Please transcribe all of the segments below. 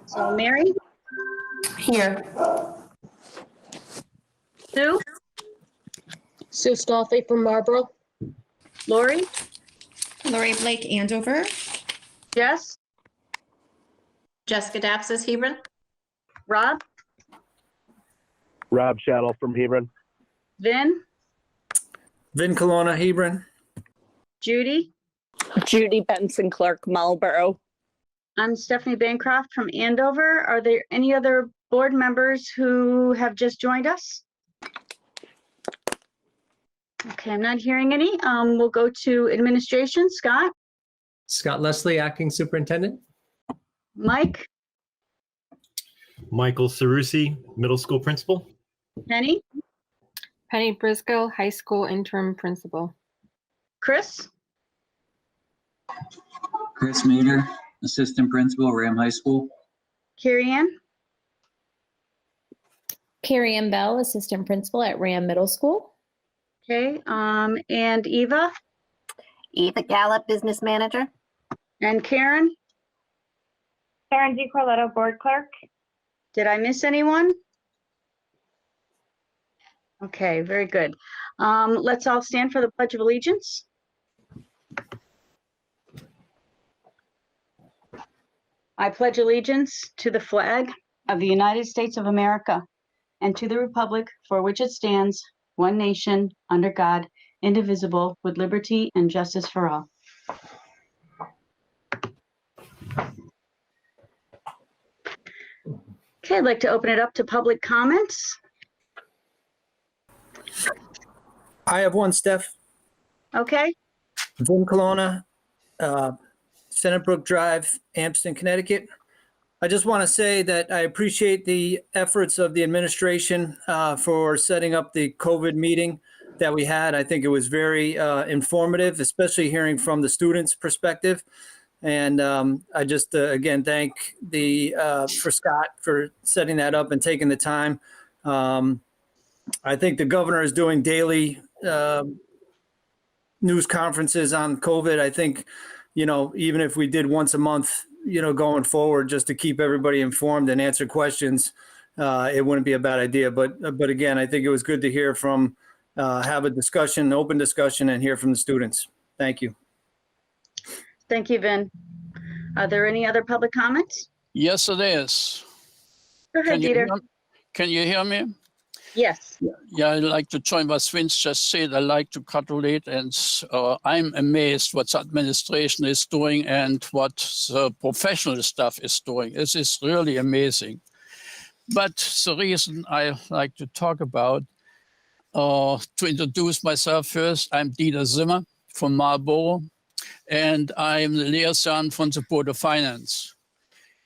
So Mary, Here. Sue, Sue Stolfi from Marlboro. Lori, Lori Blake Andover. Jess, Jessica Dapsis, Hebron. Rob, Rob Shattle from Hebron. Vin, Vin Colonna, Hebron. Judy. Judy Benson Clark, Marlboro. I'm Stephanie Bancroft from Andover. Are there any other board members who have just joined us? Okay, I'm not hearing any. We'll go to administration. Scott, Scott Leslie, Acting Superintendent. Mike, Michael Cerusi, Middle School Principal. Penny, Penny Briscoe, High School Interim Principal. Chris, Chris Mater, Assistant Principal, RHAM High School. Carrie Ann, Carrie Ann Bell, Assistant Principal at RHAM Middle School. okay, and Eva, Eva Gallup, Business Manager. and Karen. Karen D. Corletto, Board Clerk. Did I miss anyone? Okay, very good. Let's all stand for the Pledge of Allegiance. I pledge allegiance to the flag of the United States of America and to the republic for which it stands, one nation, under God, indivisible, with liberty and justice for all. Okay, I'd like to open it up to public comments. I have one, Steph. Okay, Vin Colonna, Senate Brook Drive, Hampton, Connecticut. I just want to say that I appreciate the efforts of the administration for setting up the COVID meeting that we had. I think it was very informative, especially hearing from the students' perspective. And I just, again, thank for Scott for setting that up and taking the time. I think the governor is doing daily news conferences on COVID. I think, even if we did once a month, going forward, just to keep everybody informed and answer questions, it wouldn't be a bad idea. But again, I think it was good to hear from, have a discussion, open discussion, and hear from the students. Thank you. thank you, Vin. Are there any other public comments? Yes, it is. Go ahead, Dieter. Can you hear me? Yes. Yeah, I'd like to join what Vince just said. I like to congratulate, and I'm amazed what the administration is doing and what the professional staff is doing. This is really amazing. But the reason I like to talk about, to introduce myself first, I'm Dieter Zimmer from Marlboro, and I'm the liaison from the Board of Finance.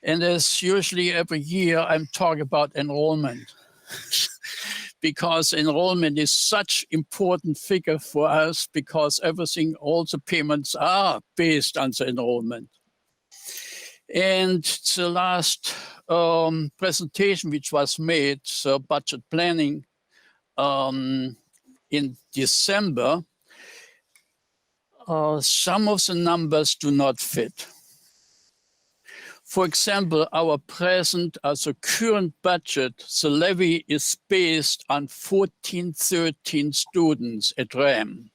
And as usually every year, I'm talking about enrollment. Because enrollment is such important figure for us, because everything, all the payments are based on the enrollment. And the last presentation which was made, so budget planning in December, some of the numbers do not fit. For example, our present, current budget, the levy is based on 1413 students at RHAM.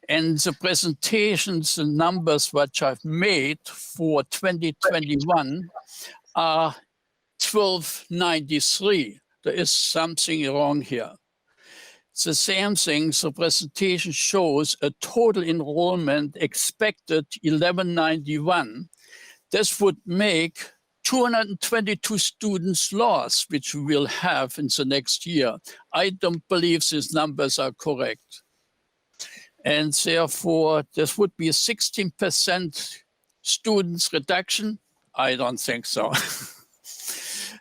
And the presentations, the numbers which I've made for 2021 are 1293. There is something wrong here. The same thing, the presentation shows a total enrollment expected 1191. This would make 222 students lost, which we will have in the next year. I don't believe these numbers are correct. And therefore, this would be a 16% students reduction. I don't think so.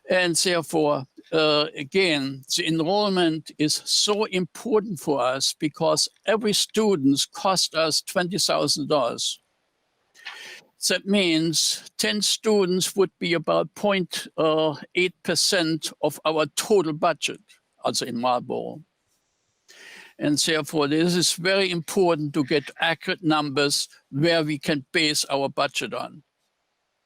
And therefore, again, the enrollment is so important for us because every student costs us $20,000. That means 10 students would be about 0.8% of our total budget, also in Marlboro. And therefore, this is very important to get accurate numbers where we can base our budget on.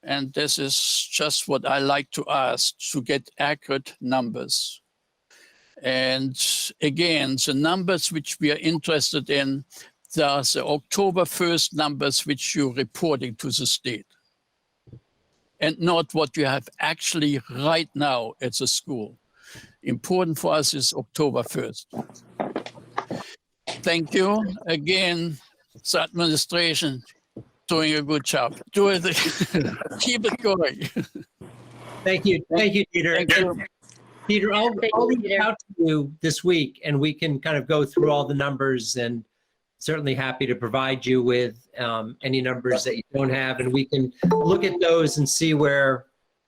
and this is just what I like to ask, to get accurate numbers. And again, the numbers which we are interested in, they are the October 1st numbers which you're reporting to the state, and not what you have actually right now at the school. Important for us is October 1st. Thank you. Again, the administration doing a good job. Do it. Keep it going. Thank you, Peter. Thank you. Peter, I'll Thank you, reach Peter. out to you this week and we can kind of go through all the numbers, and certainly happy to provide you with any numbers that you don't have, and we can look at those and see where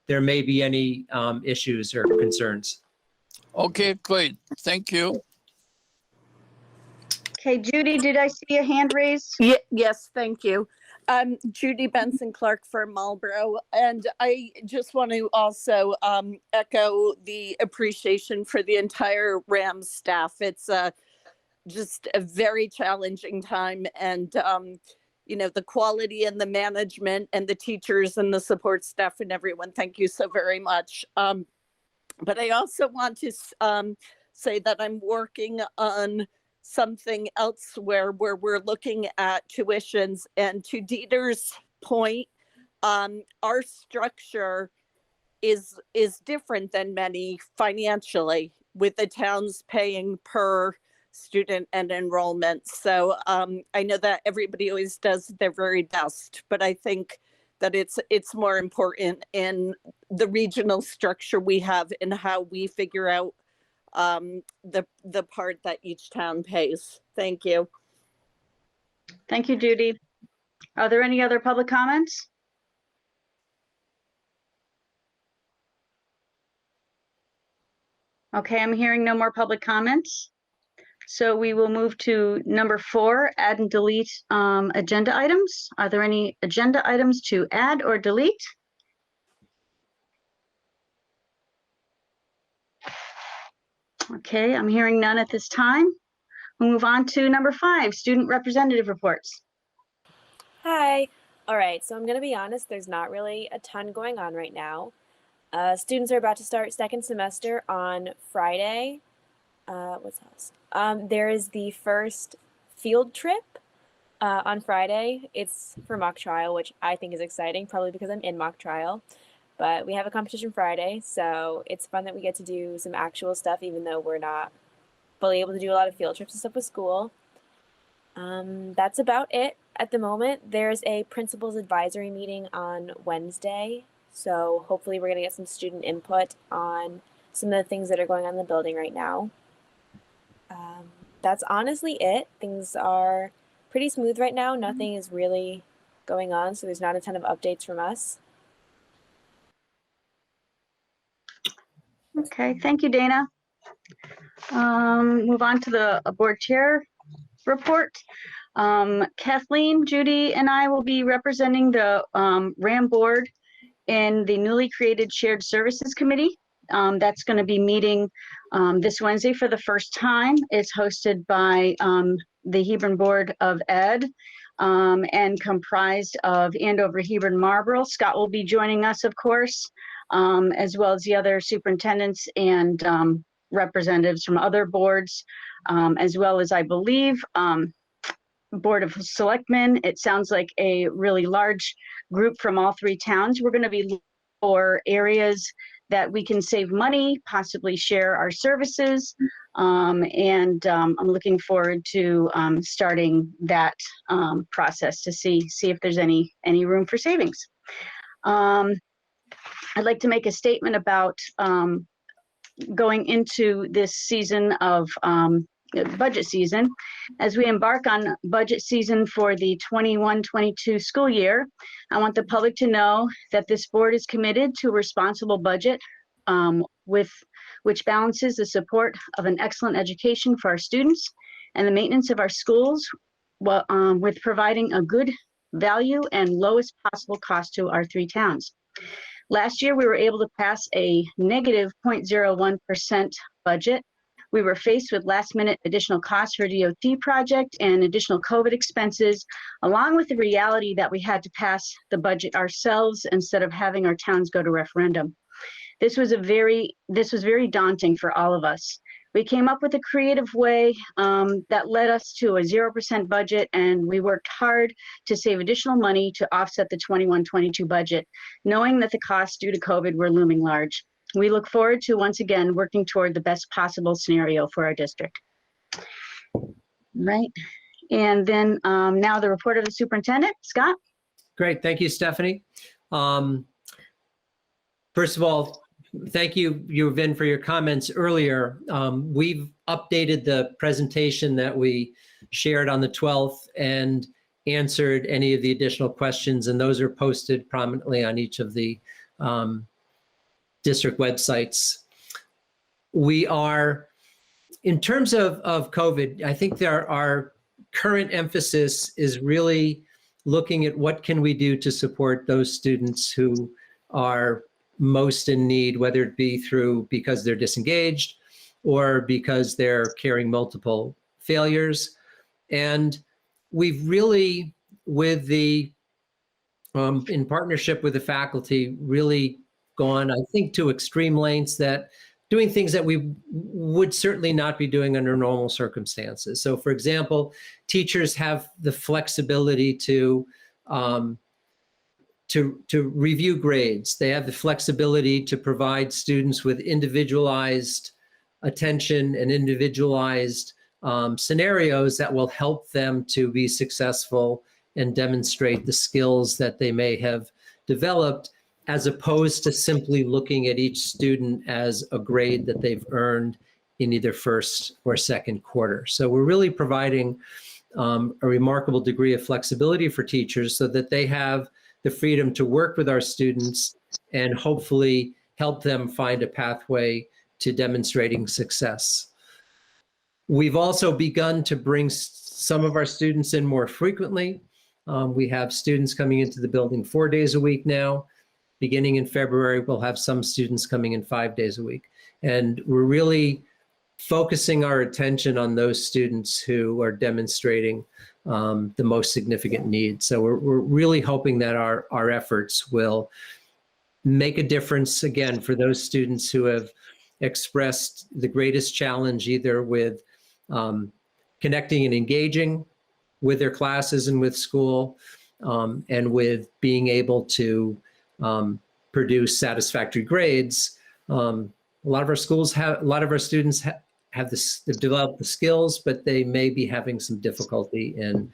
there may be any issues or concerns. Okay, great. Thank you. Okay, Judy, did I see a hand raised? Yes, thank you. Judy Benson Clark for Marlborough, and I just want to also echo the appreciation for the entire RHAM staff. It's just a very challenging time, and you know, the quality and the management and the teachers and the support staff and everyone, thank you so very much. But I also want to say that I'm working on something else where we're looking at tuitions, and to Dieter's point, our structure is different than many financially, with the towns paying per student and enrollment. So I know that everybody always does their very best, but I think that it's more important in the regional structure we have and how we figure out the part that each town pays. Thank you. Thank you, Judy. Are there any other public comments? Okay, I'm hearing no more public comments. So we will move to number 4, add and delete agenda items. Are there any agenda items to add or delete? Okay, I'm hearing none at this time. We'll move on to number 5, student representative reports. Hi. All right, so I'm going to be honest, there's not really a ton going on right now. Students are about to start second semester on Friday. What's else? There is the first field trip on Friday. It's for mock trial, which I think is exciting, probably because I'm in mock trial. But we have a competition Friday, so it's fun that we get to do some actual stuff, even though we're not fully able to do a lot of field trips and stuff with school. That's about it at the moment. There's a principal's advisory meeting on Wednesday, so hopefully we're going to get some student input on some of the things that are going on in the building right now. That's honestly it. Things are pretty smooth right now. Nothing is really going on, so there's not a ton of updates from us. Okay, thank you, Dana. Move on to the board chair report. Kathleen, Judy, and I will be representing the RHAM board in the newly created Shared Services Committee. That's going to be meeting this Wednesday for the first time. It's hosted by the Hebron Board of Ed and comprised of Andover, Hebron, Marlborough. Scott will be joining us, of course, as well as the other superintendents and representatives from other boards, as well as, I believe, Board of Selectmen. It sounds like a really large group from all 3 towns. We're going to be looking for areas that we can save money, possibly share our services, and I'm looking forward to starting that process to see if there's any room for savings. I'd like to make a statement about going into this season of budget season. As we embark on budget season for the 21-22 school year, I want the public to know that this board is committed to a responsible budget which balances the support of an excellent education for our students and the maintenance of our schools with providing a good value and lowest possible cost to our 3 towns. Last year, we were able to pass a negative 0.01% budget, We were faced with last-minute additional costs for DOT project and additional COVID expenses, along with the reality that we had to pass the budget ourselves instead of having our towns go to referendum. This was very daunting for all of us. We came up with a creative way that led us to a 0% budget, and we worked hard to save additional money to offset the 21-22 budget, knowing that the costs due to COVID were looming large. We look forward to once again working toward the best possible scenario for our district. Right. And then now the report of the superintendent. Scott? Great. Thank you, Stephanie. First of all, thank you, Vin, for your comments earlier. We've updated the presentation that we shared on the 12th and answered any of the additional questions, and those are posted prominently on each of the district websites. We are, in terms of COVID, I think our current emphasis is really looking at what can we do to support those students who are most in need, whether it be because they're disengaged or because they're carrying multiple failures. And we've really, with the, in partnership with the faculty, really gone, I think, to extreme lengths, that doing things that we would certainly not be doing under normal circumstances. So for example, teachers have the flexibility to review grades. They have the flexibility to provide students with individualized attention and individualized scenarios that will help them to be successful and demonstrate the skills that they may have developed, as opposed to simply looking at each student as a grade that they've earned in either first or second quarter. So we're really providing a remarkable degree of flexibility for teachers so that they have the freedom to work with our students and hopefully help them find a pathway to demonstrating success. We've also begun to bring some of our students in more frequently. We have students coming into the building 4 days a week now. Beginning in February, we'll have some students coming in 5 days a week. And we're really focusing our attention on those students who are demonstrating the most significant needs. So we're really hoping that our efforts will make a difference, again, for those students who have expressed the greatest challenge, either with connecting and engaging with their classes and with school, and with being able to produce satisfactory grades. A lot of our students they've developed the skills, but they may be having some difficulty in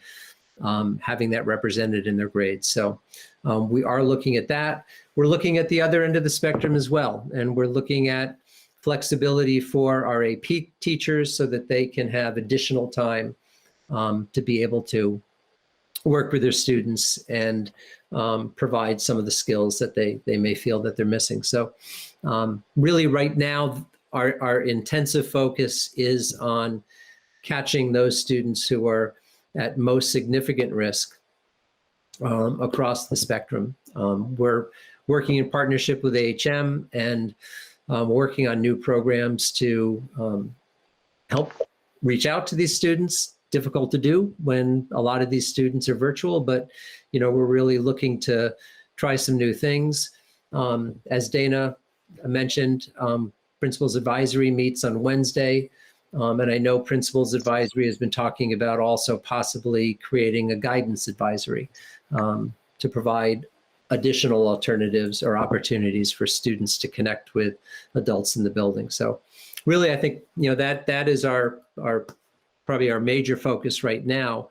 having that represented in their grades. So we are looking at that. We're looking at the other end of the spectrum as well. And we're looking at flexibility for our AP teachers so that they can have additional time to be able to work with their students and provide some of the skills that they may feel that they're missing. So really right now, our intensive focus is on catching those students who are at most significant risk across the spectrum. We're working in partnership with RHAM and working on new programs to help reach out to these students. Difficult to do when a lot of these students are virtual, but we're really looking to try some new things. As Dana mentioned, Principals Advisory meets on Wednesday, and I know Principals Advisory has been talking about also possibly creating a guidance advisory to provide additional alternatives or opportunities for students to connect with adults in the building. So really, I think that is our probably our major focus right now.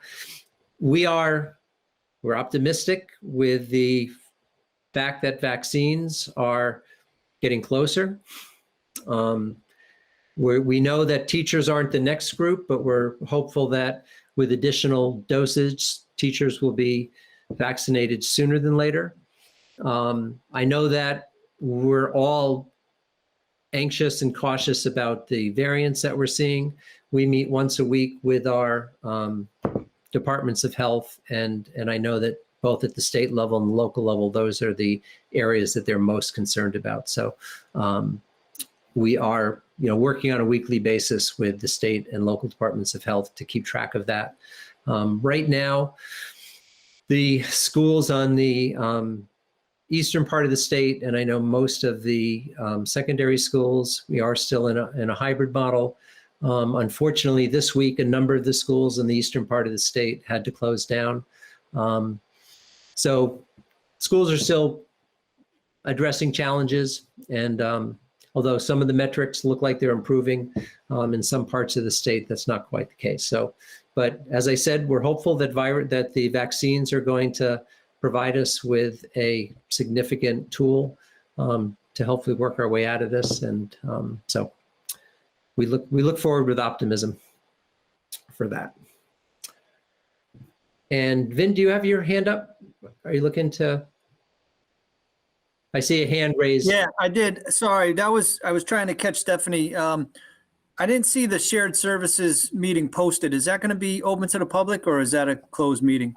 We're optimistic with the fact that vaccines are getting closer. We know that teachers aren't the next group, but we're hopeful that with additional dosage, teachers will be vaccinated sooner than later. I know that we're all anxious and cautious about the variants that we're seeing. We meet once a week with our departments of health, and I know that both at the state level and the local level, those are the areas that they're most concerned about. So we are, working on a weekly basis with the state and local departments of health to keep track of that. Right now, the schools on the eastern part of the state, and I know most of the secondary schools, we are still in a hybrid model. Unfortunately, this week, a number of the schools in the eastern part of the state had to close down. So schools are still addressing challenges, and although some of the metrics look like they're improving, in some parts of the state, that's not quite the case. So, but as I said, we're hopeful that the vaccines are going to provide us with a significant tool to hopefully work our way out of this. And so we look forward with optimism for that. And Vin, do you have your hand up? Are you looking to? I see a hand raised. Yeah, I did. Sorry, I was trying to catch Stephanie. I didn't see the shared services meeting posted. Is that going to be open to the public, or is that a closed meeting?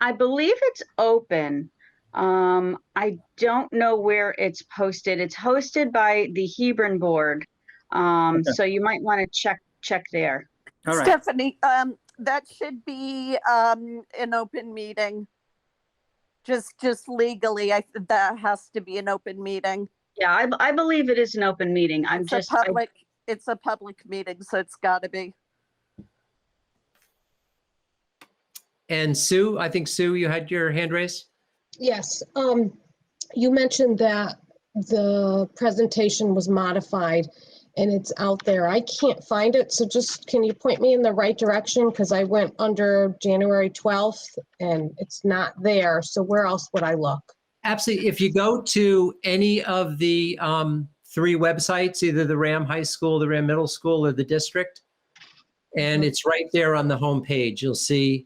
I believe it's open. I don't know where it's posted. It's hosted by the Hebron board. So you might want to check there. All right. Stephanie, that should be an open meeting. Just legally, that has to be an open meeting. Yeah, I believe it is an open meeting. It's a public meeting, so it's got to be. And Sue, I think Sue, you had your hand raised. Yes, you mentioned that the presentation was modified and it's out there. I can't find it, so just can you point me in the right direction? Because I went under January 12th and it's not there. So where else would I look? Absolutely. If you go to any of the 3 websites, either the RHAM High School, the RHAM Middle School, or the district, and it's right there on the home page, you'll see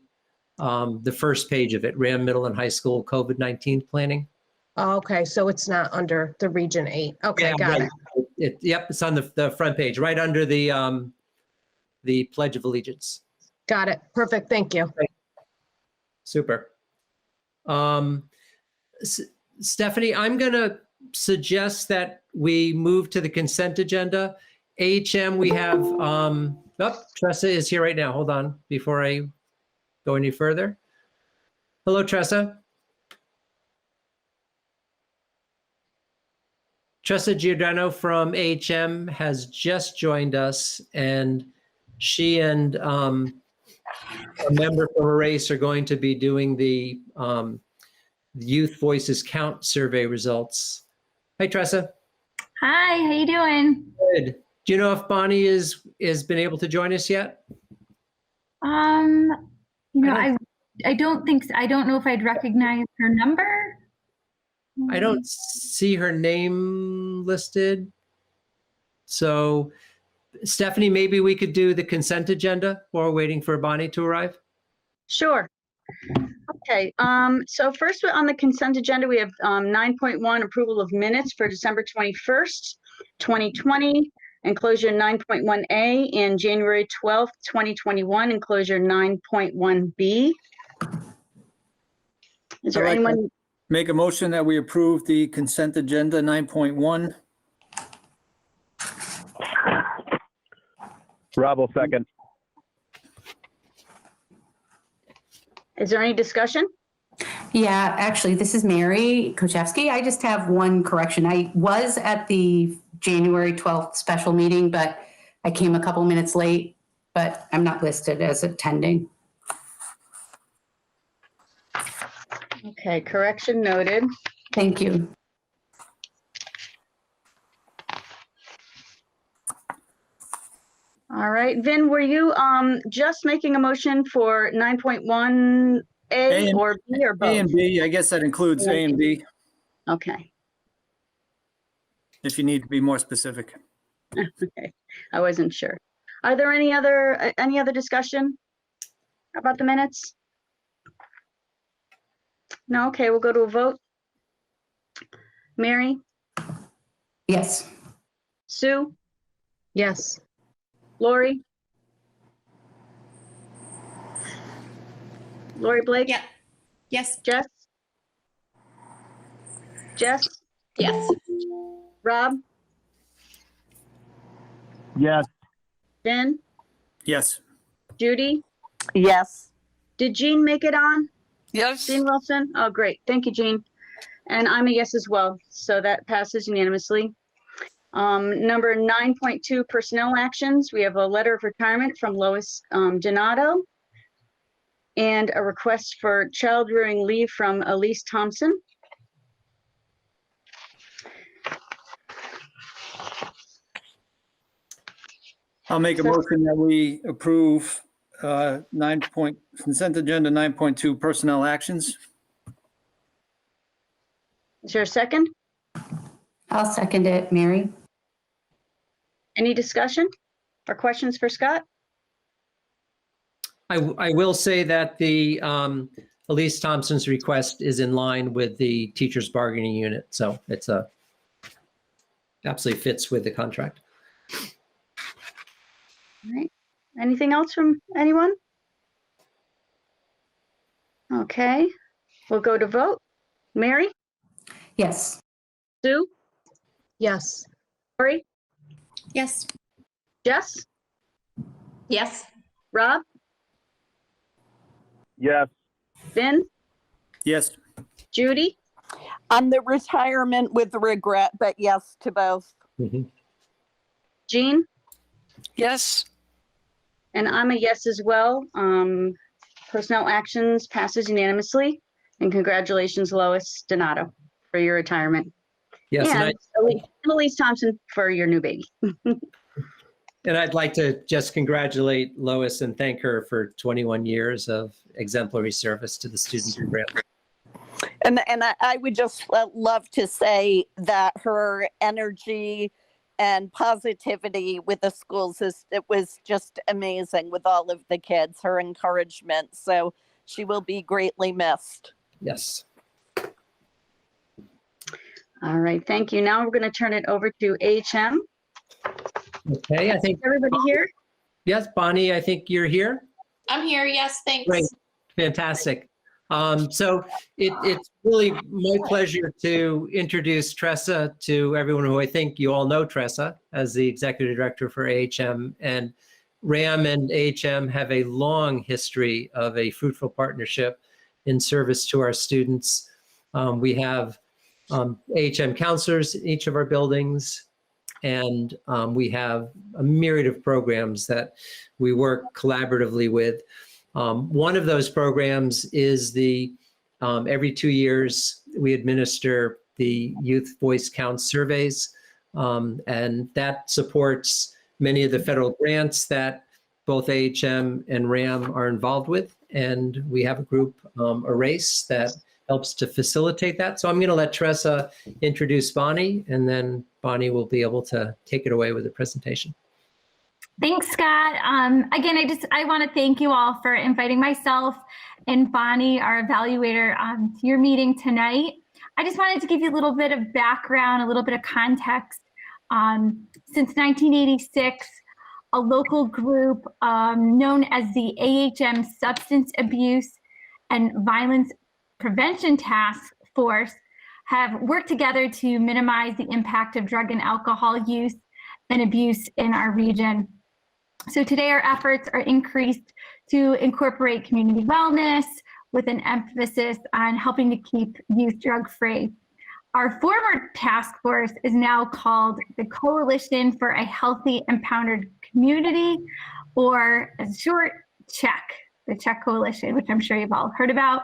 the first page of it, RHAM Middle and High School COVID-19 planning. Oh, okay, so it's not under the Region 8. Okay, Yeah, got right. it. Yep, it's on the front page, right under the Pledge of Allegiance. Got it. Perfect. Thank you. Super. Stephanie, I'm going to suggest that we move to the consent agenda. AHM, we have, Tressa is here right now. Hold on before I go any further. Hello, Tressa. Tressa Giordano from AHM has just joined us, and she and a member from Erase are going to be doing the Youth Voices Count survey results. Hi, Tressa. Hi, how you doing? Good. Do you know if Bonnie has been able to join us yet? I don't think so. I don't know if I'd recognize her number. I don't see her name listed. So, Stephanie, maybe we could do the consent agenda while we're waiting for Bonnie to arrive. Sure. Okay, so first on the consent agenda, we have 9.1 approval of minutes for December 21st, 2020, enclosure 9.1A, and January 12th, 2021, enclosure 9.1B. Is there anyone? Make a motion that we approve the consent agenda 9.1. Rob will second. Is there any discussion? Yeah, actually, this is Mary Kochevsky. I just have one correction. I was at the January 12th special meeting, but I came a couple minutes late, but I'm not listed as attending. Okay, correction noted. Thank you. All right, Vin, were you just making a motion for 9.1A or B or both? A and B, I guess that includes A and B, Okay. if you need to be more specific. Okay, I wasn't sure. Are there any other discussion about the minutes? No, okay, we'll go to a vote. Mary? Yes. Sue? Yes. Lori? Lori Blake? Yeah. Yes. Jess? Jess? Yes. Rob, Yes. Jen, Yes. Judy? Yes. Did Jean make it on? Yes. Jean Wilson? Oh, great. Thank you, Jean. And I'm a yes as well. So that passes unanimously. Number 9.2, personnel actions. We have a letter of retirement from Lois Donato and a request for child rearing leave from Elise Thompson. I'll make a motion that we approve consent agenda 9.2 personnel actions. Is there a second? I'll second it, Mary. Any discussion or questions for Scott? I will say that the Elise Thompson's request is in line with the teachers bargaining unit. So it's absolutely fits with the contract. All right. Anything else from anyone? Okay, we'll go to vote. Mary? Yes. Sue? Yes. Lori? Yes. Jess? Yes. Rob? Yes. Ben? Yes. Judy? On the retirement with regret, but yes to both. Jean? Yes. And I'm a yes as well. Personnel actions passes unanimously. And congratulations, Lois Donato, for your retirement. Yes, And Elise Thompson for your new baby. and I'd like to just congratulate Lois and thank her for 21 years of exemplary service to the student program. And I would just love to say that her energy and positivity with the schools it was just amazing with all of the kids, her encouragement. So she will be greatly missed. Yes. All right, thank you. Now we're going to turn it over to AHM. Okay, I think Everybody here? yes, Bonnie, I think you're here. I'm here. Yes, thanks. Great, fantastic. So it's really my pleasure to introduce Tressa to everyone who I think you all know Tressa as the Executive Director for AHM. And RHAM and AHM have a long history of a fruitful partnership in service to our students. We have AHM counselors in each of our buildings, and we have a myriad of programs that we work collaboratively with. One of those programs is the every 2 years we administer the Youth Voice Count surveys, and that supports many of the federal grants that both AHM and RHAM are involved with. And we have a group, a race that helps to facilitate that. So I'm going to let Tressa introduce Bonnie, and then Bonnie will be able to take it away with the presentation. Thanks, Scott. Again, I want to thank you all for inviting myself and Bonnie, our evaluator, to your meeting tonight. I just wanted to give you a little bit of background, a little bit of context. Since 1986, a local group known as the AHM Substance Abuse and Violence Prevention Task Force have worked together to minimize the impact of drug and alcohol use and abuse in our region. So today our efforts are increased to incorporate community wellness with an emphasis on helping to keep youth drug-free. Our former task force is now called the Coalition for a Healthy Empowered Community, or a short CHEC, the CHEC Coalition, which I'm sure you've all heard about.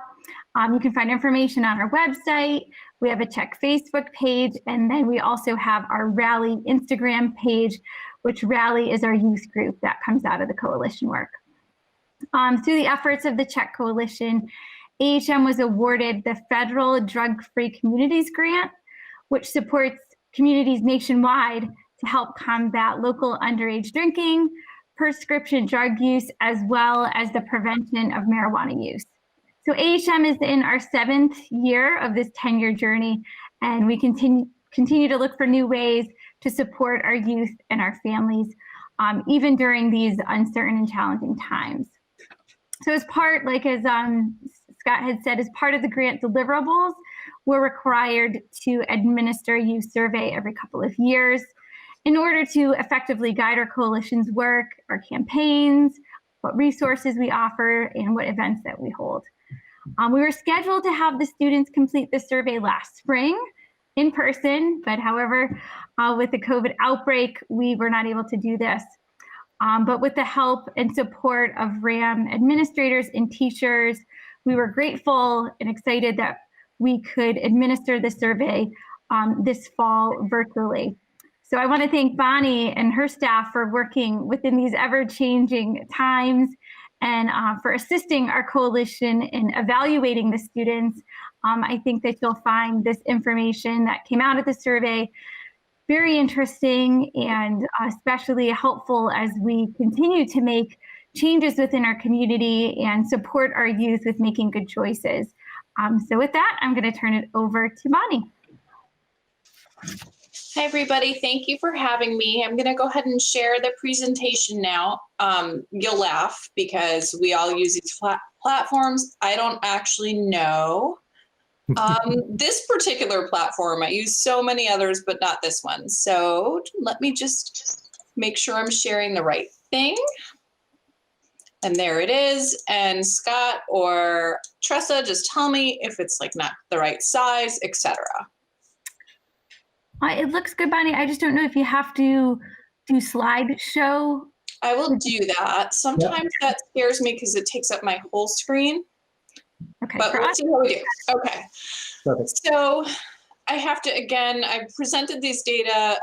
You can find information on our website. We have a CHEC Facebook page, and then we also have our Rally Instagram page, which Rally is our youth group that comes out of the coalition work. Through the efforts of the CHEC Coalition, AHM was awarded the Federal Drug-Free Communities Grant, which supports communities nationwide to help combat local underage drinking, prescription drug use, as well as the prevention of marijuana use. So AHM is in our 7th year of this 10-year journey, and we continue to look for new ways to support our youth and our families, even during these uncertain and challenging times. So as part, like as Scott had said, as part of the grant deliverables, we're required to administer a youth survey every couple of years in order to effectively guide our coalition's work, our campaigns, what resources we offer, and what events that we hold. We were scheduled to have the students complete the survey last spring in person, but however, with the COVID outbreak, we were not able to do this. But with the help and support of RHAM administrators and teachers, we were grateful and excited that we could administer the survey this fall virtually. So I want to thank Bonnie and her staff for working within these ever-changing times and for assisting our coalition in evaluating the students. I think that you'll find this information that came out of the survey very interesting and especially helpful as we continue to make changes within our community and support our youth with making good choices. So with that, I'm going to turn it over to Bonnie. Hi, everybody. Thank you for having me. I'm going to go ahead and share the presentation now. You'll laugh because we all use these platforms. I don't actually know this particular platform. I use so many others, but not this one. So let me just make sure I'm sharing the right thing. And there it is. And Scott or Tressa, just tell me if it's like not the right size, etc. It looks good, Bonnie. I just don't know if you have to do slideshow. I will do that. Sometimes that scares me because it takes up my whole screen. Okay, but let's see how we do. Okay. Perfect. So I have to, again, I presented these data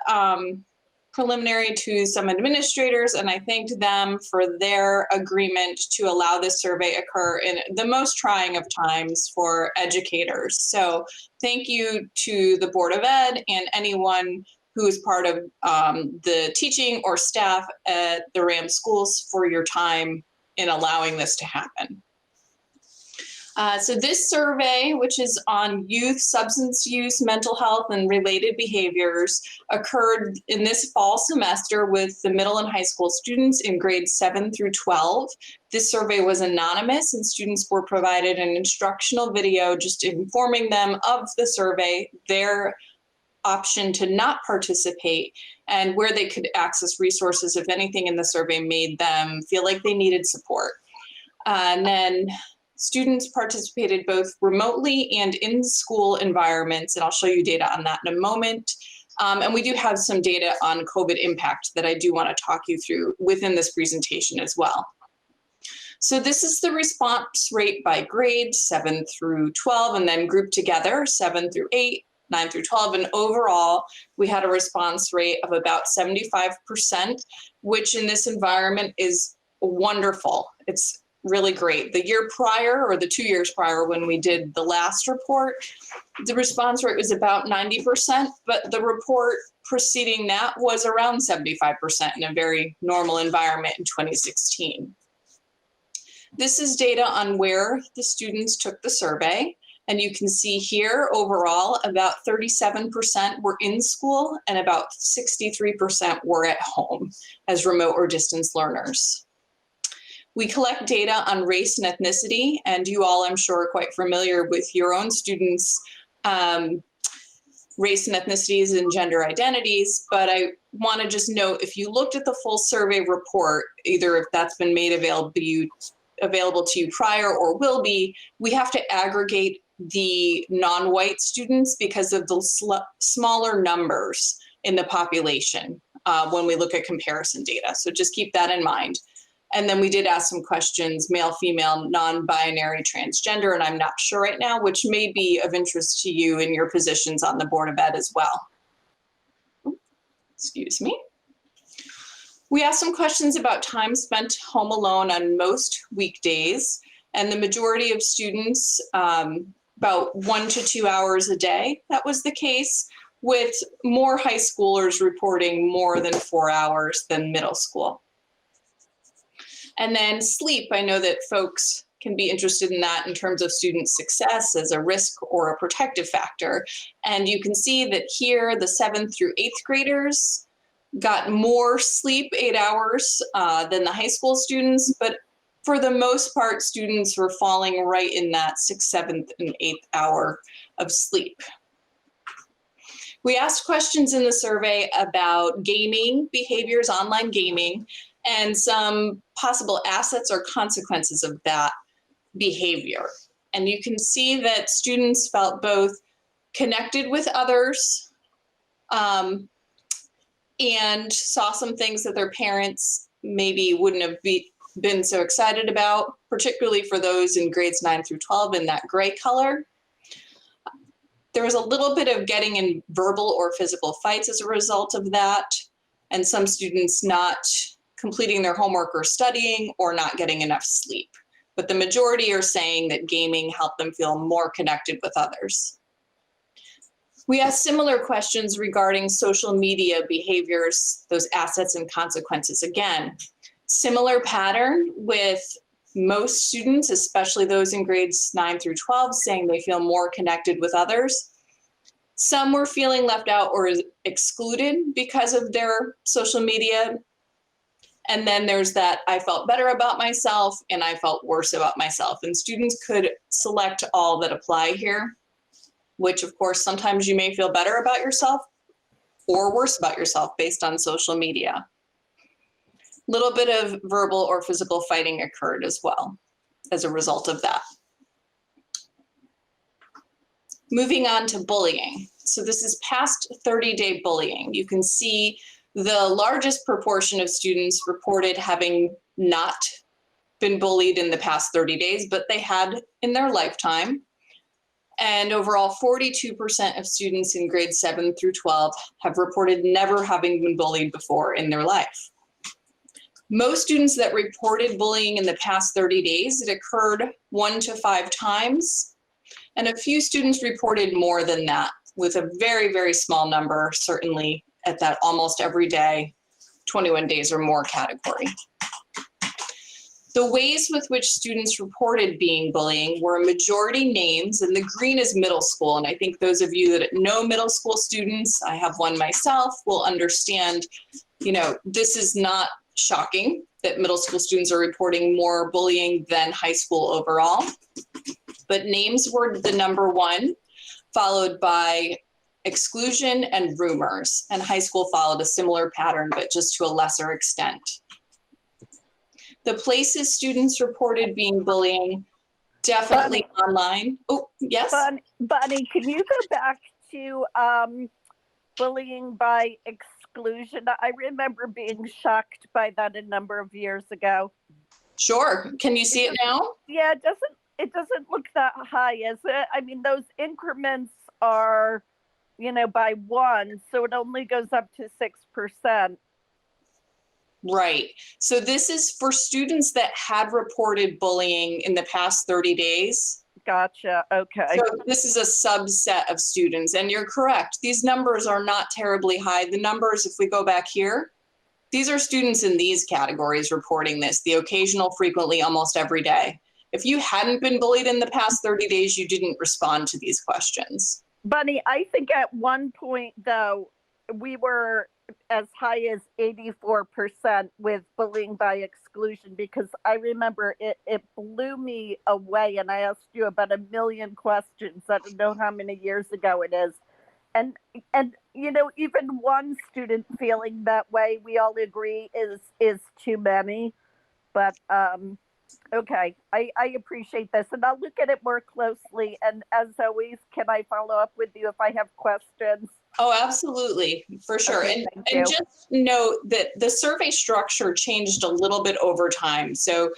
preliminary to some administrators, and I thanked them for their agreement to allow this survey occur in the most trying of times for educators. So thank you to the Board of Ed and anyone who is part of the teaching or staff at the RHAM schools for your time in allowing this to happen. So this survey, which is on youth substance use, mental health, and related behaviors, occurred in this fall semester with the middle and high school students in grades 7 through 12. This survey was anonymous, and students were provided an instructional video just informing them of the survey, their option to not participate, and where they could access resources if anything in the survey made them feel like they needed support. And then students participated both remotely and in school environments, and I'll show you data on that in a moment. And we do have some data on COVID impact that I do want to talk you through within this presentation as well. So this is the response rate by grade, 7 through 12, and then grouped together, 7 through 8, 9 through 12, and overall, we had a response rate of about 75%, which in this environment is wonderful. It's really great. The year prior, or the 2 years prior when we did the last report, the response rate was about 90%, but the report preceding that was around 75% in a very normal environment in 2016. This is data on where the students took the survey. And you can see here overall about 37% were in school and about 63% were at home as remote or distance learners. We collect data on race and ethnicity, and you all, I'm sure, are quite familiar with your own students' race and ethnicities and gender identities, but I want to just note, if you looked at the full survey report, either if that's been made available to you prior or will be, we have to aggregate the non-white students because of the smaller numbers in the population when we look at comparison data. So just keep that in mind. And then we did ask some questions, male, female, non-binary, transgender, and I'm not sure right now, which may be of interest to you in your positions on the Board of Ed as well. Excuse me. We asked some questions about time spent home alone on most weekdays, and the majority of students, about 1 to 2 hours a day, that was the case, with more high schoolers reporting more than 4 hours than middle school. And then sleep, I know that folks can be interested in that in terms of student success as a risk or a protective factor. And you can see that here, the 7th through 8th graders got more sleep, 8 hours, than the high school students. But for the most part, students were falling right in that 6th, 7th, and 8th hour of sleep. We asked questions in the survey about gaming behaviors, online gaming, and some possible assets or consequences of that behavior. And you can see that students felt both connected with others and saw some things that their parents maybe wouldn't have been so excited about, particularly for those in grades 9 through 12 in that gray color. There was a little bit of getting in verbal or physical fights as a result of that, and some students not completing their homework or studying or not getting enough sleep. But the majority are saying that gaming helped them feel more connected with others. We asked similar questions regarding social media behaviors, those assets and consequences. Again, similar pattern with most students, especially those in grades 9 through 12, saying they feel more connected with others. Some were feeling left out or excluded because of their social media. And then there's that I felt better about myself and I felt worse about myself. And students could select all that apply here, which of course, sometimes you may feel better about yourself or worse about yourself based on social media. Little bit of verbal or physical fighting occurred as well as a result of that. Moving on to bullying. So this is past 30-day bullying. You can see the largest proportion of students reported having not been bullied in the past 30 days, but they had in their lifetime. And overall, 42% of students in grades 7 through 12 have reported never having been bullied before in their life. Most students that reported bullying in the past 30 days, it occurred 1 to 5 times. And a few students reported more than that, with a very, very small number, certainly at that almost every day, 21 days or more category. The ways with which students reported being bullying were a majority names, and the green is middle school. And I think those of you that know middle school students, I have one myself, will understand, this is not shocking that middle school students are reporting more bullying than high school overall. But names were the number one, followed by exclusion and rumors. And high school followed a similar pattern, but just to a lesser extent. The places students reported being bullying, definitely online. Oh, yes? Bonnie, can you go back to bullying by exclusion? I remember being shocked by that a number of years ago. Sure. Can you see it now? Yeah, it doesn't look that high, is it? I mean, those increments are, by 1, so it only goes up to 6%. Right. So this is for students that had reported bullying in the past 30 days. Gotcha. Okay. So this is a subset of students, and you're correct. These numbers are not terribly high. The numbers, if we go back here, these are students in these categories reporting this, the occasional, frequently, almost every day. If you hadn't been bullied in the past 30 days, you didn't respond to these questions. Bunny, I think at one point, though, we were as high as 84% with bullying by exclusion, because I remember it blew me away, and I asked you about 1 million questions. I don't know how many years ago it is. And even one student feeling that way, we all agree is too many. But okay, I appreciate this, and I'll look at it more closely. And as always, can I follow up with you if I have questions? Oh, absolutely, for sure. Okay, and just note that the survey structure changed a little bit over time. So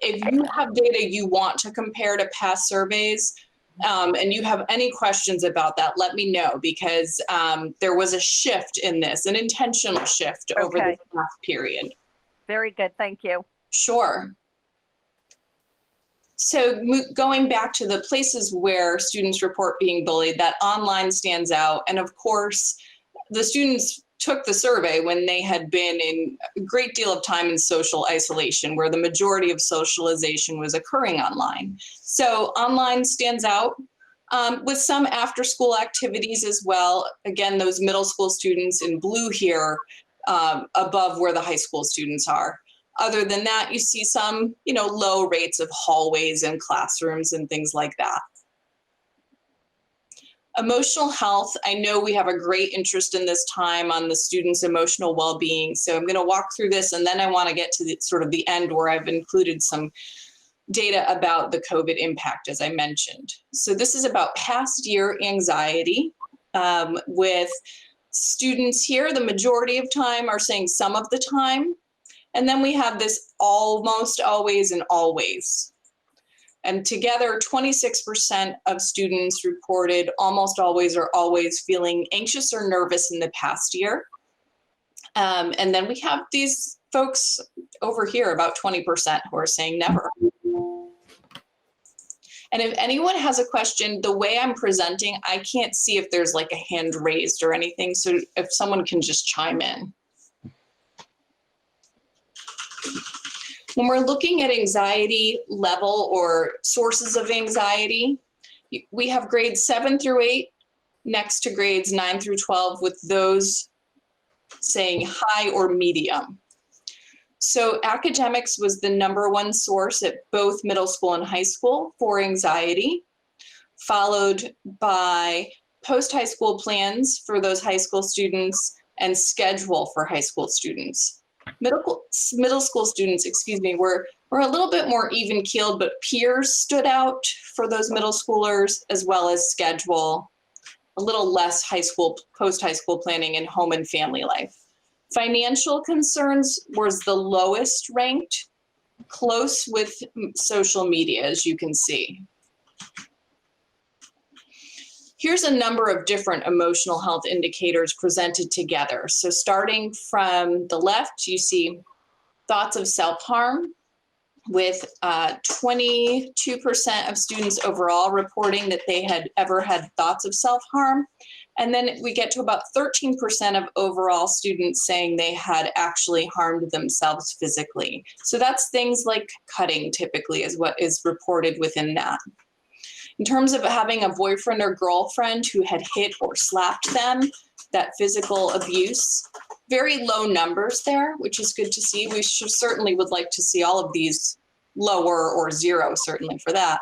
if you have data you want to compare to past surveys, and you have any questions about that, let me know, because there was a shift in this, an intentional shift over the past period. Very good, thank you. Sure. So going back to the places where students report being bullied, that online stands out. And of course, the students took the survey when they had been in a great deal of time in social isolation, where the majority of socialization was occurring online. So online stands out, with some after-school activities as well. Again, those middle school students in blue here, above where the high school students are. Other than that, you see some, low rates of hallways and classrooms and things like that. Emotional health, I know we have a great interest in this time on the students' emotional well-being. So I'm going to walk through this, and then I want to get to the sort of the end where I've included some data about the COVID impact, as I mentioned. So this is about past year anxiety with students here. The majority of time are saying some of the time. And then we have this almost always and always. And together, 26% of students reported almost always or always feeling anxious or nervous in the past year. And then we have these folks over here, about 20%, who are saying never. And if anyone has a question, the way I'm presenting, I can't see if there's like a hand raised or anything. So if someone can just chime in. When we're looking at anxiety level or sources of anxiety, we have grades 7 through 8 next to grades 9 through 12, with those saying high or medium. So academics was the #1 source at both middle school and high school for anxiety, followed by post-high school plans for those high school students and schedule for high school students. Middle school students, were a little bit more even keeled, but peers stood out for those middle schoolers, as well as schedule, a little less high school, post-high school planning and home and family life. Financial concerns was the lowest ranked, close with social media, as you can see. Here's a number of different emotional health indicators presented together. So starting from the left, you see thoughts of self-harm, with 22% of students overall reporting that they had ever had thoughts of self-harm. And then we get to about 13% of overall students saying they had actually harmed themselves physically. So that's things like cutting, typically, is what is reported within that. In terms of having a boyfriend or girlfriend who had hit or slapped them, that physical abuse, very low numbers there, which is good to see. We certainly would like to see all of these lower, or 0 certainly for that.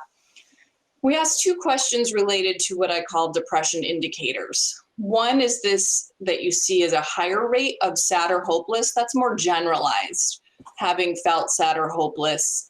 We asked 2 questions related to what I call depression indicators. One is this that you see as a higher rate of sad or hopeless. That's more generalized, having felt sad or hopeless.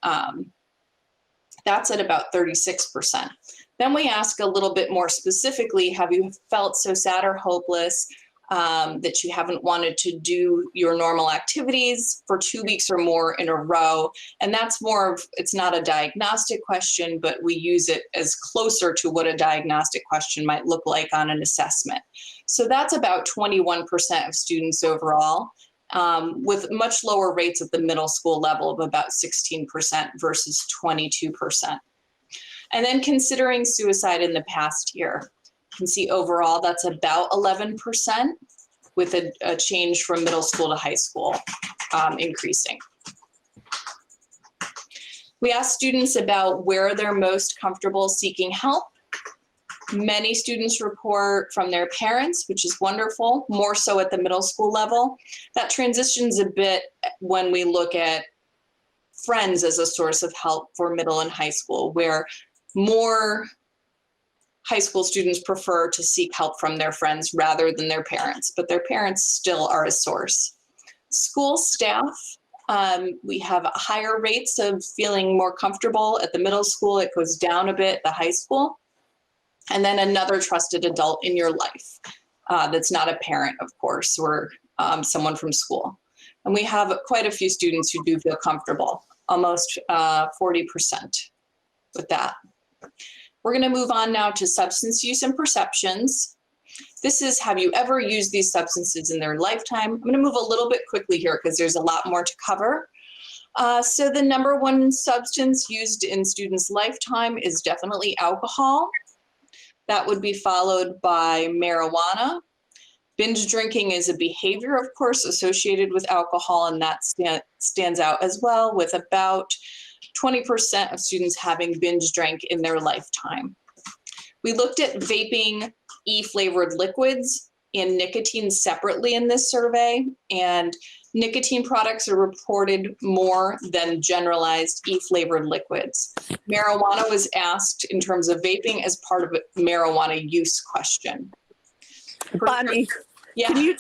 That's at about 36%. Then we ask a little bit more specifically, have you felt so sad or hopeless that you haven't wanted to do your normal activities for 2 weeks or more in a row? And that's more of, it's not a diagnostic question, but we use it as closer to what a diagnostic question might look like on an assessment. So that's about 21% of students overall, with much lower rates at the middle school level of about 16% versus 22%. And then considering suicide in the past year, you can see overall that's about 11%, with a change from middle school to high school increasing. We asked students about where they're most comfortable seeking help. Many students report from their parents, which is wonderful, more so at the middle school level. That transitions a bit when we look at friends as a source of help for middle and high school, where more high school students prefer to seek help from their friends rather than their parents, but their parents still are a source. School staff, we have higher rates of feeling more comfortable at the middle school. It goes down a bit at the high school. And then another trusted adult in your life that's not a parent, of course, or someone from school. And we have quite a few students who do feel comfortable, almost 40% with that. We're going to move on now to substance use and perceptions. This is, have you ever used these substances in their lifetime? I'm going to move a little bit quickly here because there's a lot more to cover. So the #1 substance used in students' lifetime is definitely alcohol. That would be followed by marijuana. Binge drinking is a behavior, of course, associated with alcohol, and that stands out as well, with about 20% of students having binge drank in their lifetime. We looked at vaping, e-flavored liquids, and nicotine separately in this survey, and Nicotine products are reported more than generalized e-flavored liquids. Marijuana was asked in terms of vaping as part of a marijuana use question. Bonnie, Yeah. can you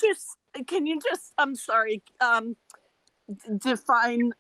just, I'm sorry, define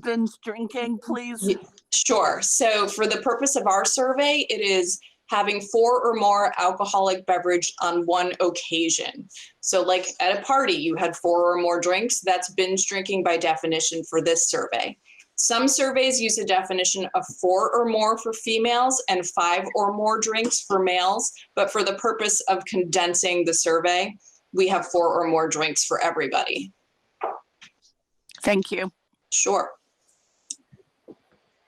binge drinking, please? Sure. So for the purpose of our survey, it is having 4 or more alcoholic beverage on one occasion. So like at a party, you had 4 or more drinks. That's binge drinking by definition for this survey. Some surveys use a definition of 4 or more for females and 5 or more drinks for males. But for the purpose of condensing the survey, we have 4 or more drinks for everybody. Thank you. Sure.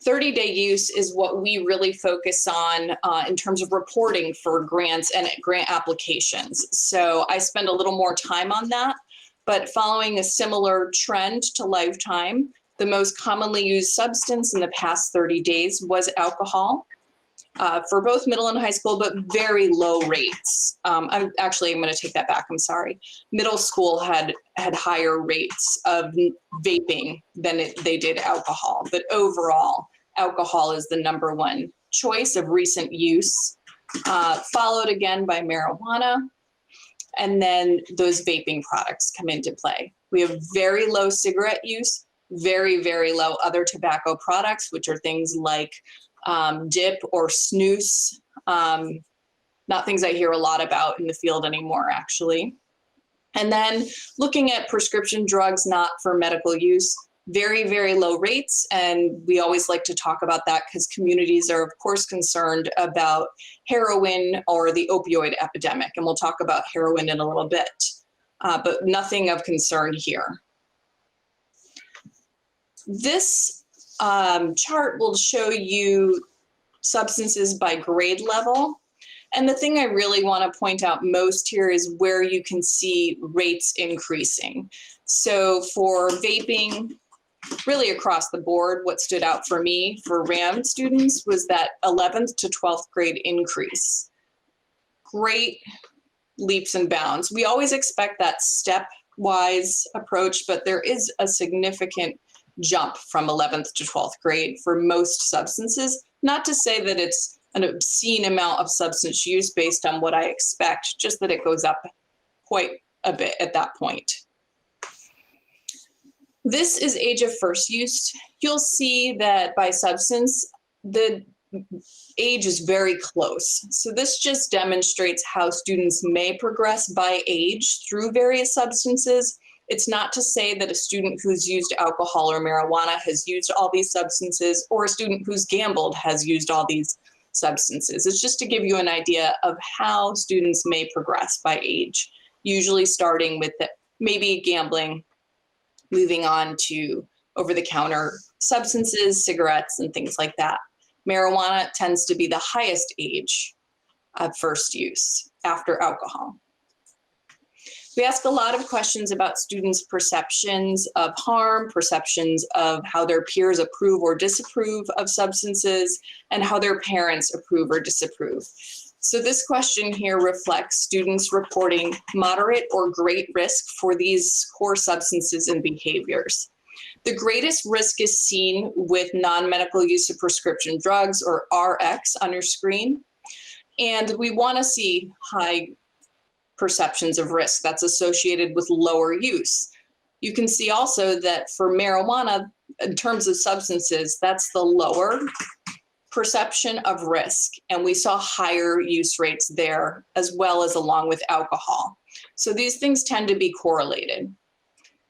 30-day use is what we really focus on in terms of reporting for grants and grant applications. So I spend a little more time on that, but following a similar trend to lifetime, the most commonly used substance in the past 30 days was alcohol for both middle and high school, but very low rates. I'm going to take that back. I'm sorry. Middle school had higher rates of vaping than they did alcohol, but overall, alcohol is the #1 choice of recent use, followed again by marijuana, and then those vaping products come into play. We have very low cigarette use, very, very low other tobacco products, which are things like dip or snus, not things I hear a lot about in the field anymore, actually. And then looking at prescription drugs not for medical use, very, very low rates. And we always like to talk about that because communities are, of course, concerned about heroin or the opioid epidemic. And we'll talk about heroin in a little bit, but nothing of concern here. This chart will show you substances by grade level. And the thing I really want to point out most here is where you can see rates increasing. So for vaping, really across the board, what stood out for me for RHAM students was that 11th to 12th grade increase. Great leaps and bounds. We always expect that stepwise approach, but there is a significant jump from 11th to 12th grade for most substances. Not to say that it's an obscene amount of substance use based on what I expect, just that it goes up quite a bit at that point. This is age of first use. You'll see that by substance, the age is very close. So this just demonstrates how students may progress by age through various substances. It's not to say that a student who's used alcohol or marijuana has used all these substances, or a student who's gambled has used all these substances. It's just to give you an idea of how students may progress by age, usually starting with maybe gambling, moving on to over-the-counter substances, cigarettes, and things like that. Marijuana tends to be the highest age of first use after alcohol. We ask a lot of questions about students' perceptions of harm, perceptions of how their peers approve or disapprove of substances, and how their parents approve or disapprove. So this question here reflects students reporting moderate or great risk for these core substances and behaviors. The greatest risk is seen with non-medical use of prescription drugs, or RX, on your screen. And we want to see high perceptions of risk that's associated with lower use. You can see also that for marijuana, in terms of substances, that's the lower perception of risk. And we saw higher use rates there, as well as along with alcohol. So these things tend to be correlated.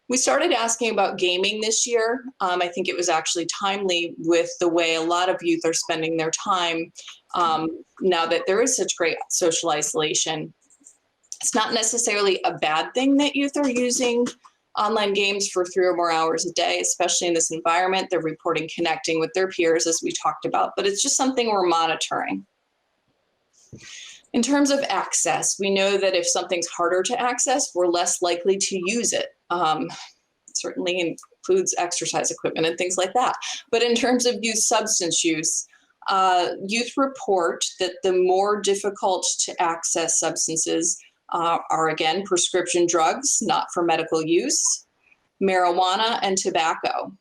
We started asking about gaming this year. I think it was actually timely with the way a lot of youth are spending their time now that there is such great social isolation. It's not necessarily a bad thing that youth are using online games for 3 or more hours a day, especially in this environment. They're reporting connecting with their peers, as we talked about, but it's just something we're monitoring. In terms of access, we know that if something's harder to access, we're less likely to use it. Certainly includes exercise equipment and things like that. But in terms of youth substance use, youth report that the more difficult to access substances are again prescription drugs, not for medical use, marijuana, and tobacco.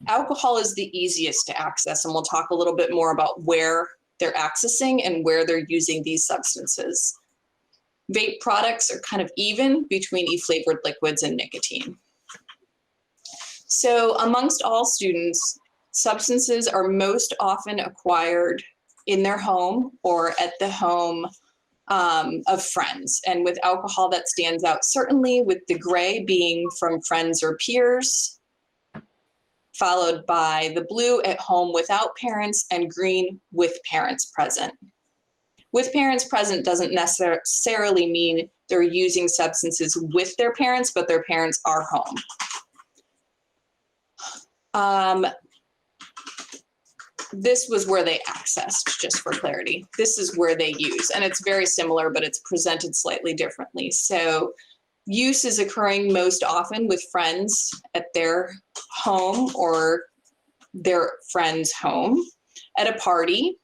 Alcohol is the easiest to access, and we'll talk a little bit more about where they're accessing and where they're using these substances. Vape products are kind of even between e-flavored liquids and nicotine. So amongst all students, substances are most often acquired in their home or at the home of friends. And with alcohol, that stands out certainly, with the gray being from friends or peers, followed by the blue at home without parents, and green with parents present. With parents present doesn't necessarily mean they're using substances with their parents, but their parents are home. This was where they accessed, just for clarity. This is where they use, and it's very similar, but it's presented slightly differently. So use is occurring most often with friends at their home or their friend's home, at a party,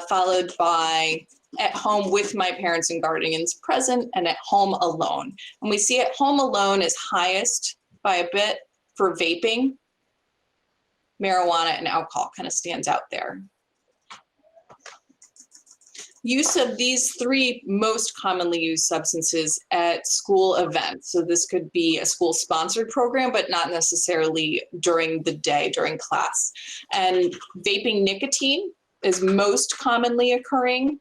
followed by at home with my parents and guardians present, and at home alone. And we see at home alone is highest by a bit for vaping. Marijuana and alcohol kind of stands out there. Use of these three most commonly used substances at school events. So this could be a school-sponsored program, but not necessarily during the day, during class. And vaping nicotine is most commonly occurring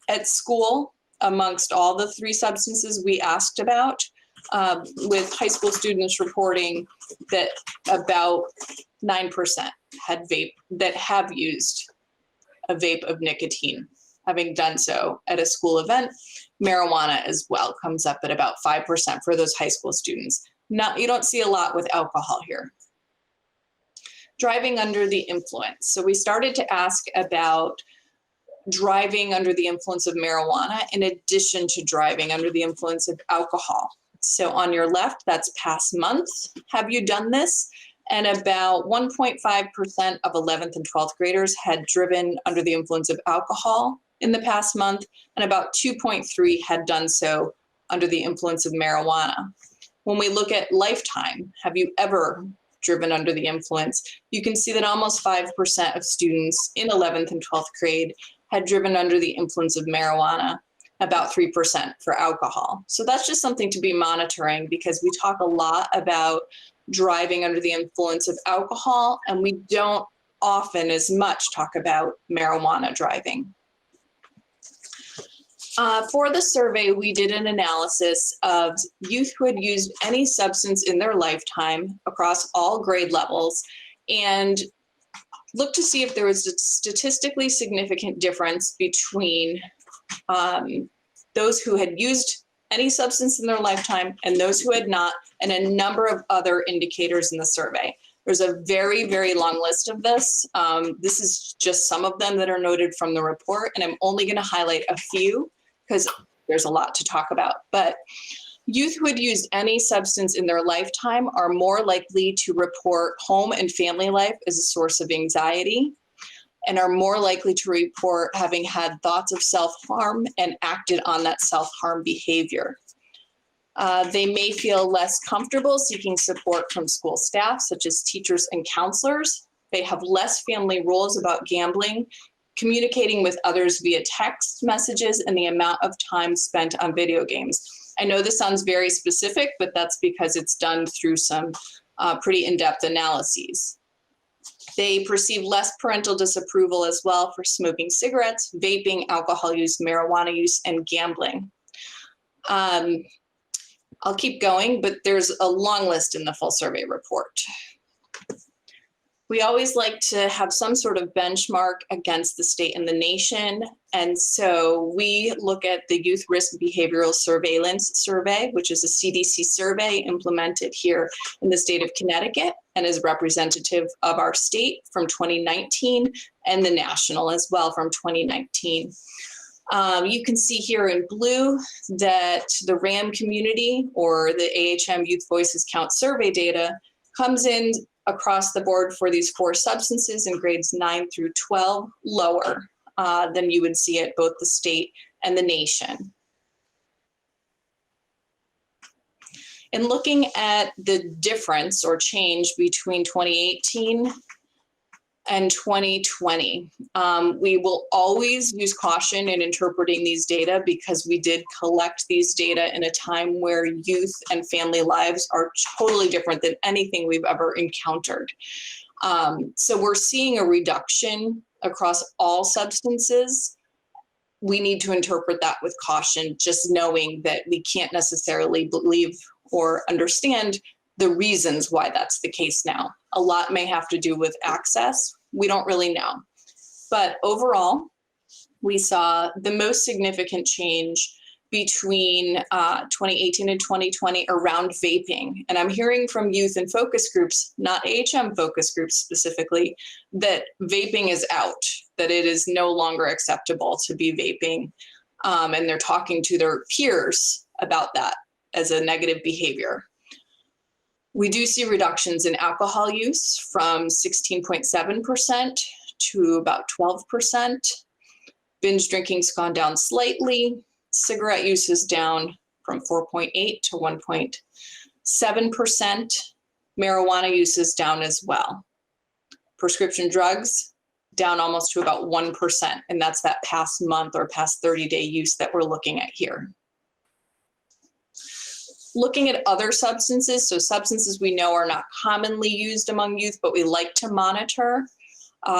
at school amongst all the three substances we asked about, with high school students reporting that about 9% have used a vape of nicotine. Having done so at a school event, marijuana as well comes up at about 5% for those high school students. You don't see a lot with alcohol here. Driving under the influence. So we started to ask about driving under the influence of marijuana in addition to driving under the influence of alcohol. So on your left, that's past month. Have you done this? And about 1.5% of 11th and 12th graders had driven under the influence of alcohol in the past month, and about 2.3 had done so under the influence of marijuana. When we look at lifetime, have you ever driven under the influence? You can see that almost 5% of students in 11th and 12th grade had driven under the influence of marijuana, about 3% for alcohol. So that's just something to be monitoring, because we talk a lot about driving under the influence of alcohol, and we don't often as much talk about marijuana driving. For the survey, we did an analysis of youth who had used any substance in their lifetime across all grade levels, and looked to see if there was a statistically significant difference between those who had used any substance in their lifetime and those who had not, and a number of other indicators in the survey. There's a very, very long list of this. This is just some of them that are noted from the report, and I'm only going to highlight a few because there's a lot to talk about. But youth who had used any substance in their lifetime are more likely to report home and family life as a source of anxiety, and are more likely to report having had thoughts of self-harm and acted on that self-harm behavior. They may feel less comfortable seeking support from school staff, such as teachers and counselors. They have less family rules about gambling, communicating with others via text messages, and the amount of time spent on video games. I know this sounds very specific, but that's because it's done through some pretty in-depth analyses. They perceive less parental disapproval as well for smoking cigarettes, vaping, alcohol use, marijuana use, and gambling. I'll keep going, but there's a long list in the full survey report. We always like to have some sort of benchmark against the state and the nation. And so we look at the Youth Risk Behavioral Surveillance Survey, which is a CDC survey implemented here in the state of Connecticut and is representative of our state from 2019 and the national as well from 2019. You can see here in blue that the RHAM community, or the AHM Youth Voices Count survey data, comes in across the board for these 4 substances in grades 9 through 12 lower than you would see at both the state and the nation. In looking at the difference or change between 2018 and 2020, we will always use caution in interpreting these data because we did collect these data in a time where youth and family lives are totally different than anything we've ever encountered. So we're seeing a reduction across all substances. We need to interpret that with caution, just knowing that we can't necessarily believe or understand the reasons why that's the case now. A lot may have to do with access. We don't really know. But overall, we saw the most significant change between 2018 and 2020 around vaping. And I'm hearing from youth and focus groups, not HM focus groups specifically, that vaping is out, that it is no longer acceptable to be vaping. And they're talking to their peers about that as a negative behavior. We do see reductions in alcohol use from 16.7% to about 12%. Binge drinking's gone down slightly. Cigarette use is down from 4.8 to 1.7%. Marijuana use is down as well. Prescription drugs down almost to about 1%, and that's that past month or past 30-day use that we're looking at here. Looking at other substances, so substances we know are not commonly used among youth, but we like to monitor.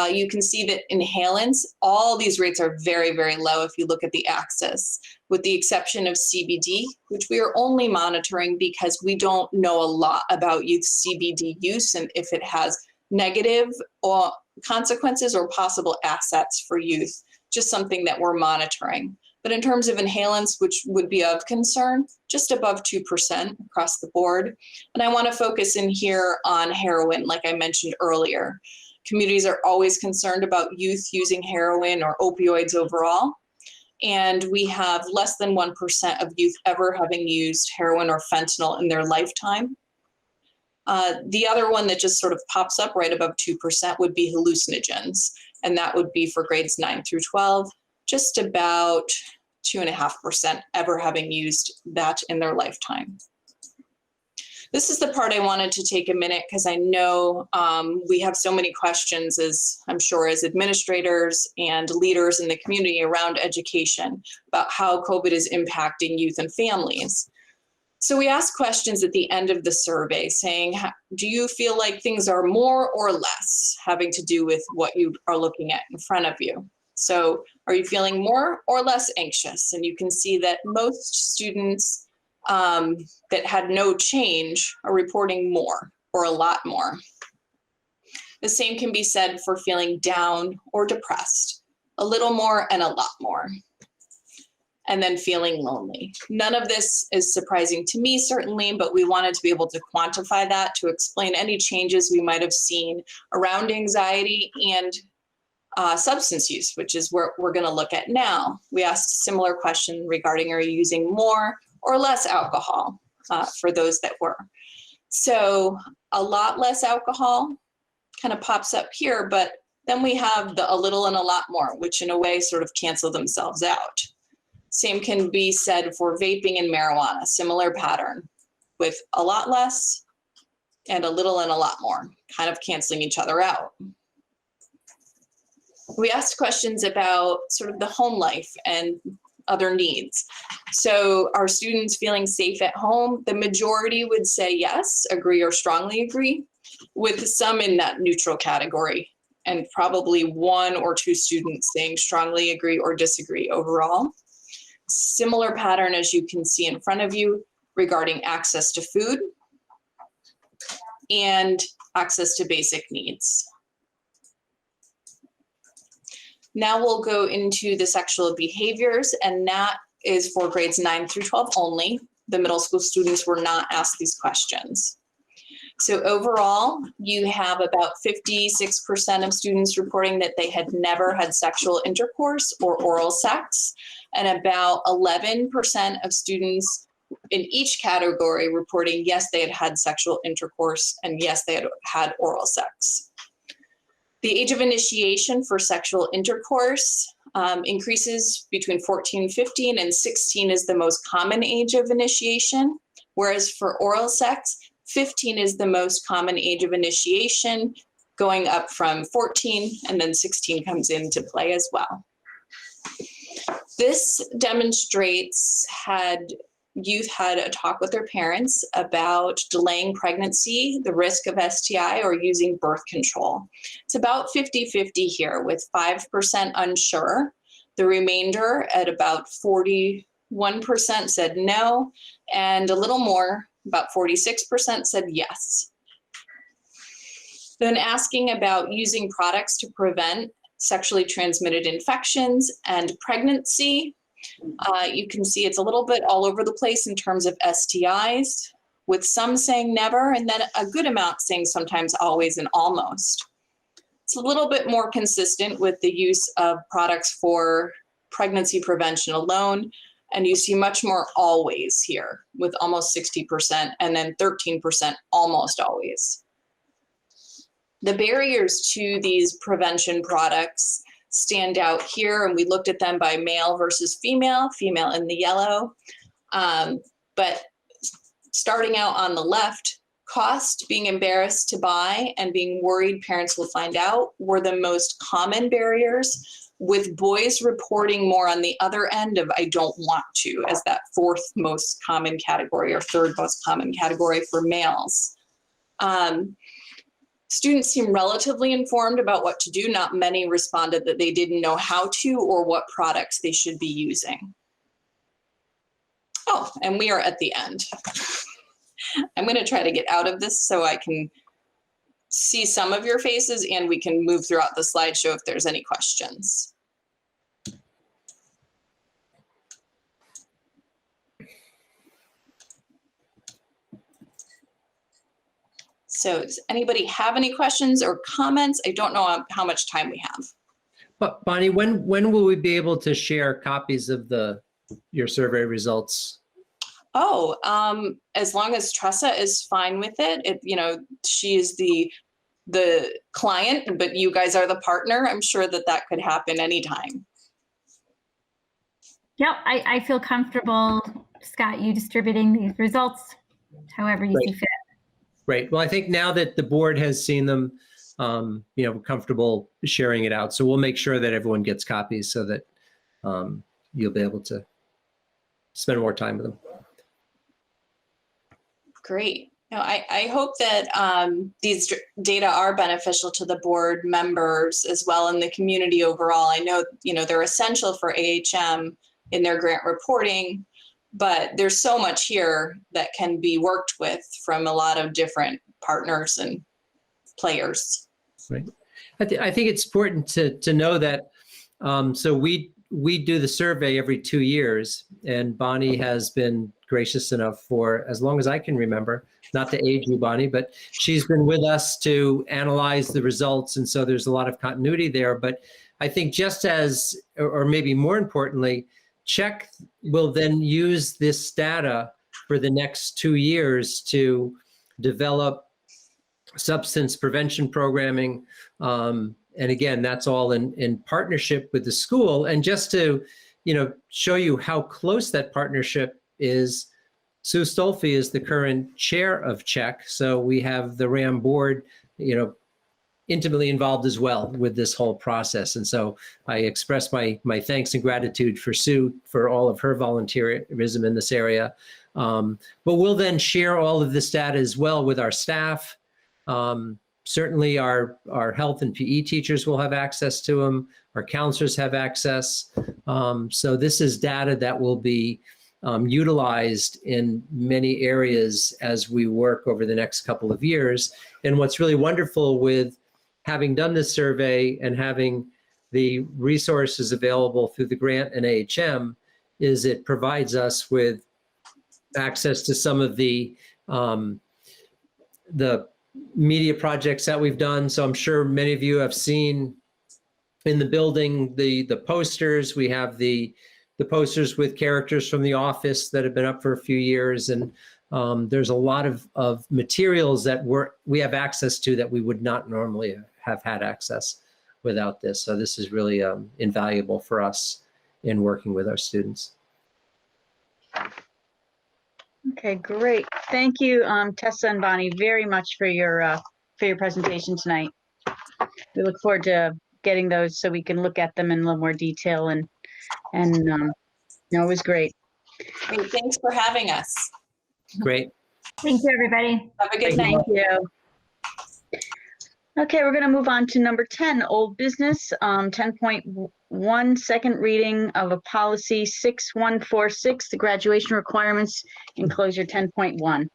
You can see that inhalants, all these rates are very, very low if you look at the axis, with the exception of CBD, which we are only monitoring because we don't know a lot about youth CBD use and if it has negative or consequences or possible assets for youth, just something that we're monitoring. But in terms of inhalants, which would be of concern, just above 2% across the board. And I want to focus in here on heroin, like I mentioned earlier. Communities are always concerned about youth using heroin or opioids overall. And we have less than 1% of youth ever having used heroin or fentanyl in their lifetime. The other one that just sort of pops up right above 2% would be hallucinogens. And that would be for grades 9 through 12, just about 2.5% ever having used that in their lifetime. This is the part I wanted to take a minute because I know we have so many questions, as I'm sure as administrators and leaders in the community around education about how COVID is impacting youth and families. So we asked questions at the end of the survey saying, do you feel like things are more or less having to do with what you are looking at in front of you? So are you feeling more or less anxious? And you can see that most students that had no change are reporting more or a lot more. The same can be said for feeling down or depressed, a little more and a lot more. And then feeling lonely. None of this is surprising to me, certainly, but we wanted to be able to quantify that to explain any changes we might have seen around anxiety and substance use, which is what we're going to look at now. We asked a similar question regarding, are you using more or less alcohol for those that were. So a lot less alcohol kind of pops up here, but then we have the a little and a lot more, which in a way sort of cancel themselves out. Same can be said for vaping and marijuana, similar pattern with a lot less and a little and a lot more, kind of canceling each other out. We asked questions about sort of the home life and other needs. So are students feeling safe at home? The majority would say yes, agree or strongly agree, with some in that neutral category, and probably 1 or 2 students saying strongly agree or disagree overall. Similar pattern as you can see in front of you regarding access to food and access to basic needs. Now we'll go into the sexual behaviors, and that is for grades 9 through 12 only. The middle school students were not asked these questions. So overall, you have about 56% of students reporting that they had never had sexual intercourse or oral sex, and about 11% of students in each category reporting yes, they had had sexual intercourse, and yes, they had had oral sex. The age of initiation for sexual intercourse increases between 14 and 15, and 16 is the most common age of initiation. whereas for oral sex, 15 is the most common age of initiation, going up from 14, and then 16 comes into play as well. This demonstrates youth had a talk with their parents about delaying pregnancy, the risk of STI, or using birth control. It's about 50-50 here, with 5% unsure. The remainder, at about 41%, said no, and a little more, about 46%, said yes. Then asking about using products to prevent sexually transmitted infections and pregnancy. You can see it's a little bit all over the place in terms of STIs, with some saying never, and then a good amount saying sometimes, always, and almost. It's a little bit more consistent with the use of products for pregnancy prevention alone, and you see much more always here, with almost 60%, and then 13% almost always. The barriers to these prevention products stand out here, and we looked at them by male versus female in the yellow. But starting out on the left, cost, being embarrassed to buy, and being worried parents will find out were the most common barriers, with boys reporting more on the other end of I don't want to, as that fourth most common category or third most common category for males. Students seem relatively informed about what to do. Not many responded that they didn't know how to or what products they should be using. Oh, and we are at the end. I'm going to try to get out of this so I can see some of your faces, and we can move throughout the slideshow if there's any questions. So does anybody have any questions or comments? I don't know how much time we have. But Bonnie, when will we be able to share copies of your survey results? Oh, as long as Tressa is fine with it. She is the client, but you guys are the partner. I'm sure that could happen anytime. Yep, I feel comfortable, Scott, you distributing these results however you see fit. Right. Well, I think now that the board has seen them, we're comfortable sharing it out. So we'll make sure that everyone gets copies so that you'll be able to spend more time with them. Great. I hope that these data are beneficial to the board members as well, and the community overall. I know, they're essential for AHM in their grant reporting, but there's so much here that can be worked with from a lot of different partners and players. Right. I think it's important to know that, so we do the survey every 2 years, and Bonnie has been gracious enough for as long as I can remember, not to age you, Bonnie, but she's been with us to analyze the results. And so there's a lot of continuity there. But I think just as, or maybe more importantly, CHEC will then use this data for the next 2 years to develop substance prevention programming. And again, that's all in partnership with the school. And just to, show you how close that partnership is, Sue Stolfi is the current chair of CHEC. So we have the RHAM board, intimately involved as well with this whole process. And so I express my thanks and gratitude for Sue for all of her volunteerism in this area. But we'll then share all of this data as well with our staff. Certainly our health and PE teachers will have access to them. Our counselors have access. So this is data that will be utilized in many areas as we work over the next couple of years. And what's really wonderful with having done this survey and having the resources available through the grant and AHM is it provides us with access to some of the media projects that we've done. So I'm sure many of you have seen in the building the posters. We have the posters with characters from The Office that have been up for a few years. And there's a lot of materials that we have access to that we would not normally have had access without this. So this is really invaluable for us in working with our students. Okay, great. Thank you, Tessa and Bonnie, very much for your presentation tonight. We look forward to getting those so we can look at them in a little more detail and it was great. Great, thanks for having us. Great. Thank you, everybody. Have a good Thank night. Thank you. Okay, we're going to move on to number 10, old business, 10.1, second reading of a policy 6146, the graduation requirements, enclosure 10.1.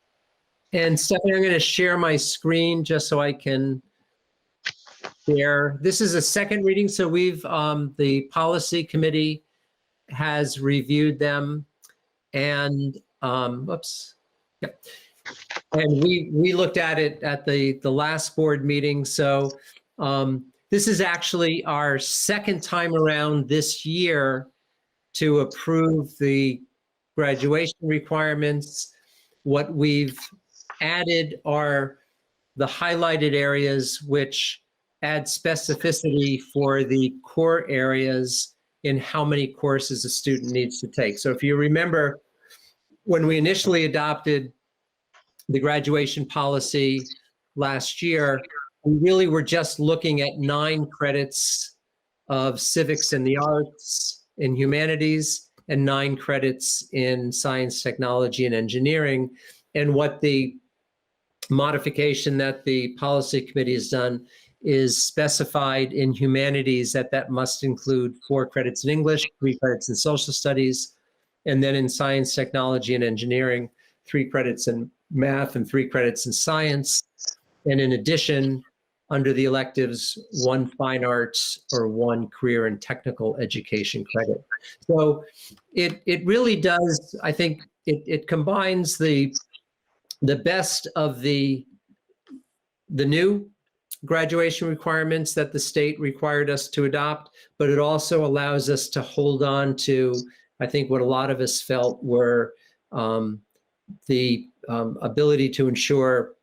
And Stephanie, I'm going to share my screen just so I can share. This is a second reading, so we've, the policy committee has reviewed them and, whoops, yep. And we looked at it at the last board meeting. So this is actually our second time around this year to approve the graduation requirements. What we've added are the highlighted areas, which add specificity for the core areas in how many courses a student needs to take. So if you remember, when we initially adopted the graduation policy last year, we really were just looking at 9 credits of civics and the arts and humanities and 9 credits in science, technology, and engineering. And what the modification that the policy committee has done is specified in humanities that must include 4 credits in English, 3 credits in social studies, and then in science, technology, and engineering, 3 credits in math and 3 credits in science. And in addition, under the electives, 1 fine arts or 1 career and technical education credit. So it really does, I think it combines the best of the new graduation requirements that the state required us to adopt, but it also allows us to hold on to, I think, what a lot of us felt were the ability to ensure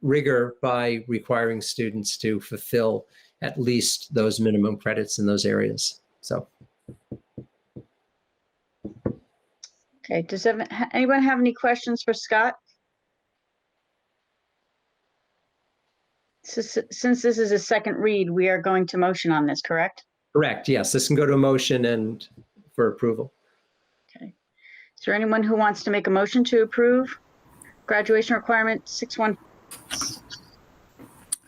rigor by requiring students to fulfill at least those minimum credits in those areas. So. Okay, does anyone have any questions for Scott? Since this is a second read, we are going to motion on this, correct? Correct, yes. This can go to a motion and for approval. Okay. Is there anyone who wants to make a motion to approve graduation requirement 61?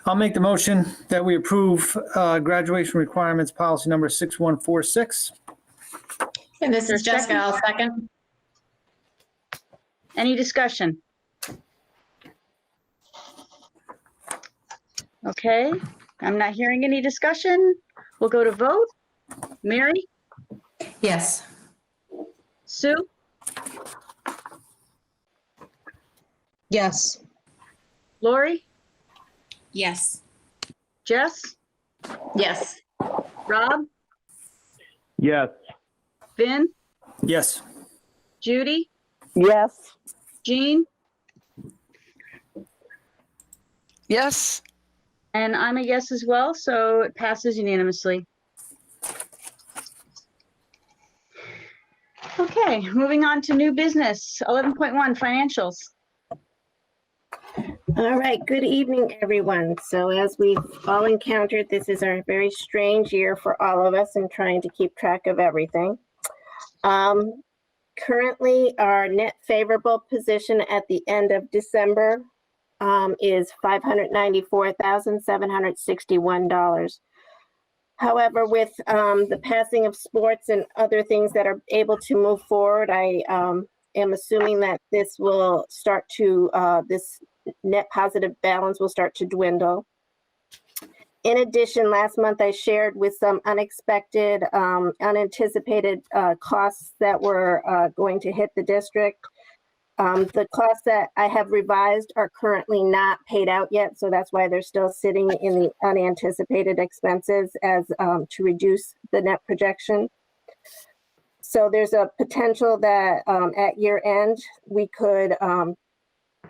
I'll make the motion that we approve graduation requirements policy number 6146. And this is Jessica. I'll second. Any discussion? Okay, I'm not hearing any discussion. We'll go to vote. Mary? Yes. Sue? Yes. Lori? Yes. Jess? Yes. Rob? Yes. Vin? Yes. Judy? Yes. Jean? Yes. And I'm a yes as well, so it passes unanimously. Okay, moving on to new business, 11.1 financials. All right, good evening, everyone. So as we've all encountered, this is a very strange year for all of us in trying to keep track of everything. Currently, our net favorable position at the end of December is $594,761. However, with the passing of sports and other things that are able to move forward, I am assuming that this will start to, this net positive balance will start to dwindle. In addition, last month I shared with some unexpected, unanticipated costs that were going to hit the district. The costs that I have revised are currently not paid out yet, so that's why they're still sitting in the unanticipated expenses as to reduce the net projection. So there's a potential that at year end, we could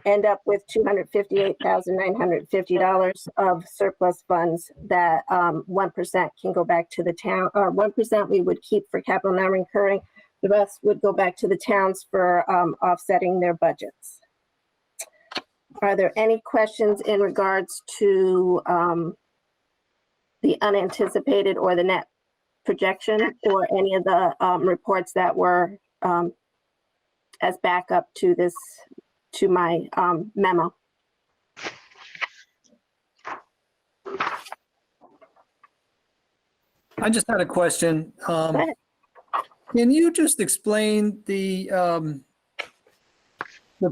end up with $258,950 of surplus funds that 1% can go back to the town, or 1% we would keep for capital non-recurring, The rest would go back to the towns for offsetting their budgets. Are there any questions in regards to the unanticipated or the net projection, or any of the reports that were as backup to this, to my memo? I just had a question. Can you just explain the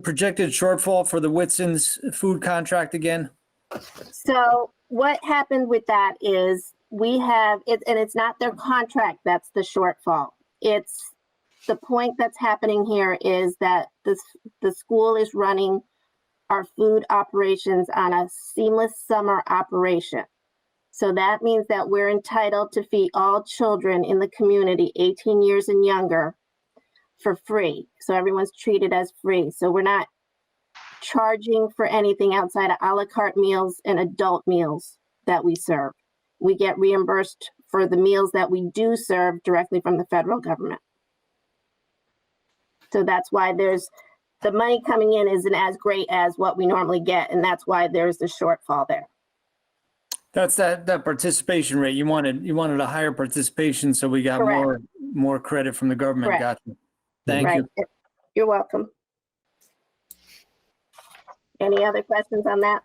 projected shortfall for the Whitson's food contract again? So what happened with that is we have it, and it's not their contract that's the shortfall. It's the point that's happening here is that the school is running our food operations on a seamless summer operation. So that means that we're entitled to feed all children in the community 18 years and younger for free. So everyone's treated as free. So we're not charging for anything outside of a la carte meals and adult meals that we serve. We get reimbursed for the meals that we do serve directly from the federal government. So that's why there's the money coming in isn't as great as what we normally get, and that's why there's the shortfall there. That's that participation rate. You wanted a higher participation, so we got Correct. more credit from the government. Correct. Gotcha. Thank you. You're welcome. Any other questions on that?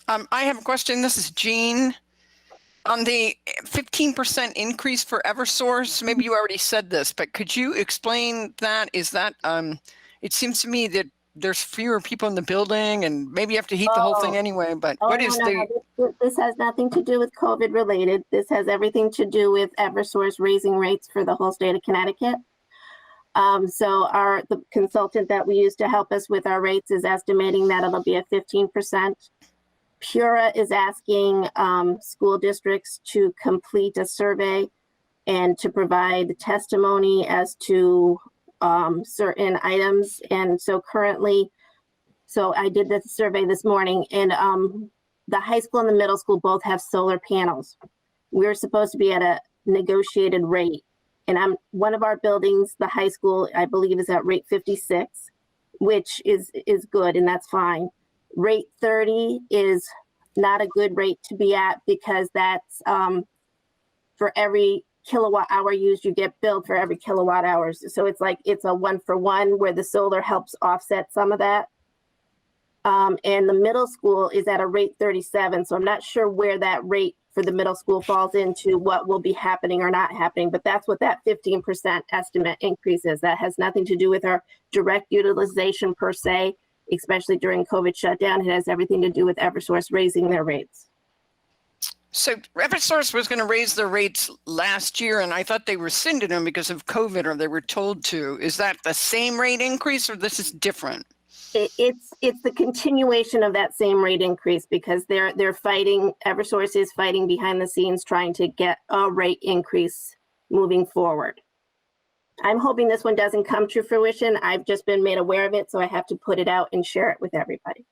I have a question. This is Jean. On the 15% increase for Eversource, maybe you already said this, but could you explain that? Is that, it seems to me that there's fewer people in the building and maybe you have to heat the whole thing anyway, but what is This has nothing to do with COVID related. This has everything to do with Eversource raising rates for the whole state of Connecticut. So the consultant that we use to help us with our rates is estimating that it'll be a 15%. Pura is asking school districts to complete a survey and to provide testimony as to certain items. And so currently, so I did the survey this morning, and the high school and the middle school both have solar panels. We're supposed to be at a negotiated rate. And one of our buildings, the high school, I believe is at rate 56, which is good, and that's fine. Rate 30 is not a good rate to be at because that's for every kilowatt hour used, you get billed for every kilowatt hours. So it's like it's a 1-for-1 where the solar helps offset some of that. And the middle school is at a rate 37. So I'm not sure where that rate for the middle school falls into what will be happening or not happening, but that's what that 15% estimate increase is. That has nothing to do with our direct utilization per se, especially during COVID shutdown. It has everything to do with Eversource raising their rates. So Eversource was going to raise their rates last year, and I thought they rescinded them because of COVID, or they were told to. Is that the same rate increase, or this is different? It's the continuation of that same rate increase because they're fighting. Eversource is fighting behind the scenes, trying to get a rate increase moving forward. I'm hoping this one doesn't come to fruition. I've just been made aware of it, so I have to put it out and share it with everybody.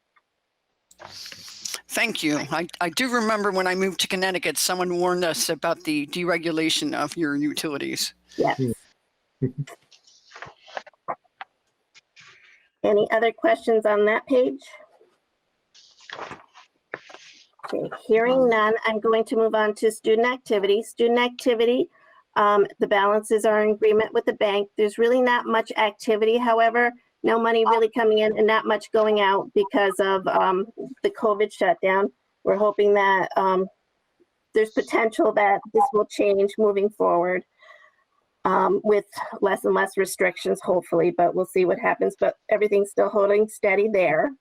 Thank you. I do remember when I moved to Connecticut, someone warned us about the deregulation of your utilities. Yes. Any other questions on that page? Okay, hearing none, I'm going to move on to student activity. Student activity, the balances are in agreement with the bank. There's really not much activity, however, no money really coming in and not much going out because of the COVID shutdown. We're hoping that there's potential that this will change moving forward with less and less restrictions, hopefully, but we'll see what happens. But everything's still holding steady there.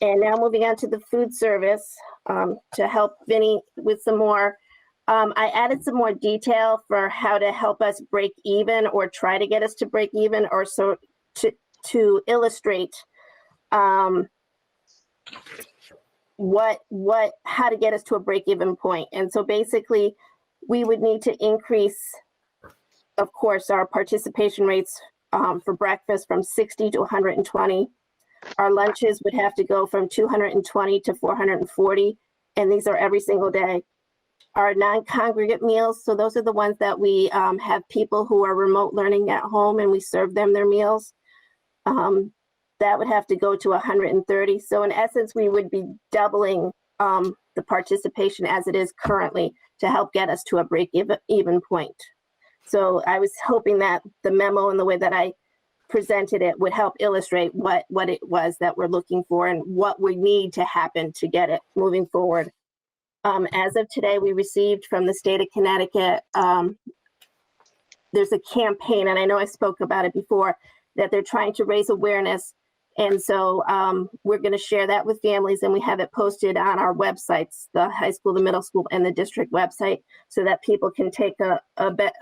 And now moving on to the food service to help Vinny with some more. I added some more detail for how to help us break even or try to get us to break even, or so to illustrate how to get us to a break even point. And so basically we would need to increase, of course, our participation rates for breakfast from 60 to 120. Our lunches would have to go from 220 to 440, and these are every single day. our non-congregate meals. So those are the ones that we have people who are remote learning at home and we serve them their meals. That would have to go to 130. So in essence, we would be doubling the participation as it is currently to help get us to a break-even point. So I was hoping that the memo and the way that I presented it would help illustrate what it was that we're looking for and what we need to happen to get it moving forward. As of today, we received from the state of Connecticut, there's a campaign, and I know I spoke about it before, that they're trying to raise awareness. And so we're going to share that with families, and we have it posted on our websites, the high school, the middle school, and the district website, so that people can take a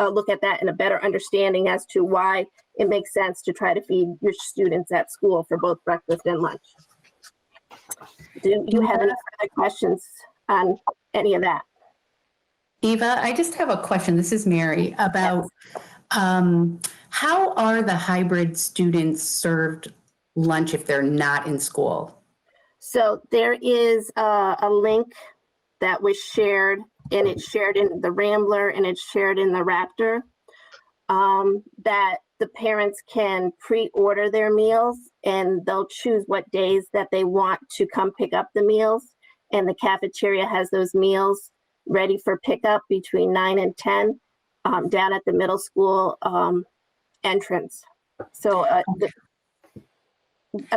look at that and a better understanding as to why it makes sense to try to feed your students at school for both breakfast and lunch. Do you have any further questions on any of that? Eva, I just have a question. This is Mary about how are the hybrid students served lunch if they're not in school? So there is a link that was shared, and it's shared in the Rambler and it's shared in the Raptor, that the parents can pre-order their meals and they'll choose what days that they want to come pick up the meals. And the cafeteria has those meals ready for pickup between 9 and 10 down at the middle school entrance. So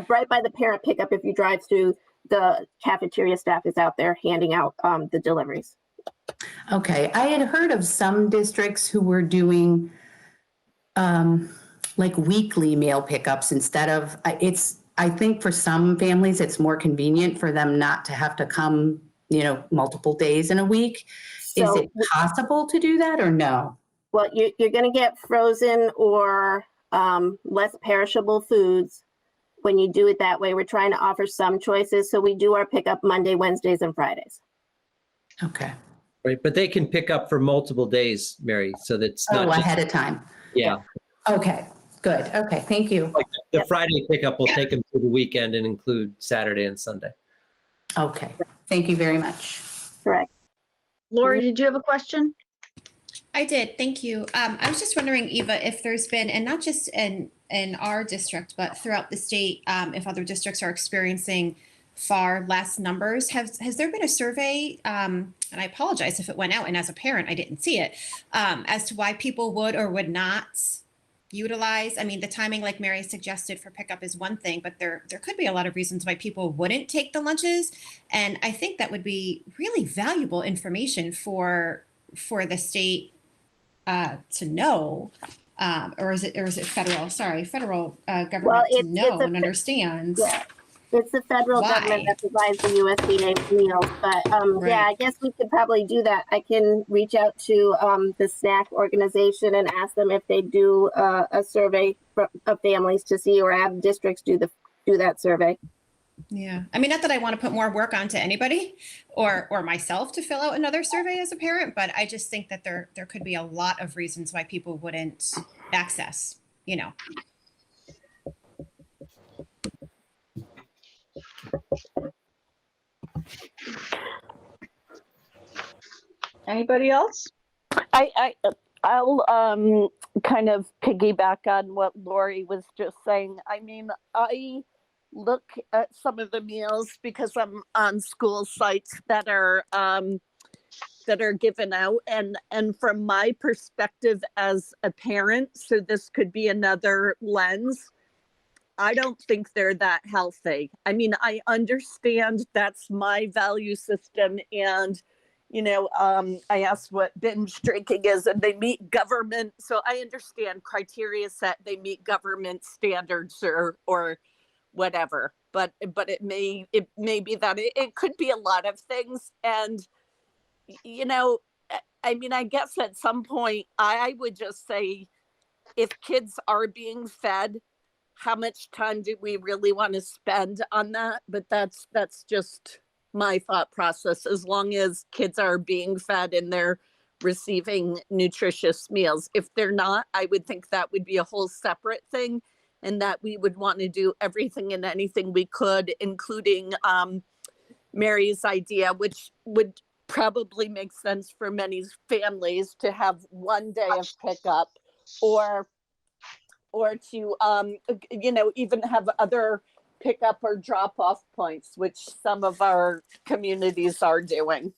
right by the parent pickup, if you drive through, the cafeteria staff is out there handing out the deliveries. Okay, I had heard of some districts who were doing like weekly meal pickups instead of, I think for some families, it's more convenient for them not to have to come, multiple days in a week. So, is it possible to do that or no? Well, you're going to get frozen or less perishable foods when you do it that way. We're trying to offer some choices. So we do our pickup Monday, Wednesdays, and Fridays. Okay. Right, but they can pick up for multiple days, Mary, so that's not just ahead of time. Yeah. Okay, good. Okay, thank you. Like the Friday pickup will take them through the weekend and include Saturday and Sunday. Okay, thank you very much. Correct. Lori, did you have a question? I did, thank you. I was just wondering, Eva, if there's been, and not just in our district, but throughout the state, if other districts are experiencing far less numbers, has there been a survey, and I apologize if it went out and as a parent I didn't see it, as to why people would or would not utilize, I mean, the timing like Mary suggested for pickup is one thing, but there could be a lot of reasons why people wouldn't take the lunches. And I think that would be really valuable information for the state to know, or is it federal? Sorry, federal government to know and understand. Yeah, it's the federal government that provides the USDA meals. But yeah, I guess we could probably do that. I can reach out to the snack organization and ask them if they do a survey of families to see, or have districts do that survey. Yeah, I mean, not that I want to put more work onto anybody or myself to fill out another survey as a parent, but I just think that there could be a lot of reasons why people wouldn't access, Anybody else? I'll kind of piggyback on what Lori was just saying. I mean, I look at some of the meals because I'm on school sites that are given out, and from my perspective as a parent, so this could be another lens, I don't think they're that healthy. I mean, I understand that's my value system, and I asked what binge drinking is, and they meet government, so I understand criteria set, they meet government standards or whatever, but it may be that it could be a lot of things. And I mean, I guess at some point I would just say, if kids are being fed, how much time do we really want to spend on that? But that's just my thought process. As long as kids are being fed and they're receiving nutritious meals. If they're not, I would think that would be a whole separate thing, and that we would want to do everything and anything we could, including Mary's idea, which would probably makes sense for many families to have one day of pickup, or to even have other pickup or drop off points, which some of our communities are doing.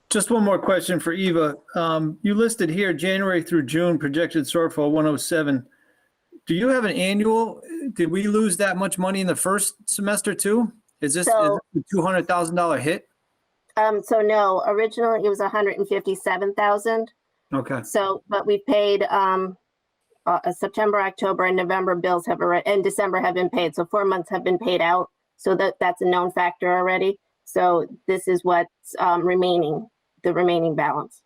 Just one more question for Eva. You listed here January through June projected shortfall 107. Do you have an annual? Did we lose that much money in the first semester too? Is this a $200,000 hit? So no, originally it was 157,000. Okay. So, but we paid September, October, and November bills have already, and December have been paid. So 4 months have been paid out. So that's a known factor already. So this is what's remaining, the remaining balance.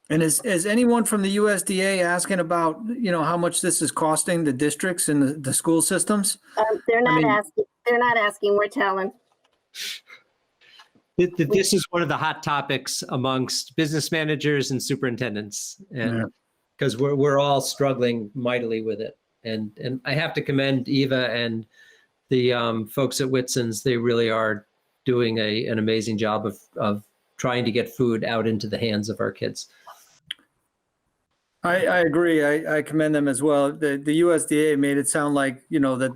And is anyone from the USDA asking about, how much this is costing the districts and the school systems? They're not asking. They're not asking. We're telling. This is one of the hot topics amongst business managers and superintendents, and because we're all struggling mightily with it. And I have to commend Eva and the folks at Whitson's. They really are doing an amazing job of trying to get food out into the hands of our kids. I agree. I commend them as well. The USDA made it sound like, that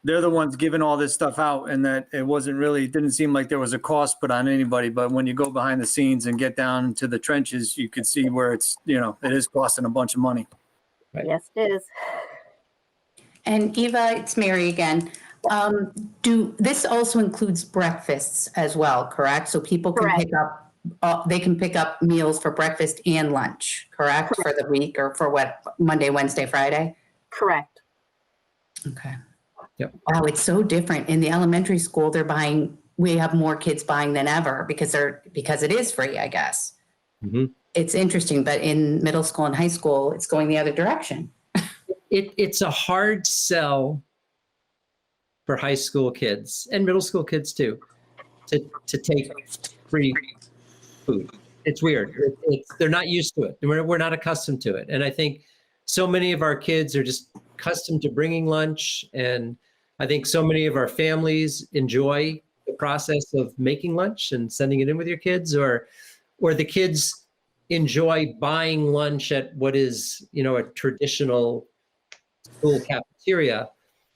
they're the ones giving all this stuff out, and that it didn't seem like there was a cost put on anybody. But when you go behind the scenes and get down to the trenches, you can see where it's, it is costing a bunch of money. Right. Yes, it is. And Eva, it's Mary again. This also includes breakfasts as well, correct? So people can pick up meals for breakfast and lunch, correct? For the week, or for what, Monday, Wednesday, Friday? Correct. Okay. Yep. Wow, it's so different. In the elementary school, we have more kids buying than ever because it is free, I guess. Mm-hmm. It's interesting, but in middle school and high school, it's going the other direction. It's a hard sell for high school kids and middle school kids too, to take free food. It's weird. They're not used to it. We're not accustomed to it. And I think so many of our kids are just accustomed to bringing lunch. And I think so many of our families enjoy the process of making lunch and sending it in with your kids, or the kids enjoy buying lunch at what is, a traditional school cafeteria.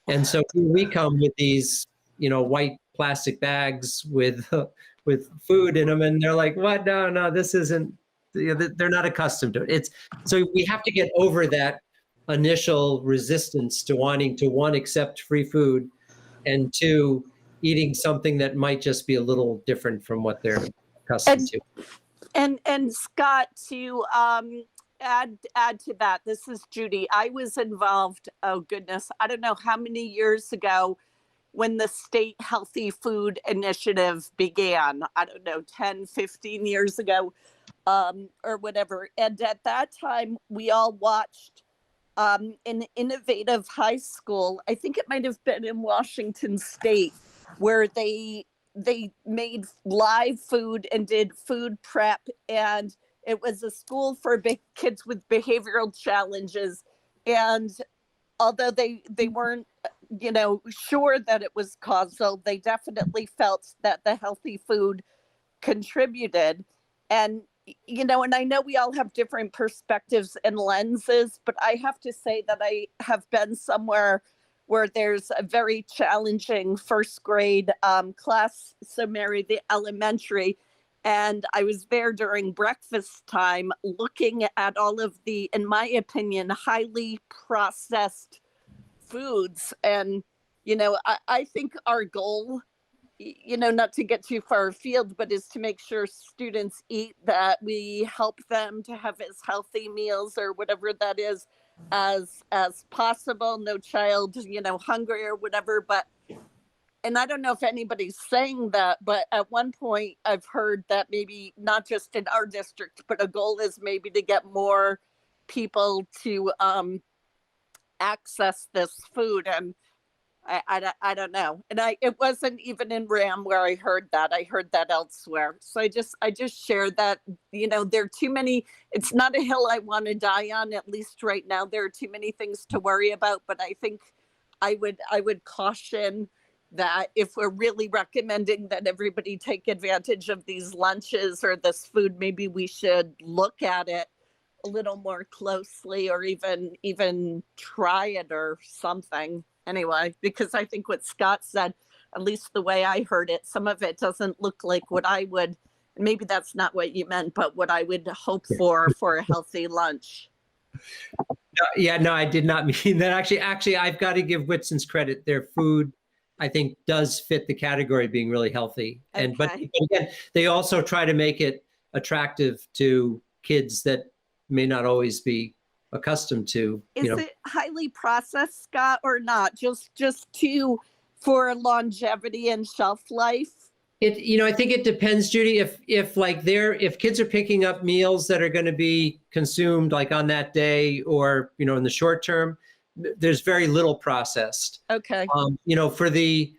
And so here we come with these, white plastic bags with food in them, and they're like, what? No, this isn't, they're not accustomed to it. So we have to get over that initial resistance to wanting to, one, accept free food, and two, eating something that might just be a little different from what they're accustomed to. And Scott, to add to that, this is Judy. I was involved, oh goodness, I don't know how many years ago, when the state healthy food initiative began. I don't know, 10, 15 years ago, or whatever. And at that time, we all watched an innovative high school, I think it might have been in Washington State, where they made live food and did food prep, and it was a school for kids with behavioral challenges. And although they weren't, sure that it was causal, they definitely felt that the healthy food contributed. And and I know we all have different perspectives and lenses, but I have to say that I have been somewhere where there's a very challenging first grade class. So Mary, the elementary, and I was there during breakfast time looking at all of the, in my opinion, highly processed foods. And, I think our goal, not to get too far afield, but is to make sure students eat, that we help them to have as healthy meals or whatever that is as possible. No child, hungry or whatever. But, and I don't know if anybody's saying that, but at one point I've heard that maybe not just in our district, but a goal is maybe to get more people to access this food. And I don't know. And it wasn't even in RHAM where I heard that. I heard that elsewhere. So I just shared that, there are too many, it's not a hill I want to die on, at least right now. There are too many things to worry about, but I think I would caution that if we're really recommending that everybody take advantage of these lunches or this food, maybe we should look at it a little more closely, or even try it or something. Anyway, because I think what Scott said, at least the way I heard it, some of it doesn't look like what I would, maybe that's not what you meant, but what I would hope for a healthy lunch. Yeah, no, I did not mean that. Actually, I've got to give Whitson's credit. Their food, I think, does fit the category of being really healthy. And but again, they also try to make it attractive to kids that may not always be accustomed to. Is it highly processed, Scott, or not? Just for longevity and shelf life? I think it depends, Judy. If kids are picking up meals that are going to be consumed like on that day or, in the short term, there's very little processed. Okay. For the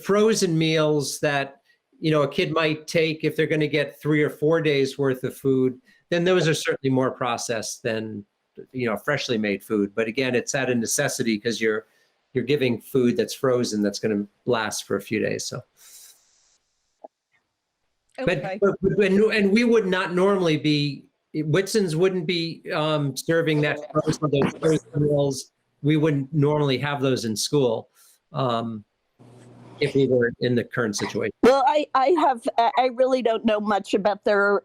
frozen meals that, a kid might take if they're going to get 3 or 4 days worth of food, then those are certainly more processed than, freshly made food. But again, it's out of necessity because you're giving food that's frozen that's going to last for a few days. So. Okay. And we would not normally be, Whitson's wouldn't be serving those frozen meals. We wouldn't normally have those in school if we were in the current situation. Well, I really don't know much about their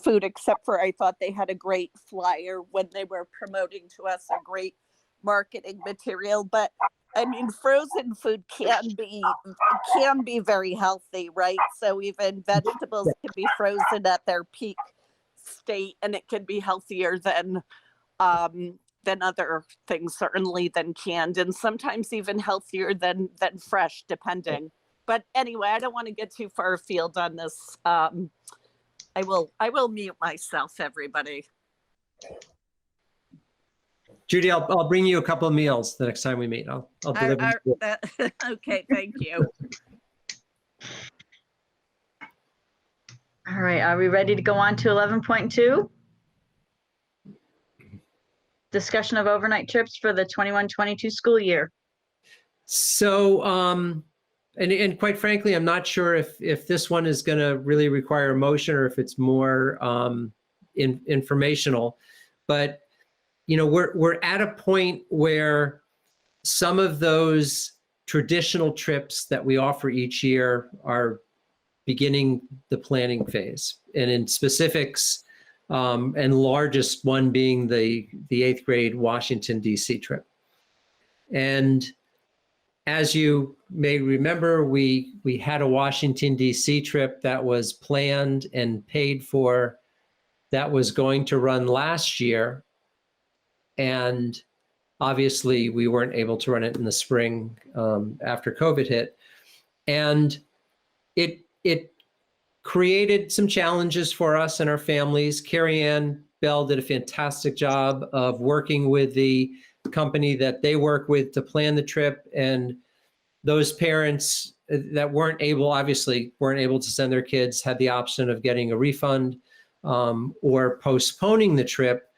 food, except for I thought they had a great flyer when they were promoting to us, a great marketing material. But I mean, frozen food can be very healthy, right? So even vegetables can be frozen at their peak state, and it can be healthier than other things, certainly than canned, and sometimes even healthier than fresh, depending. But anyway, I don't want to get too far afield on this. I will mute myself, everybody. Judy, I'll bring you a couple of meals the next time we meet. I'll deliver. Okay, thank you. All right, are we ready to go on to 11.2? Discussion of overnight trips for the 21-22 school year. So, and quite frankly, I'm not sure if this one is going to really require a motion or if it's more informational, but we're at a point where some of those traditional trips that we offer each year are beginning the planning phase. And in specifics, and largest one being the 8th grade Washington, D.C. trip. And as you may remember, we had a Washington, D.C. trip that was planned and paid for that was going to run last year. And obviously we weren't able to run it in the spring after COVID hit. And it created some challenges for us and our families. Carrie Ann Bell did a fantastic job of working with the company that they work with to plan the trip. And those parents that obviously weren't able to send their kids had the option of getting a refund or postponing the trip.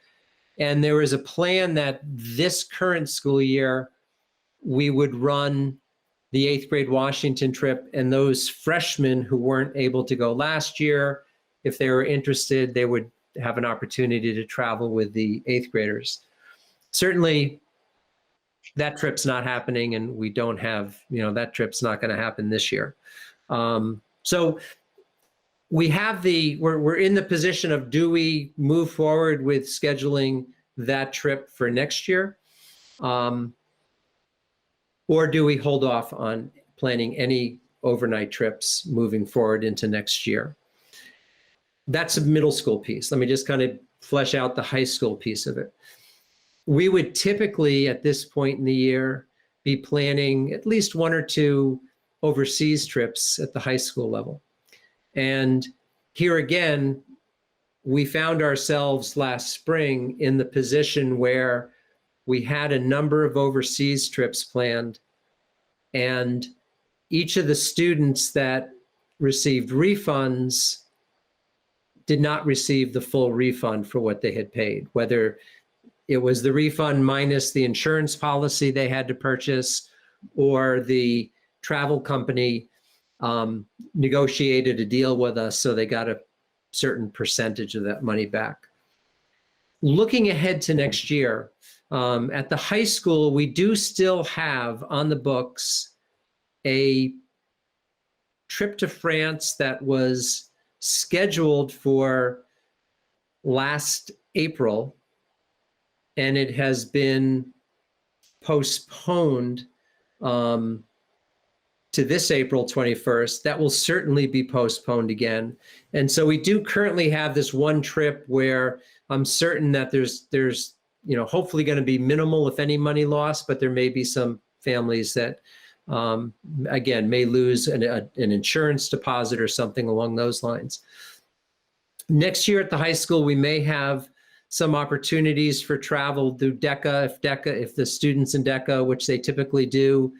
And there was a plan that this current school year, we would run the 8th grade Washington trip, and those freshmen who weren't able to go last year, if they were interested, they would have an opportunity to travel with the 8th graders. Certainly, that trip's not happening, and we don't have, that trip's not going to happen this year. So we have we're in the position of, do we move forward with scheduling that trip for next year? Or do we hold off on planning any overnight trips moving forward into next year? That's a middle school piece. Let me just kind of flesh out the high school piece of it. We would typically, at this point in the year, be planning at least 1 or 2 overseas trips at the high school level. And here again, we found ourselves last spring in the position where we had a number of overseas trips planned, and each of the students that received refunds did not receive the full refund for what they had paid, whether it was the refund minus the insurance policy they had to purchase, or the travel company negotiated a deal with us, so they got a certain percentage of that money back. Looking ahead to next year, at the high school, we do still have on the books a trip to France that was scheduled for last April, and it has been postponed to this April 21st. That will certainly be postponed again. And so we do currently have this one trip where I'm certain that there's hopefully going to be minimal, if any, money lost, but there may be some families that, again, may lose an insurance deposit or something along those lines. Next year at the high school, we may have some opportunities for travel through if the students in DECA, which they typically do,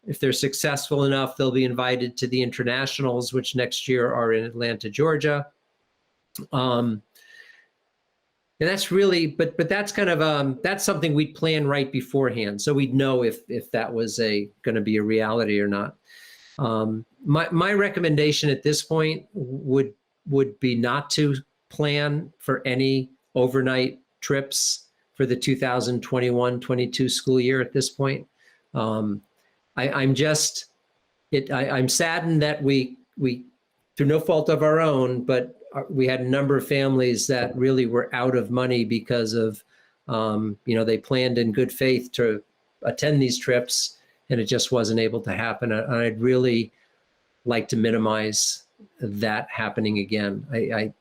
if they're successful enough, they'll be invited to the internationals, which next year are in Atlanta, Georgia. And that's really, but that's kind of, that's something we'd plan right beforehand. So we'd know if that was going to be a reality or not. My recommendation at this point would be not to plan for any overnight trips for the 2021-22 school year at this point. I'm saddened that we, through no fault of our own, but we had a number of families that really were out of money because of, they planned in good faith to attend these trips, and it just wasn't able to happen. And I'd really like to minimize that happening again.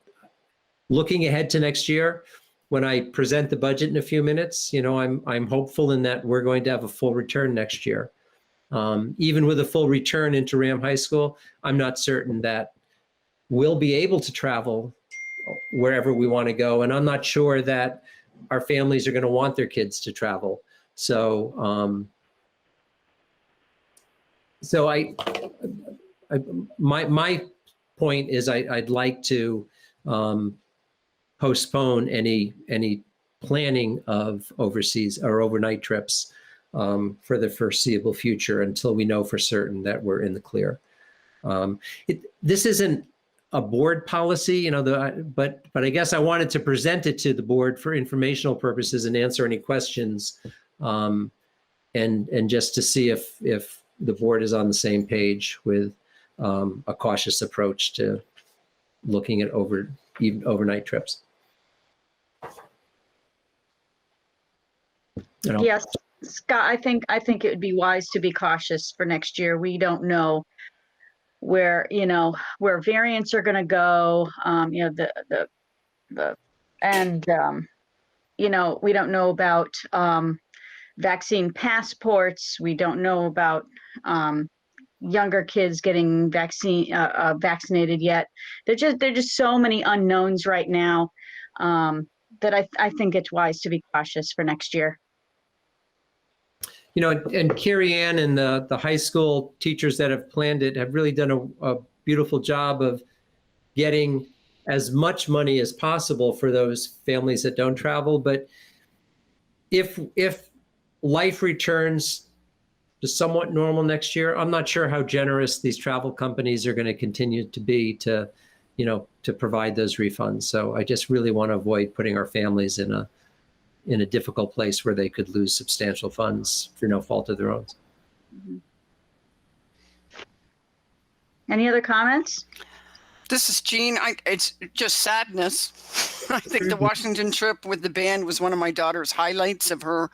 Looking ahead to next year, when I present the budget in a few minutes, I'm hopeful in that we're going to have a full return next year. Even with a full return into RHAM High School, I'm not certain that we'll be able to travel wherever we want to go. And I'm not sure that our families are going to want their kids to travel. So, my point is I'd like to postpone any planning of overseas or overnight trips for the foreseeable future until we know for certain that we're in the clear. This isn't a board policy, but I guess I wanted to present it to the board for informational purposes and answer any questions, and just to see if the board is on the same page with a cautious approach to looking at even overnight trips. Yes, Scott, I think it would be wise to be cautious for next year. We don't know where variants are going to go. We don't know about vaccine passports. We don't know about younger kids getting vaccinated yet. There are just so many unknowns right now that I think it's wise to be cautious for next year. And Carrie Ann and the high school teachers that have planned it have really done a beautiful job of getting as much money as possible for those families that don't travel. But if life returns to somewhat normal next year, I'm not sure how generous these travel companies are going to continue to be to provide those refunds. So I just really want to avoid putting our families in a difficult place where they could lose substantial funds for no fault of their own. Any other comments? This is Jean. It's just sadness. I think the Washington trip with the band was one of my daughter's highlights of her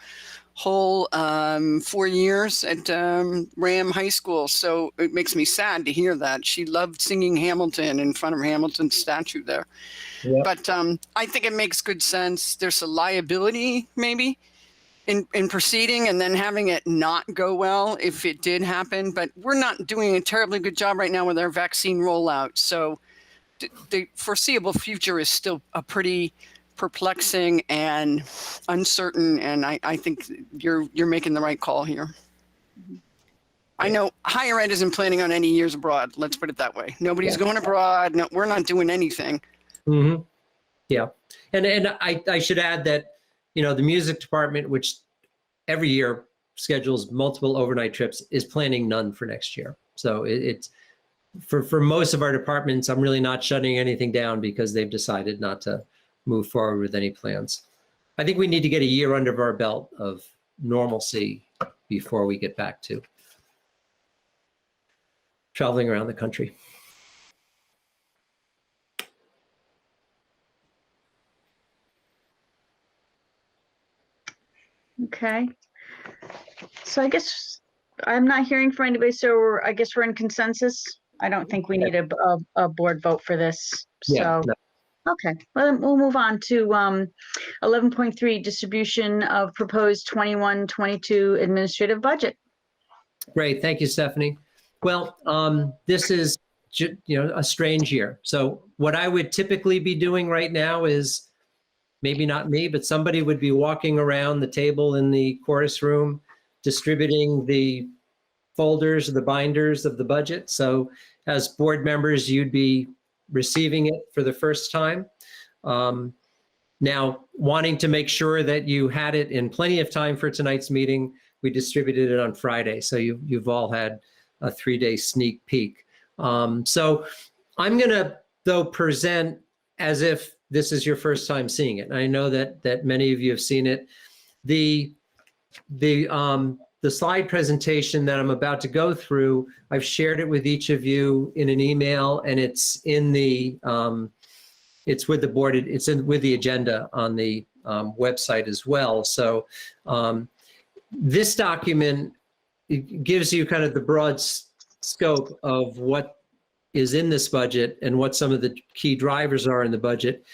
whole 4 years at RHAM High School. So it makes me sad to hear that. She loved singing Hamilton in front of Hamilton's statue there. Yeah. But I think it makes good sense. There's a liability maybe in proceeding and then having it not go well if it did happen. But we're not doing a terribly good job right now with our vaccine rollout. So the foreseeable future is still a pretty perplexing and uncertain, and I think you're making the right call here. I know higher ed isn't planning on any years abroad. Let's put it that way. Nobody's going abroad. No, we're not doing anything. Mm-hmm. Yeah, and I should add that the music department, which every year schedules multiple overnight trips is planning none for next year. So it's for most of our departments, I'm really not shutting anything down because they've decided not to move forward with any plans. I think we need to get a year under our belt of normalcy before we get back to traveling around the country. Okay. So I guess I'm not hearing from anybody, so I guess we're in consensus. I don't think we need a board vote for this. Yeah, So, no. okay, well, then we'll move on to 11.3, distribution of proposed 21-22 administrative budget. Great, thank you, Stephanie. Well, this is a strange year. So what I would typically be doing right now is, maybe not me, but somebody would be walking around the table in the chorus room, distributing the folders, the binders of the budget. So as board members, you'd be receiving it for the first time. Now, wanting to make sure that you had it in plenty of time for tonight's meeting, we distributed it on Friday. So you've all had a 3-day sneak peek. So I'm gonna, though, present as if this is your first time seeing it. I know that many of you have seen it. The slide presentation that I'm about to go through, I've shared it with each of you in an email, and it's in the it's with the board. It's with the agenda on the website as well. So this document, it gives you kind of the broad scope of what is in this budget and what some of the key drivers are in the budget.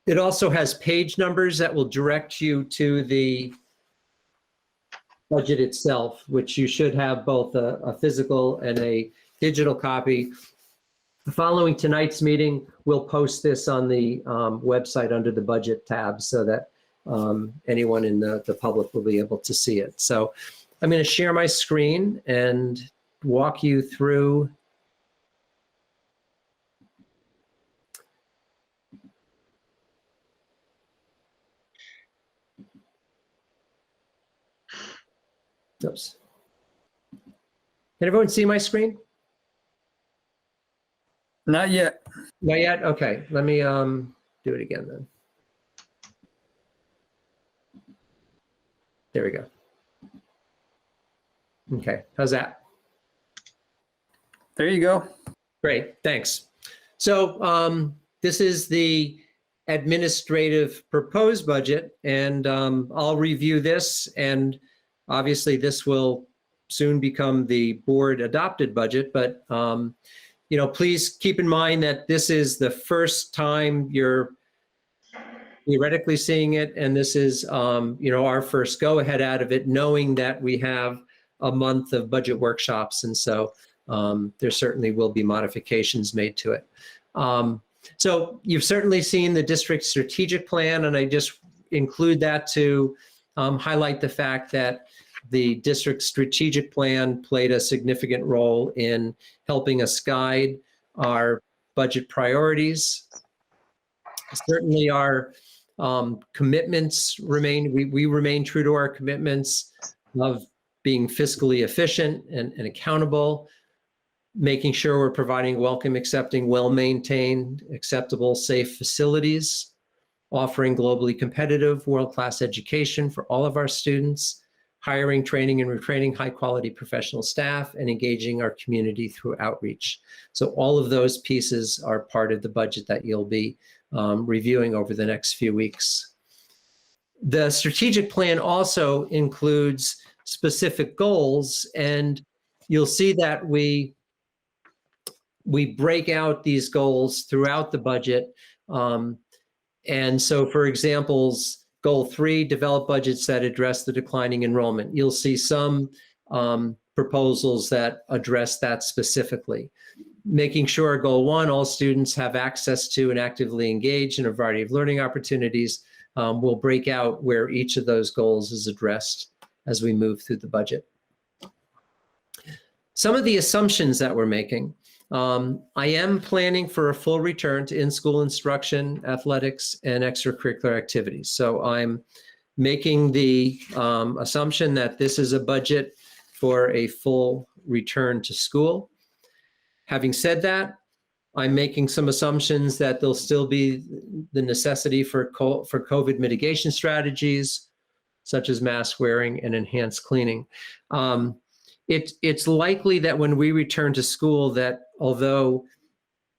It also has page numbers that will direct you to the budget itself, which you should have both a physical and a digital copy. Following tonight's meeting, we'll post this on the website under the budget tab so that anyone in the public will be able to see it. So I'm going to share my screen and walk you through Oops. Can everyone see my screen? Not yet. Not yet? Okay, let me do it again then. There we go. Okay, how's that? There you go. Great, thanks. So this is the administrative proposed budget, and I'll review this, and obviously this will soon become the board adopted budget, but please keep in mind that this is the first time you're theoretically seeing it, and this is our first go ahead out of it, knowing that we have a month of budget workshops, and so there certainly will be modifications made to it. So you've certainly seen the district strategic plan, and I just include that to highlight the fact that the district strategic plan played a significant role in helping us guide our budget priorities. Certainly our commitments remain, we remain true to our commitments of being fiscally efficient and accountable, making sure we're providing welcome, accepting, well-maintained, acceptable, safe facilities, offering globally competitive, world-class education for all of our students, hiring, training, and retraining high-quality professional staff, and engaging our community through outreach. So all of those pieces are part of the budget that you'll be reviewing over the next few weeks. The strategic plan also includes specific goals, and you'll see that we break out these goals throughout the budget. And so, for examples, Goal 3, develop budgets that address the declining enrollment. You'll see some proposals that address that specifically. Making sure Goal 1, all students have access to and actively engage in a variety of learning opportunities. We'll break out where each of those goals is addressed as we move through the budget. Some of the assumptions that we're making. I am planning for a full return to in-school instruction, athletics, and extracurricular activities. So I'm making the assumption that this is a budget for a full return to school. Having said that, I'm making some assumptions that there'll still be the necessity for COVID mitigation strategies, such as mask wearing and enhanced cleaning. It's likely that when we return to school, that although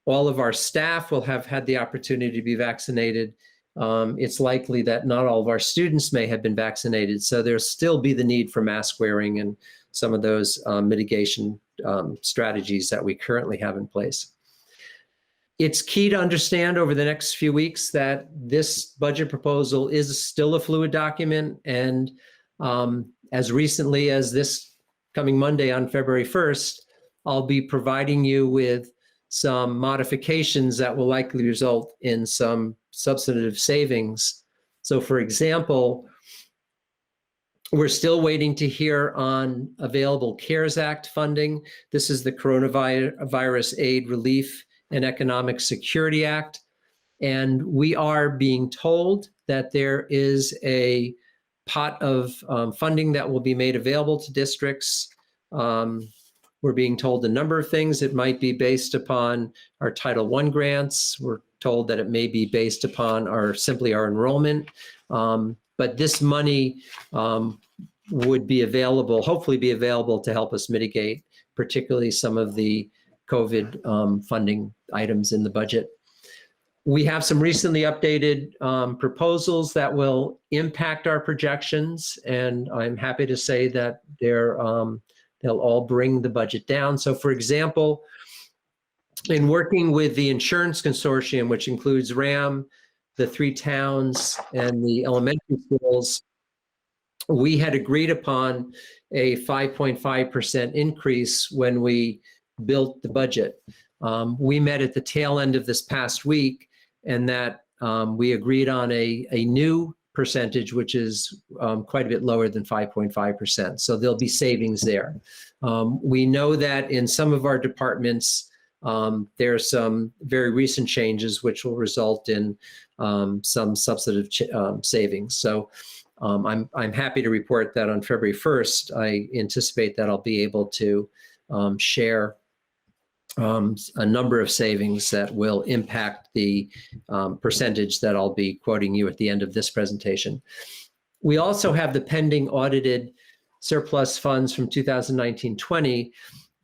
all of our staff will have had the opportunity to be vaccinated, it's likely that not all of our students may have been vaccinated. So there'll still be the need for mask wearing and some of those mitigation strategies that we currently have in place. It's key to understand over the next few weeks that this budget proposal is still a fluid document. And as recently as this coming Monday on February 1st, I'll be providing you with some modifications that will likely result in some substantive savings. So for example, we're still waiting to hear on available CARES Act funding. This is the Coronavirus Aid, Relief, and Economic Security Act. And we are being told that there is a pot of funding that will be made available to districts. We're being told a number of things. It might be based upon our Title I grants. We're told that it may be based upon simply our enrollment. But this money would be available, hopefully be available to help us mitigate particularly some of the COVID funding items in the budget. We have some recently updated proposals that will impact our projections, and I'm happy to say that they'll all bring the budget down. So for example, in working with the insurance consortium, which includes RHAM, the 3 towns, and the elementary schools, we had agreed upon a 5.5% increase when we built the budget. We met at the tail end of this past week, and that we agreed on a new percentage, which is quite a bit lower than 5.5%. So there'll be savings there. We know that in some of our departments, there are some very recent changes which will result in some substantive savings. So I'm happy to report that on February 1st, I anticipate that I'll be able to share a number of savings that will impact the percentage that I'll be quoting you at the end of this presentation. We also have the pending audited surplus funds from 2019-20.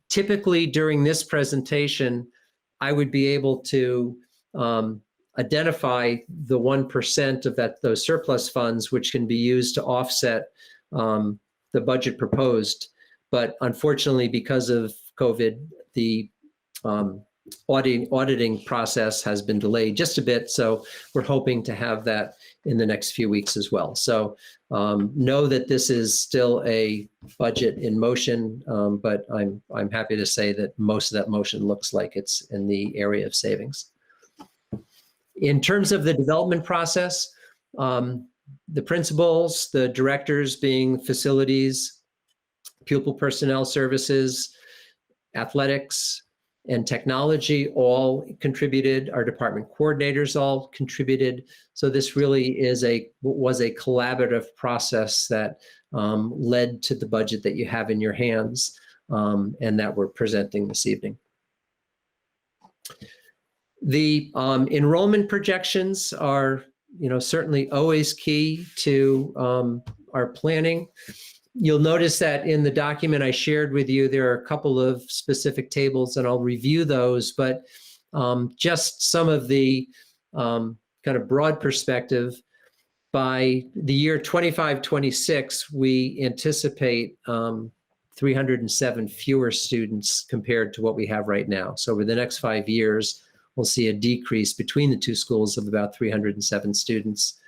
Typically during this presentation, I would be able to identify the 1% of those surplus funds, which can be used to offset the budget proposed. But unfortunately, because of COVID, the auditing process has been delayed just a bit. So we're hoping to have that in the next few weeks as well. So know that this is still a budget in motion, but I'm happy to say that most of that motion looks like it's in the area of savings. In terms of the development process, the principals, the directors being facilities, pupil personnel services, athletics, and technology all contributed. Our department coordinators all contributed. So this really was a collaborative process that led to the budget that you have in your hands and that we're presenting this evening. The enrollment projections are, certainly always key to our planning. You'll notice that in the document I shared with you, there are a couple of specific tables, and I'll review those, but just some of the kind of broad perspective. By the year 25-26, we anticipate 307 fewer students compared to what we have right now. So over the next 5 years, we'll see a decrease between the two schools of about 307 students.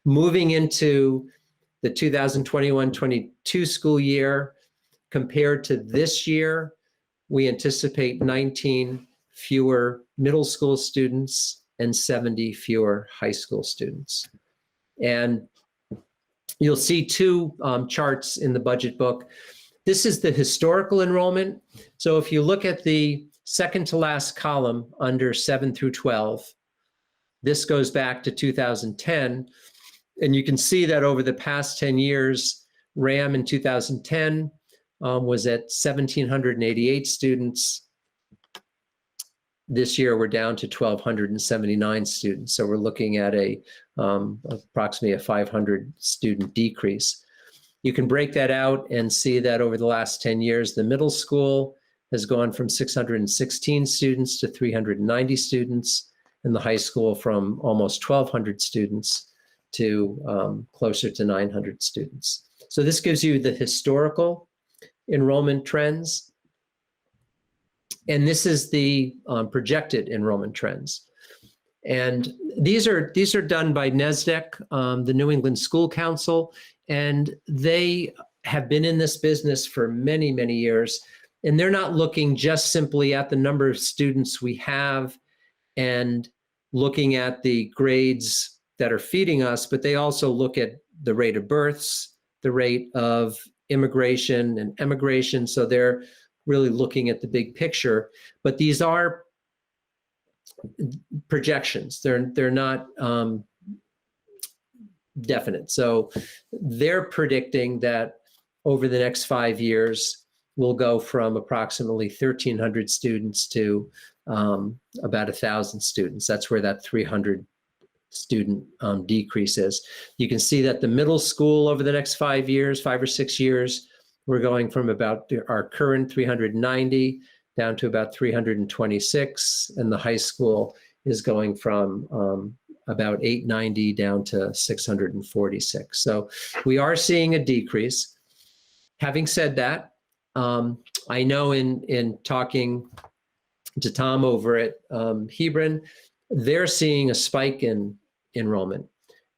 Moving into the 2021-22 school year, compared to this year, we anticipate 19 fewer middle school students and 70 fewer high school students. And you'll see 2 charts in the budget book. This is the historical enrollment. So if you look at the second to last column under 7 through 12, this goes back to 2010. And you can see that over the past 10 years, RAM in 2010 was at 1,788 students. This year, we're down to 1,279 students. So we're looking at approximately a 500 student decrease. You can break that out and see that over the last 10 years, the middle school has gone from 616 students to 390 students, and the high school from almost 1,200 students to closer to 900 students. So this gives you the historical enrollment trends. And this is the projected enrollment trends. And these are done by NESDEC, the New England School Council, and they have been in this business for many, many years. And they're not looking just simply at the number of students we have and looking at the grades that are feeding us, but they also look at the rate of births, the rate of immigration and emigration. So they're really looking at the big picture, but these are projections. They're not definite. So they're predicting that over the next 5 years, we'll go from approximately 1,300 students to about 1,000 students. That's where that 300 student decrease is. You can see that the middle school over the next 5 years, 5 or 6 years, we're going from about our current 390 down to about 326, and the high school is going from about 890 down to 646. So we are seeing a decrease. Having said that, I know in talking to Tom over at Hebron, they're seeing a spike in enrollment.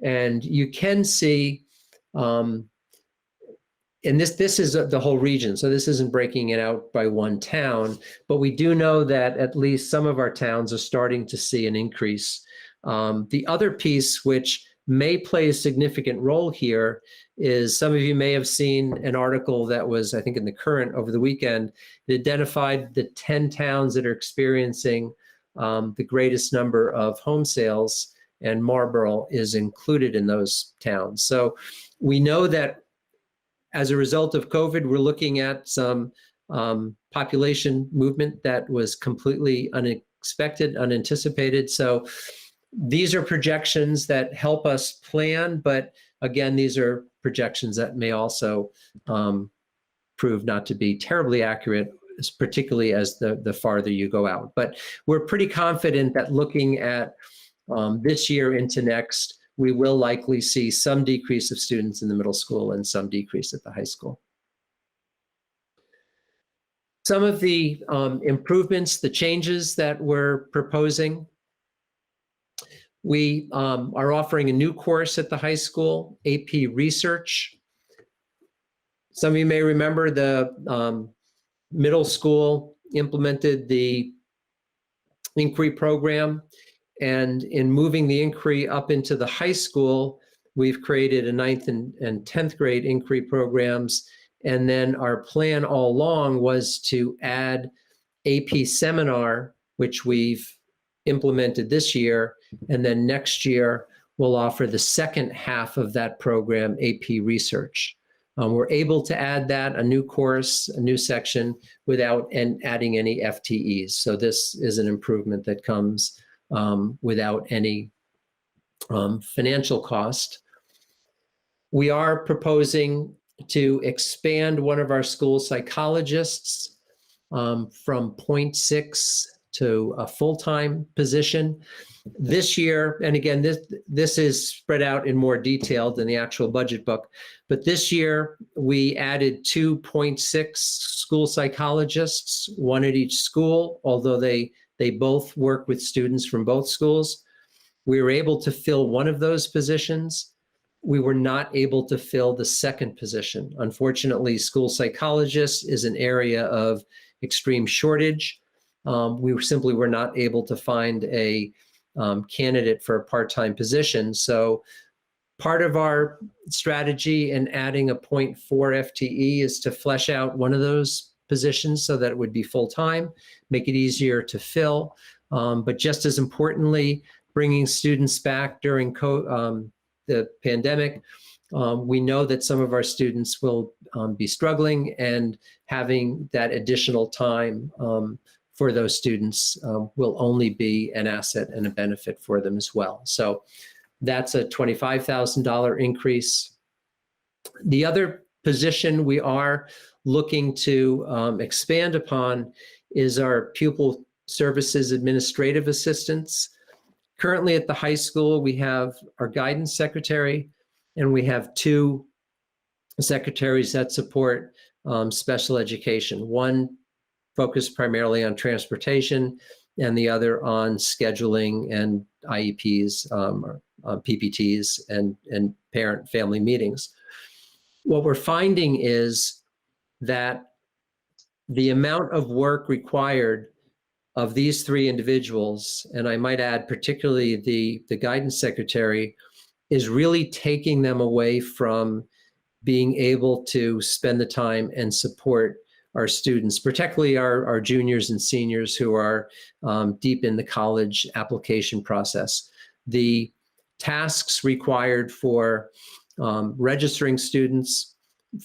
And you can see, and this is the whole region, so this isn't breaking it out by one town, but we do know that at least some of our towns are starting to see an increase. The other piece, which may play a significant role here, is some of you may have seen an article that was, I think, in the Current over the weekend. It identified the 10 towns that are experiencing the greatest number of home sales, and Marlborough is included in those towns. So we know that as a result of COVID, we're looking at some population movement that was completely unexpected, unanticipated. So these are projections that help us plan, but again, these are projections that may also prove not to be terribly accurate, particularly as the farther you go out. But we're pretty confident that looking at this year into next, we will likely see some decrease of students in the middle school and some decrease at the high school. Some of the improvements, the changes that we're proposing: we are offering a new course at the high school, AP Research. Some of you may remember the middle school implemented the inquiry program. And in moving the inquiry up into the high school, we've created a 9th and 10th grade inquiry programs. And then our plan all along was to add AP Seminar, which we've implemented this year. And then next year, we'll offer the second half of that program, AP Research. We're able to add that, a new course, a new section, without adding any FTEs. So this is an improvement that comes without any financial cost. We are proposing to expand one of our school psychologists from 0.6 to a full-time position this year. And again, this is spread out in more detail than the actual budget book. But this year, we added 2 0.6 school psychologists, one at each school, although they both work with students from both schools. We were able to fill one of those positions. We were not able to fill the second position. Unfortunately, school psychologists is an area of extreme shortage. We simply were not able to find a candidate for a part-time position. So part of our strategy in adding a 0.4 FTE is to flesh out one of those positions so that it would be full-time, make it easier to fill. But just as importantly, bringing students back during the pandemic, we know that some of our students will be struggling, and having that additional time for those students will only be an asset and a benefit for them as well. So that's a $25,000 increase. The other position we are looking to expand upon is our pupil services administrative assistants. Currently at the high school, we have our guidance secretary, and we have 2 secretaries that support special education. One focused primarily on transportation, and the other on scheduling and IEPs, or PPTs, and parent-family meetings. What we're finding is that the amount of work required of these 3 individuals, and I might add particularly the guidance secretary, is really taking them away from being able to spend the time and support our students, particularly our juniors and seniors who are deep in the college application process. The tasks required for registering students,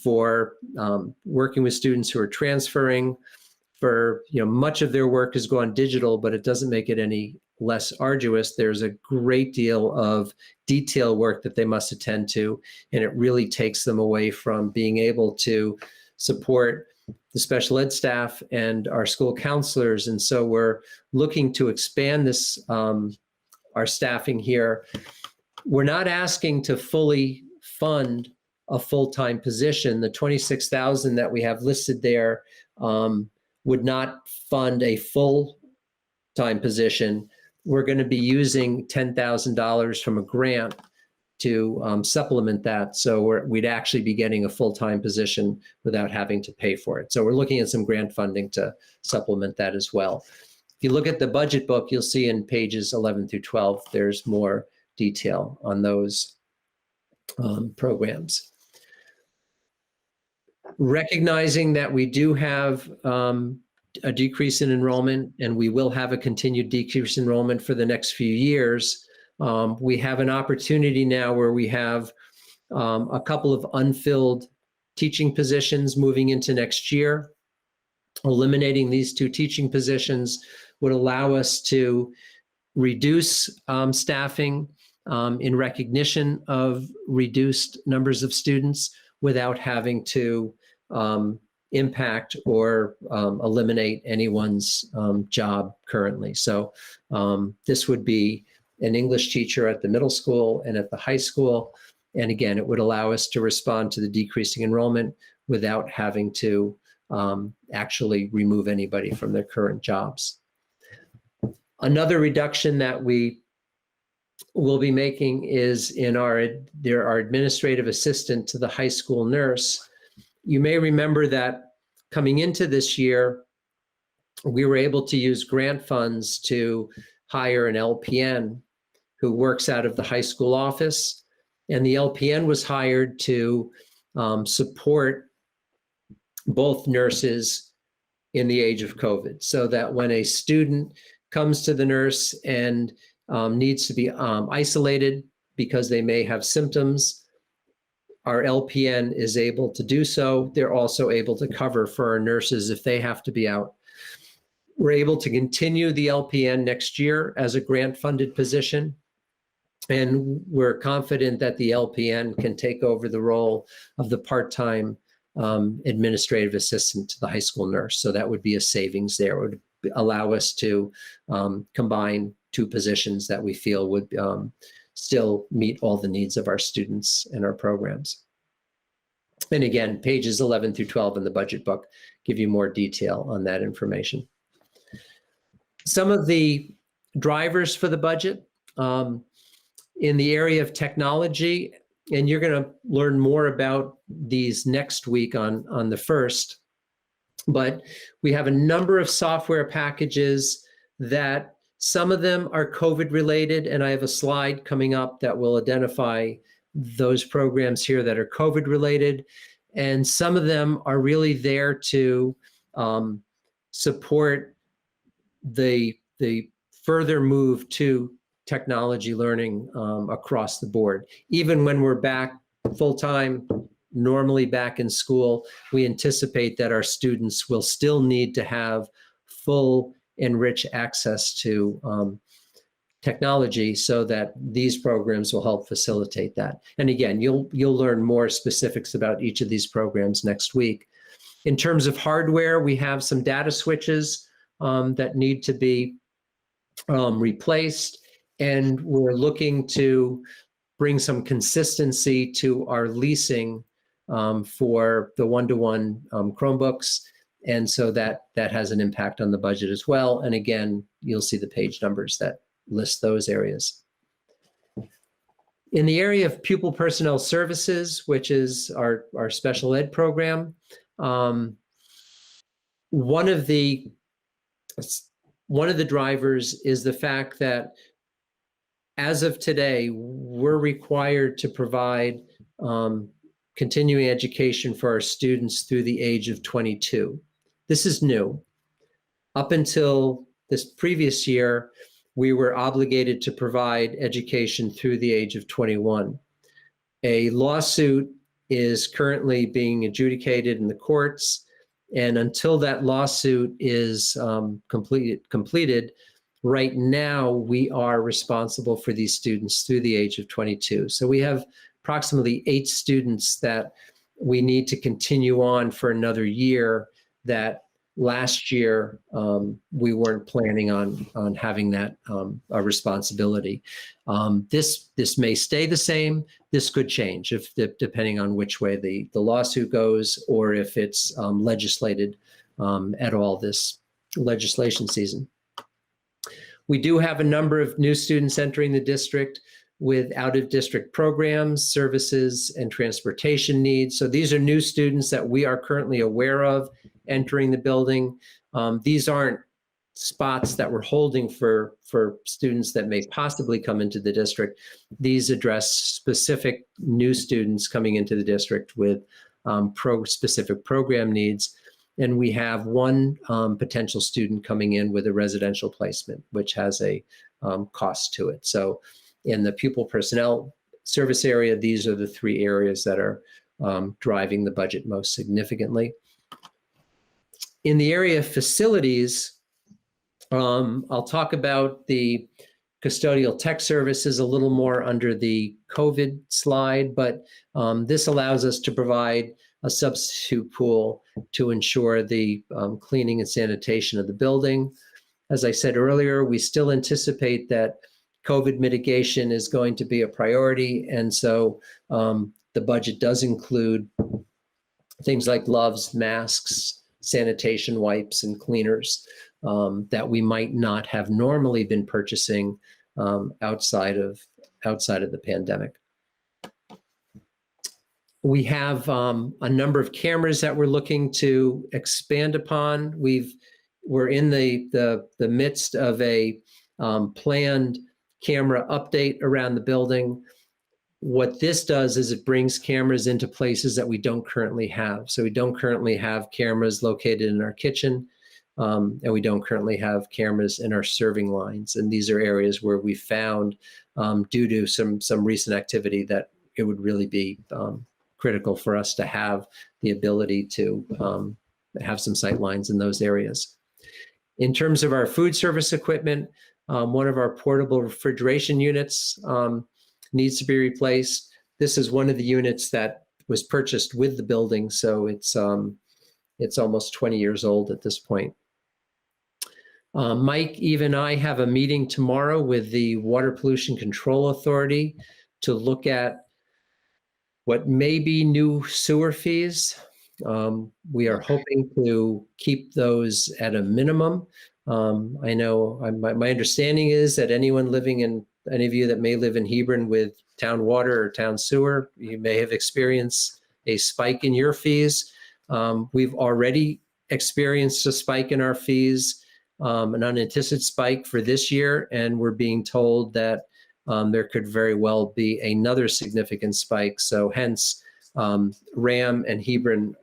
for working with students who are transferring, for, much of their work has gone digital, but it doesn't make it any less arduous. There's a great deal of detail work that they must attend to, and it really takes them away from being able to support the special ed staff and our school counselors. And so we're looking to expand this, our staffing here. We're not asking to fully fund a full-time position. The $26,000 that we have listed there would not fund a full-time position. We're going to be using $10,000 from a grant to supplement that. So we'd actually be getting a full-time position without having to pay for it. So we're looking at some grant funding to supplement that as well. If you look at the budget book, you'll see in pages 11 through 12, there's more detail on those programs. Recognizing that we do have a decrease in enrollment, and we will have a continued decrease in enrollment for the next few years, we have an opportunity now where we have a couple of unfilled teaching positions moving into next year. Eliminating these 2 teaching positions would allow us to reduce staffing in recognition of reduced numbers of students without having to impact or eliminate anyone's job currently. So this would be an English teacher at the middle school and at the high school. And again, it would allow us to respond to the decreasing enrollment without having to actually remove anybody from their current jobs. Another reduction that we will be making is in our administrative assistant to the high school nurse. You may remember that coming into this year, we were able to use grant funds to hire an LPN who works out of the high school office. And the LPN was hired to support both nurses in the age of COVID, so that when a student comes to the nurse and needs to be isolated because they may have symptoms, our LPN is able to do so. They're also able to cover for our nurses if they have to be out. We're able to continue the LPN next year as a grant-funded position, and we're confident that the LPN can take over the role of the part-time administrative assistant to the high school nurse. So that would be a savings there. It would allow us to combine 2 positions that we feel would still meet all the needs of our students and our programs. And again, pages 11 through 12 in the budget book give you more detail on that information. Some of the drivers for the budget in the area of technology, and you're going to learn more about these next week on the 1st, but we have a number of software packages that some of them are COVID related, and I have a slide coming up that will identify those programs here that are COVID related. And some of them are really there to support the further move to technology learning across the board. Even when we're back full-time, normally back in school, we anticipate that our students will still need to have full and rich access to technology, so that these programs will help facilitate that. And again, you'll learn more specifics about each of these programs next week. In terms of hardware, we have some data switches that need to be replaced, and we're looking to bring some consistency to our leasing for the one-to-one Chromebooks. And so that has an impact on the budget as well. And again, you'll see the page numbers that list those areas. In the area of pupil personnel services, which is our special ed program, one of the drivers is the fact that as of today, we're required to provide continuing education for our students through the age of 22. This is new. Up until this previous year, we were obligated to provide education through the age of 21. A lawsuit is currently being adjudicated in the courts, and until that lawsuit is completed, right now we are responsible for these students through the age of 22. So we have approximately 8 students that we need to continue on for another year that last year we weren't planning on having that a responsibility. This may stay the same. This could change depending on which way the lawsuit goes, or if it's legislated at all this legislation season. We do have a number of new students entering the district with out-of-district programs, services, and transportation needs. So these are new students that we are currently aware of entering the building. These aren't spots that we're holding for students that may possibly come into the district. These address specific new students coming into the district with specific program needs. And we have one potential student coming in with a residential placement, which has a cost to it. So in the pupil personnel service area, these are the 3 areas that are driving the budget most significantly. In the area of facilities, I'll talk about the custodial tech services a little more under the COVID slide, but this allows us to provide a substitute pool to ensure the cleaning and sanitation of the building. As I said earlier, we still anticipate that COVID mitigation is going to be a priority, and so the budget does include things like gloves, masks, sanitation wipes, and cleaners that we might not have normally been purchasing outside of the pandemic. We have a number of cameras that we're looking to expand upon. We're in the midst of a planned camera update around the building. What this does is it brings cameras into places that we don't currently have. So we don't currently have cameras located in our kitchen, and we don't currently have cameras in our serving lines. And these are areas where we found, due to some recent activity, that it would really be critical for us to have the ability to have some sight lines in those areas. In terms of our food service equipment, one of our portable refrigeration units needs to be replaced. This is one of the units that was purchased with the building, so it's almost 20 years old at this point. Mike, Eve, and I have a meeting tomorrow with the Water Pollution Control Authority to look at what may be new sewer fees. We are hoping to keep those at a minimum. I know my understanding is that any of you that may live in Hebron with town water or town sewer, you may have experienced a spike in your fees. We've already experienced a spike in our fees, an unanticipated spike for this year, and we're being told that there could very well be another significant spike. So hence, RHAM and Hebron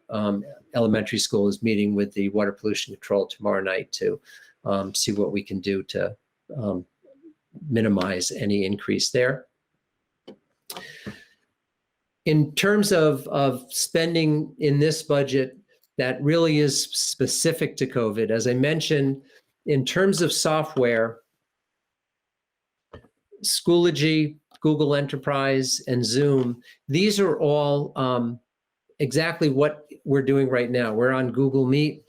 Elementary School is meeting with the Water Pollution Control tomorrow night to see what we can do to minimize any increase there. In terms of spending in this budget, that really is specific to COVID. As I mentioned, in terms of software, Schoology, Google Enterprise, and Zoom, these are all exactly what we're doing right now. We're on Google Meet.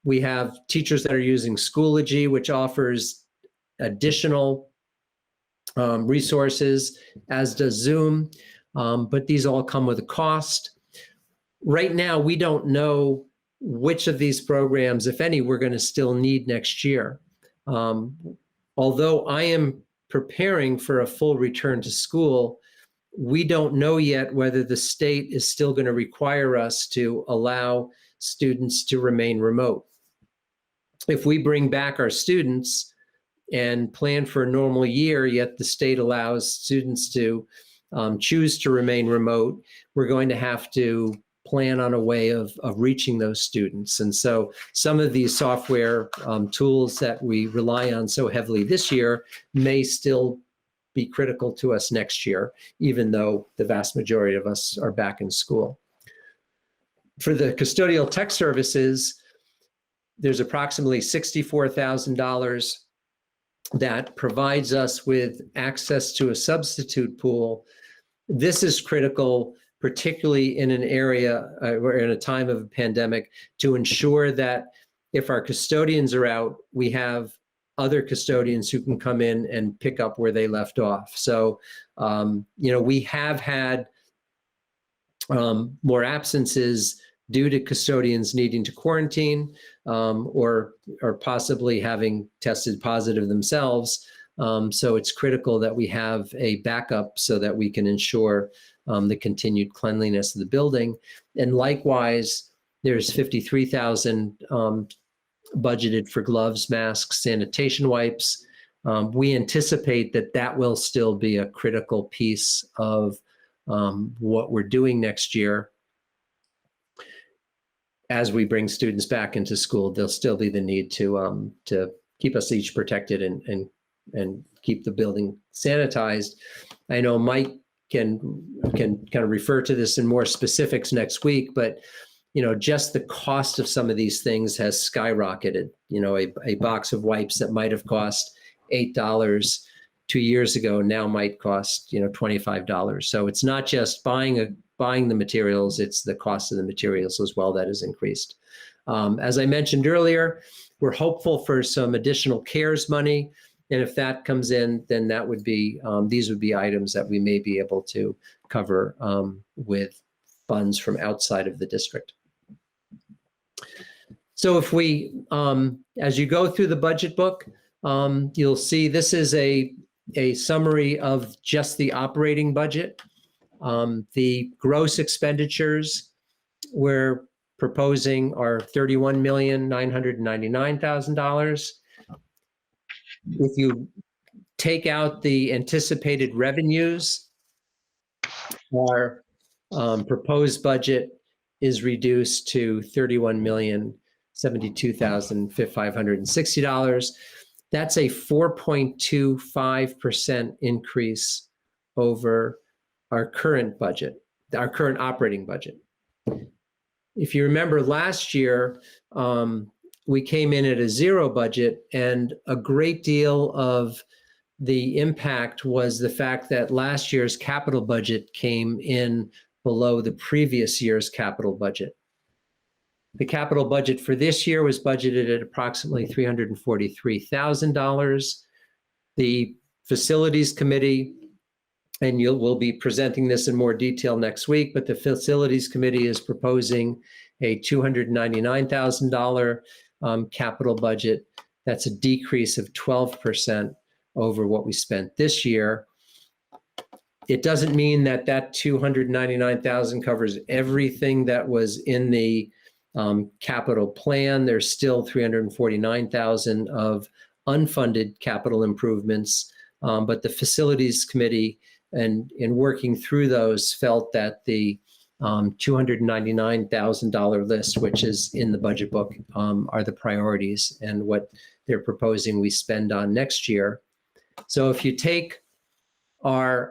We have teachers that are using Schoology, which offers additional resources, as does Zoom, but these all come with a cost. Right now, we don't know which of these programs, if any, we're going to still need next year. Although I am preparing for a full return to school, we don't know yet whether the state is still going to require us to allow students to remain remote. If we bring back our students and plan for a normal year, yet the state allows students to choose to remain remote, we're going to have to plan on a way of reaching those students. And so some of these software tools that we rely on so heavily this year may still be critical to us next year, even though the vast majority of us are back in school. For the custodial tech services, there's approximately $64,000 that provides us with access to a substitute pool. This is critical, particularly in an area or in a time of a pandemic, to ensure that if our custodians are out, we have other custodians who can come in and pick up where they left off. So, we have had more absences due to custodians needing to quarantine or possibly having tested positive themselves. So it's critical that we have a backup so that we can ensure the continued cleanliness of the building. And likewise, there's $53,000 budgeted for gloves, masks, sanitation wipes. We anticipate that will still be a critical piece of what we're doing next year. As we bring students back into school, there'll still be the need to keep us each protected and keep the building sanitized. I know Mike can kind of refer to this in more specifics next week, but just the cost of some of these things has skyrocketed. A box of wipes that might have cost $8 2 years ago now might cost $25. So it's not just buying the materials, it's the cost of the materials as well that has increased. As I mentioned earlier, we're hopeful for some additional CARES money. And if that comes in, then that would be, these would be items that we may be able to cover with funds from outside of the district. So if we, as you go through the budget book, you'll see this is a summary of just the operating budget. The gross expenditures we're proposing are $31,999,000. If you take out the anticipated revenues, our proposed budget is reduced to $31,072,560. That's a 4.25% increase over our current budget, our current operating budget. If you remember last year, we came in at a zero budget, and a great deal of the impact was the fact that last year's capital budget came in below the previous year's capital budget. The capital budget for this year was budgeted at approximately $343,000. The Facilities Committee, and we'll be presenting this in more detail next week, but the Facilities Committee is proposing a $299,000 capital budget. That's a decrease of 12% over what we spent this year. It doesn't mean that $299,000 covers everything that was in the capital plan. There's still $349,000 of unfunded capital improvements, but the Facilities Committee, and in working through those, felt that the $299,000 list, which is in the budget book, are the priorities and what they're proposing we spend on next year. So if you take our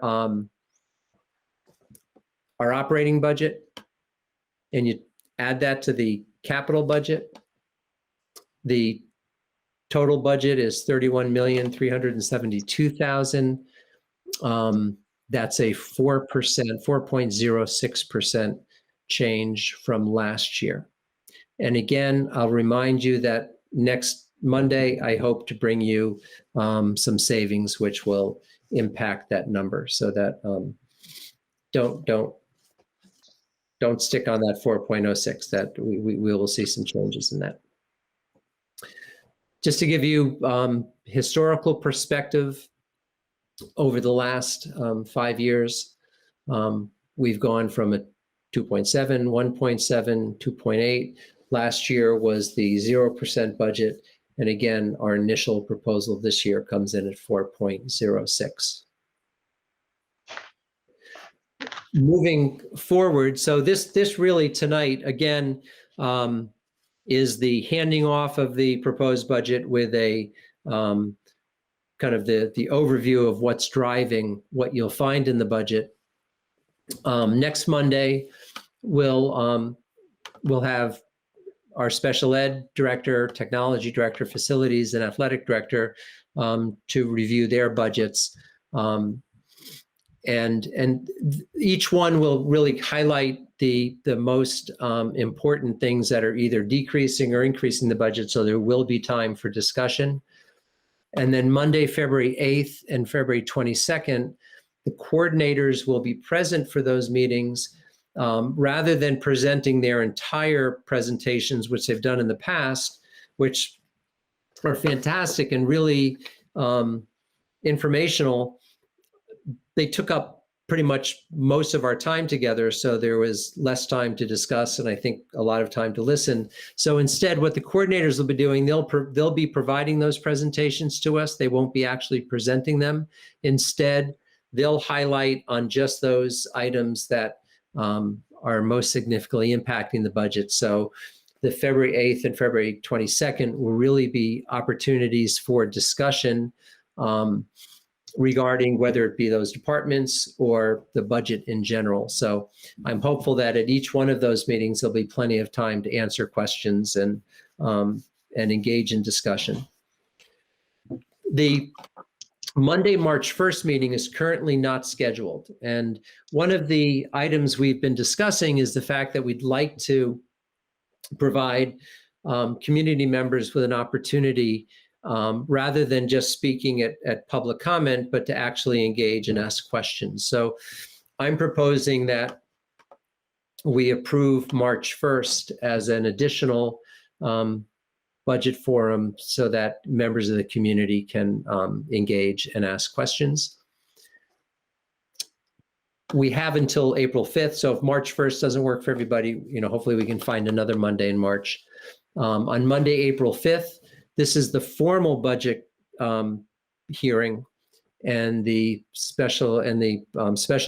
operating budget and you add that to the capital budget, the total budget is $31,372,000. That's a 4.06% change from last year. And again, I'll remind you that next Monday, I hope to bring you some savings, which will impact that number, so that don't stick on that 4.06. That we will see some changes in that. Just to give you historical perspective, over the last 5 years, we've gone from a 2.7, 1.7, 2.8. Last year was the 0% budget. And again, our initial proposal this year comes in at 4.06. Moving forward, so this really tonight, again, is the handing off of the proposed budget with a kind of the overview of what's driving what you'll find in the budget. Next Monday, we'll have our special ed director, technology director, facilities, and athletic director to review their budgets. And each one will really highlight the most important things that are either decreasing or increasing the budget, so there will be time for discussion. And then Monday, February 8th and February 22nd, the coordinators will be present for those meetings. Rather than presenting their entire presentations, which they've done in the past, which are fantastic and really informational, they took up pretty much most of our time together, so there was less time to discuss and I think a lot of time to listen. So instead, what the coordinators will be doing, they'll be providing those presentations to us. They won't be actually presenting them. Instead, they'll highlight on just those items that are most significantly impacting the budget. So the February 8th and February 22nd will really be opportunities for discussion regarding whether it be those departments or the budget in general. So I'm hopeful that at each one of those meetings, there'll be plenty of time to answer questions and engage in discussion. The Monday, March 1st meeting is currently not scheduled. And one of the items we've been discussing is the fact that we'd like to provide community members with an opportunity, rather than just speaking at public comment, but to actually engage and ask questions. So I'm proposing that we approve March 1st as an additional budget forum so that members of the community can engage and ask questions. We have until April 5th, so if March 1st doesn't work for everybody, hopefully we can find another Monday in March. On Monday, April 5th, this is the formal budget hearing and the special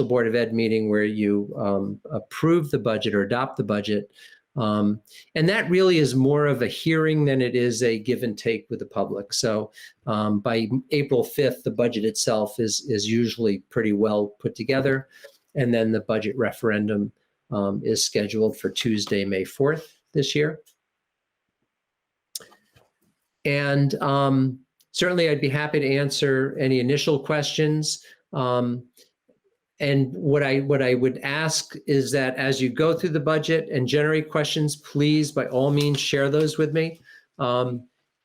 Board of Ed meeting where you approve the budget or adopt the budget. And that really is more of a hearing than it is a give and take with the public. So by April 5th, the budget itself is usually pretty well put together. And then the budget referendum is scheduled for Tuesday, May 4th this year. And certainly I'd be happy to answer any initial questions. And what I would ask is that as you go through the budget and generate questions, please, by all means, share those with me.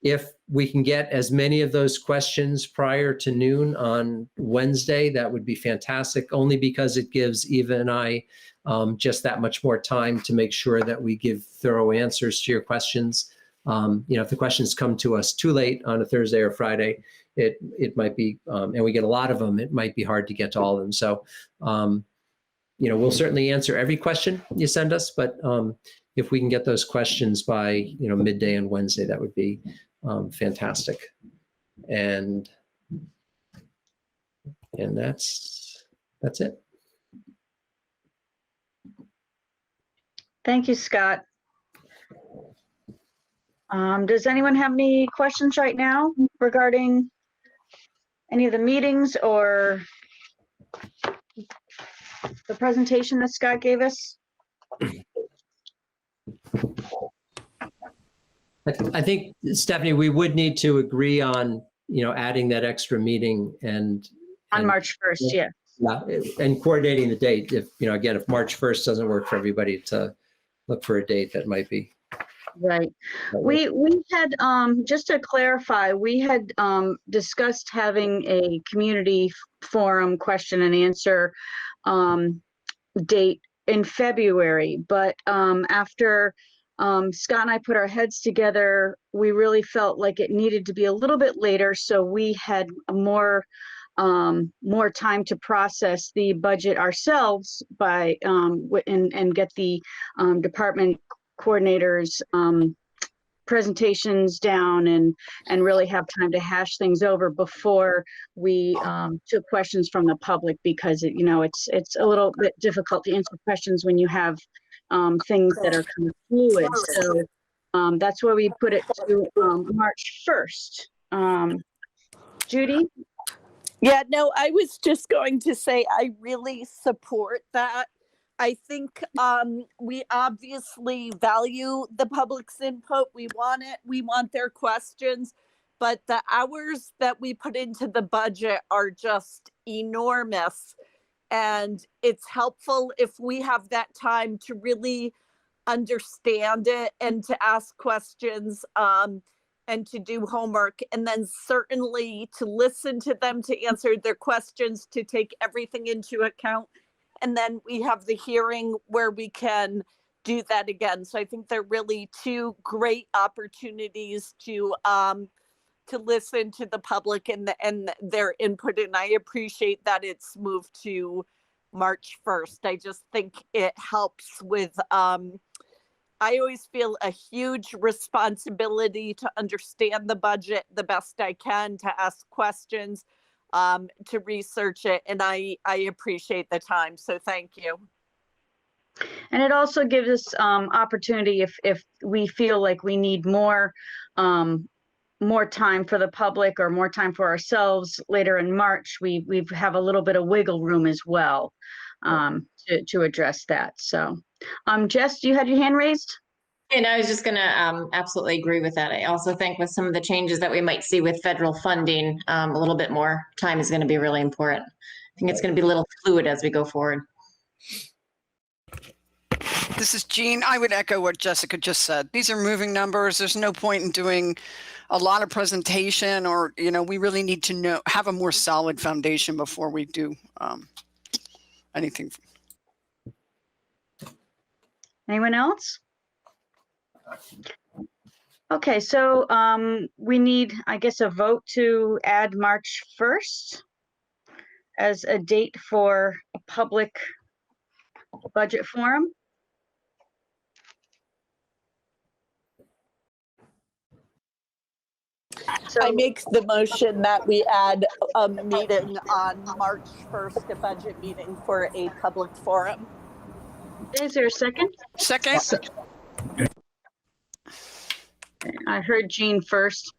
If we can get as many of those questions prior to noon on Wednesday, that would be fantastic, only because it gives Eva and I just that much more time to make sure that we give thorough answers to your questions. If the questions come to us too late on a Thursday or Friday, it might be, and we get a lot of them, it might be hard to get to all of them. So, we'll certainly answer every question you send us, but if we can get those questions by, midday on Wednesday, that would be fantastic. And that's it. Thank you, Scott. Does anyone have any questions right now regarding any of the meetings or the presentation that Scott gave us? I think, Stephanie, we would need to agree on, adding that extra meeting On March 1st, yeah. Yeah, and coordinating the date. If, again, if March 1st doesn't work for everybody, to look for a date that might be. Right. We had, just to clarify, we had discussed having a community forum question and answer date in February, but after Scott and I put our heads together, we really felt like it needed to be a little bit later, so we had more time to process the budget ourselves by and get the department coordinators presentations down and really have time to hash things over before we took questions from the public, because it's a little bit difficult to answer questions when you have things that are kind of fluid. So that's why we put it to March 1st. Judy? Yeah, no, I was just going to say I really support that. I think we obviously value the public's input. We want it. We want their questions. But the hours that we put into the budget are just enormous. And it's helpful if we have that time to really understand it and to ask questions and to do homework. And then certainly to listen to them, to answer their questions, to take everything into account. And then we have the hearing where we can do that again. So I think they're really two great opportunities to listen to the public and their input. And I appreciate that it's moved to March 1st. I just think it helps with, I always feel a huge responsibility to understand the budget the best I can, to ask questions, to research it, and I appreciate the time, so thank you. And it also gives us opportunity if we feel like we need more time for the public or more time for ourselves later in March, we have a little bit of wiggle room as well to address that. So Jess, you had your hand raised? And I was just going to absolutely agree with that. I also think with some of the changes that we might see with federal funding, a little bit more time is going to be really important. I think it's going to be a little fluid as we go forward. This is Jean. I would echo what Jessica just said. These are moving numbers. There's no point in doing a lot of presentation, or, we really need to have a more solid foundation before we do anything. Anyone else? Okay, so we need, I guess, a vote to add March 1st as a date for a public budget forum. So I make the motion that we add a meeting on March 1st, a budget meeting for a public forum. Is there a second? Second. I heard Jean first.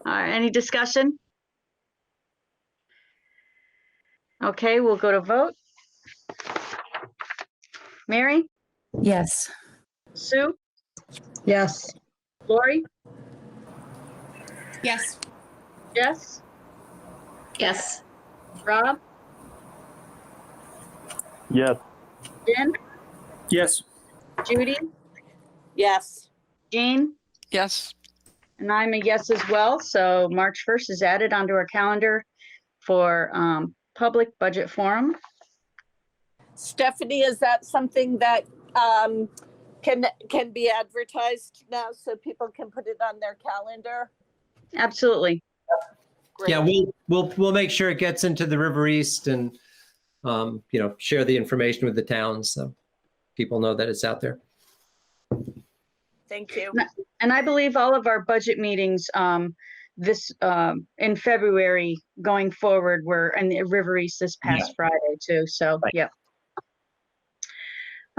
Any discussion? Okay, we'll go to vote. Mary? Yes. Sue? Yes. Lori? Yes. Jess? Yes. Rob? Yes. Jen? Yes. Judy? Yes. Jean? Yes. And I'm a yes as well. So March 1st is added onto our calendar for public budget forum. Stephanie, is that something that can be advertised now so people can put it on their calendar? Absolutely. Great. Yeah, we'll make sure it gets into the River East and share the information with the towns so people know that it's out there. Thank you. And I believe all of our budget meetings this in February going forward were in the River East this past Friday too. So yeah.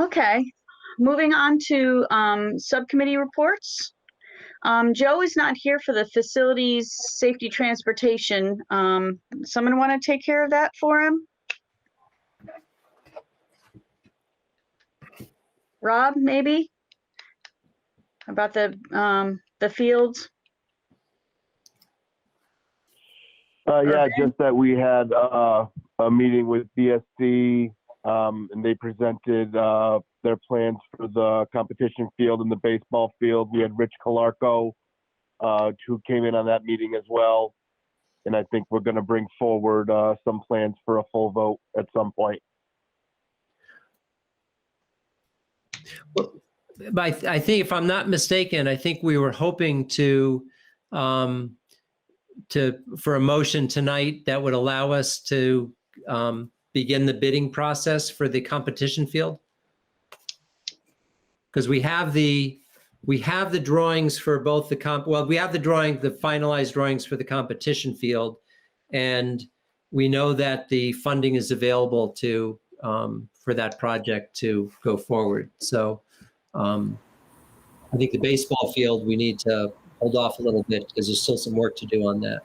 Okay, moving on to subcommittee reports. Joe is not here for the facilities safety transportation. Someone want to take care of that for him? Rob, maybe? About the fields? Yeah, just that we had a meeting with BSC, and they presented their plans for the competition field and the baseball field. We had Rich Calarco, who came in on that meeting as well. And I think we're going to bring forward some plans for a full vote at some point. Well, but I think, if I'm not mistaken, I think we were hoping for a motion tonight that would allow us to begin the bidding process for the competition field. Because we have the drawings for both the we have the finalized drawings for the competition field, and we know that the funding is available to for that project to go forward. So I think the baseball field, we need to hold off a little bit because there's still some work to do on that.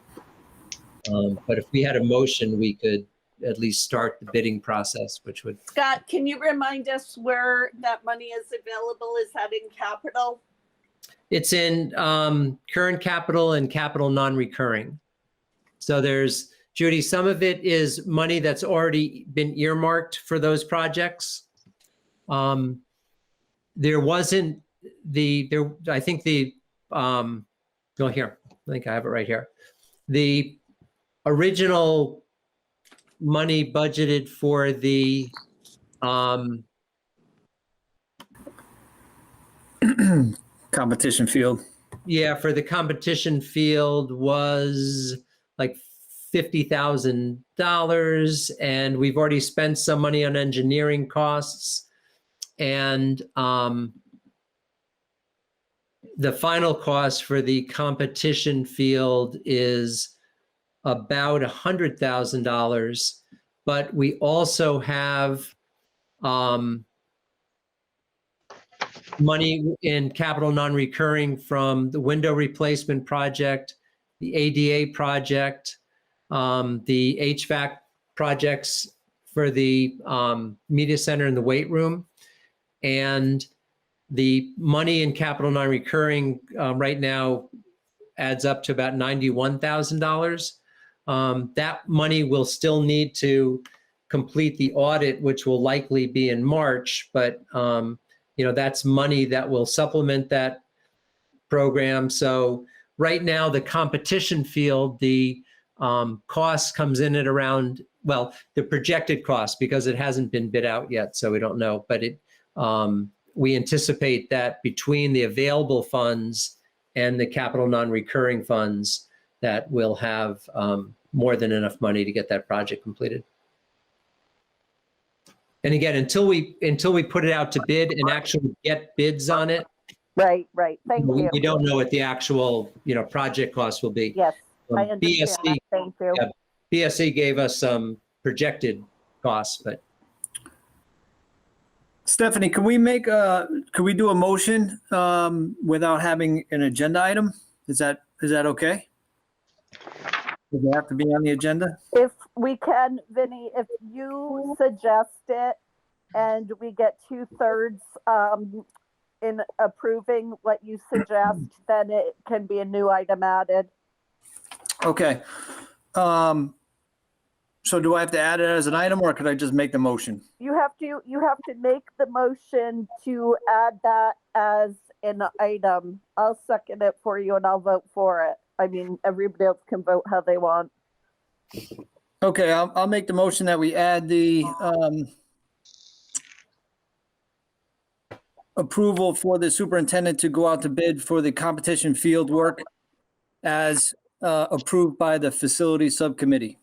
But if we had a motion, we could at least start the bidding process, which would. Scott, can you remind us where that money is available? Is that in capital? It's in current capital and capital non-recurring. So there's, Judy, some of it is money that's already been earmarked for those projects. There wasn't I think here, I think I have it right here. The original money budgeted for the competition field. Yeah, for the competition field was like $50,000, and we've already spent some money on engineering costs. And the final cost for the competition field is about $100,000, but we also have money in capital non-recurring from the window replacement project, the ADA project, the HVAC projects for the media center and the weight room. And the money in capital non-recurring right now adds up to about $91,000. That money will still need to complete the audit, which will likely be in March, but that's money that will supplement that program. So right now, the competition field, the cost comes in at around, well, the projected cost, because it hasn't been bid out yet, so we don't know, but we anticipate that between the available funds and the capital non-recurring funds, that we'll have more than enough money to get that project completed. And again, until we put it out to bid and actually get bids on it, Right. Thank you. we don't know what the actual project cost will be. Yes, I understand that. Thank you. BSC gave us some projected costs, but. Stephanie, can we do a motion without having an agenda item? Is that okay? Does it have to be on the agenda? If we can, Vinny, if you suggest it and we get 2/3 in approving what you suggest, then it can be a new item added. Okay. So do I have to add it as an item, or could I just make the motion? You have to make the motion to add that as an item. I'll second it for you and I'll vote for it. I mean, everybody else can vote how they want. Okay, I'll make the motion that we add the approval for the superintendent to go out to bid for the competition field work as approved by the facility subcommittee.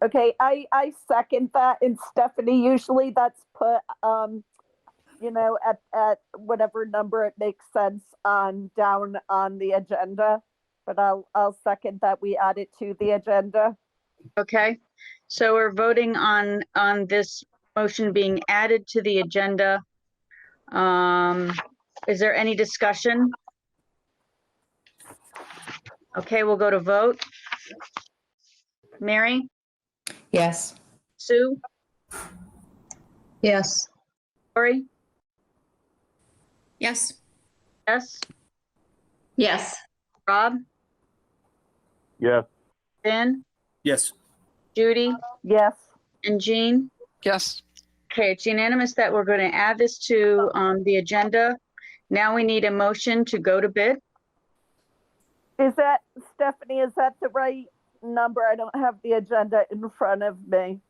Okay, I second that. And Stephanie, usually that's put, at whatever number it makes sense down on the agenda. But I'll second that we add it to the agenda. Okay, so we're voting on this motion being added to the agenda. Is there any discussion? Okay, we'll go to vote. Mary, Yes. Sue, Yes. Lori, Yes. Jess, Yes. Rob, Yes. Ben, Yes. Judy, Yes. and Jean. Yes. Okay, it's unanimous that we're going to add this to the agenda. Now we need a motion to go to bid. Is that, Stephanie, is that the right number? I don't have the agenda in front of me.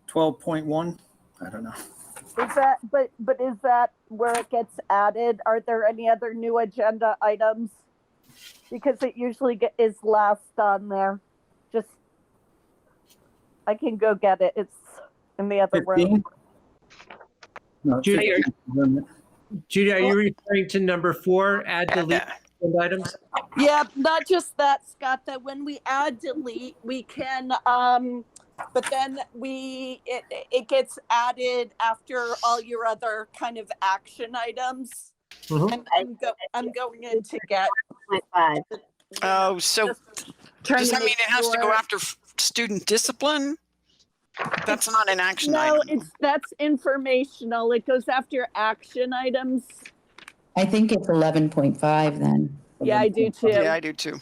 12.1. I don't know. Is that, but is that where it gets added? Are there any other new agenda items? Because it usually is last on there. Just, I can go get it. It's in the other 15? room. No, Judy, 15. Judy, are you referring to number 4, add delete items? Yeah, not just that, Scott, that when we add delete, we can, but then it gets added after all your other kind of action items. And I'm going in to get. Oh, so does that mean it has to go after student discipline? That's not an action No, item. that's informational. It goes after action items. I think it's 11.5 then. Yeah, I do too. Yeah, I do too.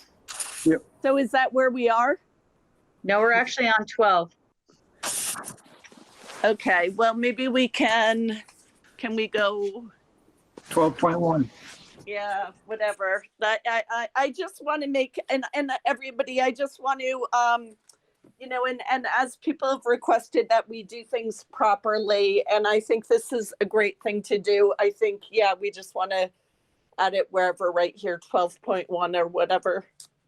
Yep. So is that where we are? No, we're actually on 12. Okay, well, maybe we can we go? 12.1. Yeah, whatever. I just want to make, and everybody, I just want to, you know, and as people have requested that we do things properly, and I think this is a great thing to do. I think, yeah, we just want to add it wherever, right here, 12.1 or whatever.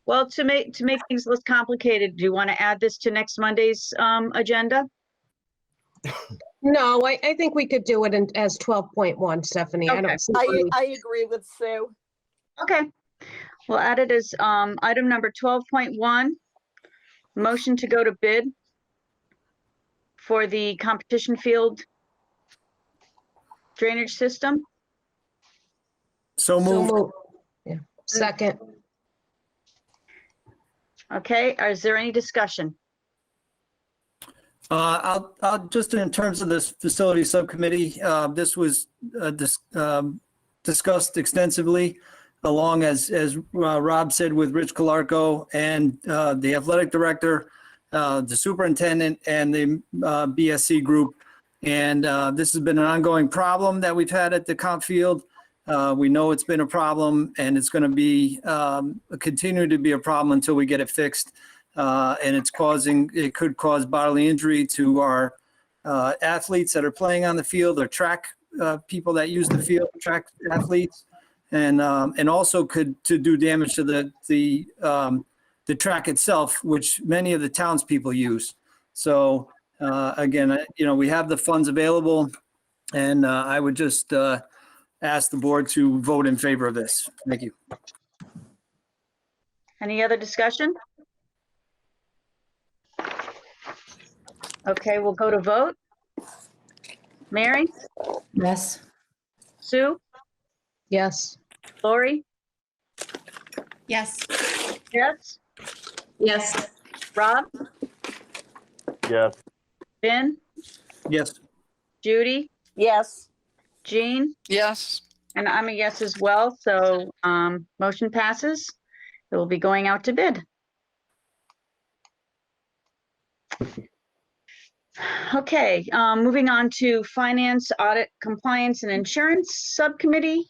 Well, to make things less complicated, do you want to add this to next Monday's agenda? No, I think we could do it as 12.1, Stephanie. I don't see. I agree with Sue. Okay, we'll add it as item number 12.1. Motion to go to bid for the competition field drainage system. So moved. Yeah. Second. Okay, is there any discussion? I'll just in terms of this facility subcommittee, this was discussed extensively, along as Rob said, with Rich Calarco and the athletic director, the superintendent, and the BSC group. And this has been an ongoing problem that we've had at the comp field. We know it's been a problem, and it's going to be continue to be a problem until we get it fixed. And it could cause bodily injury to our athletes that are playing on the field, or track people that use the field, track athletes, and also could do damage to the track itself, which many of the townspeople use. So again, we have the funds available, and I would just ask the board to vote in favor of this. Thank you. Any other discussion? Okay, we'll go to vote. Mary, Yes. Sue, Yes. Lori, Yes. Jess, Yes. Rob, Yes. Ben, Yes. Judy, Yes. Jean, Yes. and I'm a yes as well. So motion passes. It will be going out to bid. Okay, moving on to Finance, Audit, Compliance, and Insurance Subcommittee.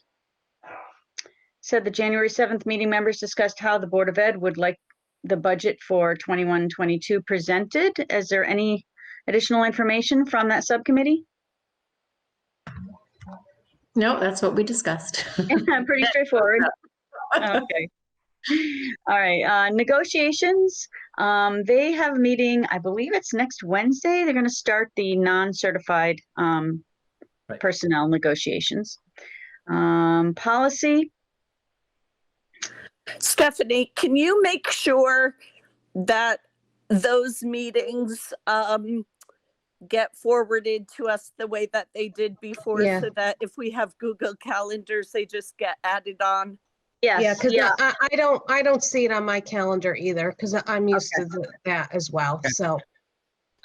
Said the January 7th meeting members discussed how the Board of Ed would like the budget for 21-22 presented. Is there any additional information from that subcommittee? No, that's what we discussed. Pretty straightforward. Okay. All right, negotiations. They have a meeting, I believe it's next Wednesday. They're going to start the non-certified personnel negotiations. Policy. Stephanie, can you make sure that those meetings get forwarded to us the way that they did before, Yeah. so that if we have Google calendars, they just get added on? Yeah, Yes, because yeah, I don't see it on my calendar either, because I'm used to that as well, so.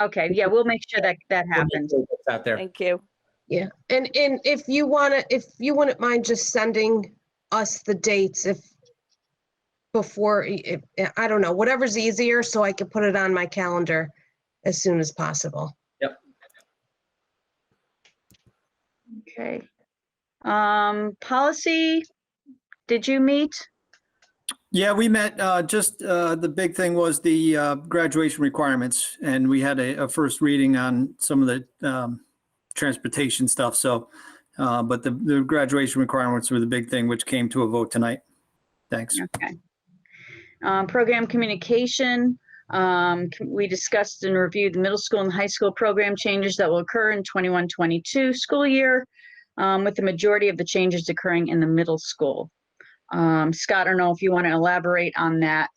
okay, yeah, we'll make sure that that happens. It's out there. Thank you. Yeah, and if you wouldn't mind just sending us the dates before, I don't know, whatever's easier, so I can put it on my calendar as soon as possible. Yep. Okay. Policy, did you meet? Yeah, we met, just the big thing was the graduation requirements, and we had a first reading on some of the transportation stuff. So, but the graduation requirements were the big thing, which came to a vote tonight. Thanks. Okay. Program communication, we discussed and reviewed the middle school and high school program changes that will occur in 21-22 school year, with the majority of the changes occurring in the middle school. Scott, I don't know if you want to elaborate on that.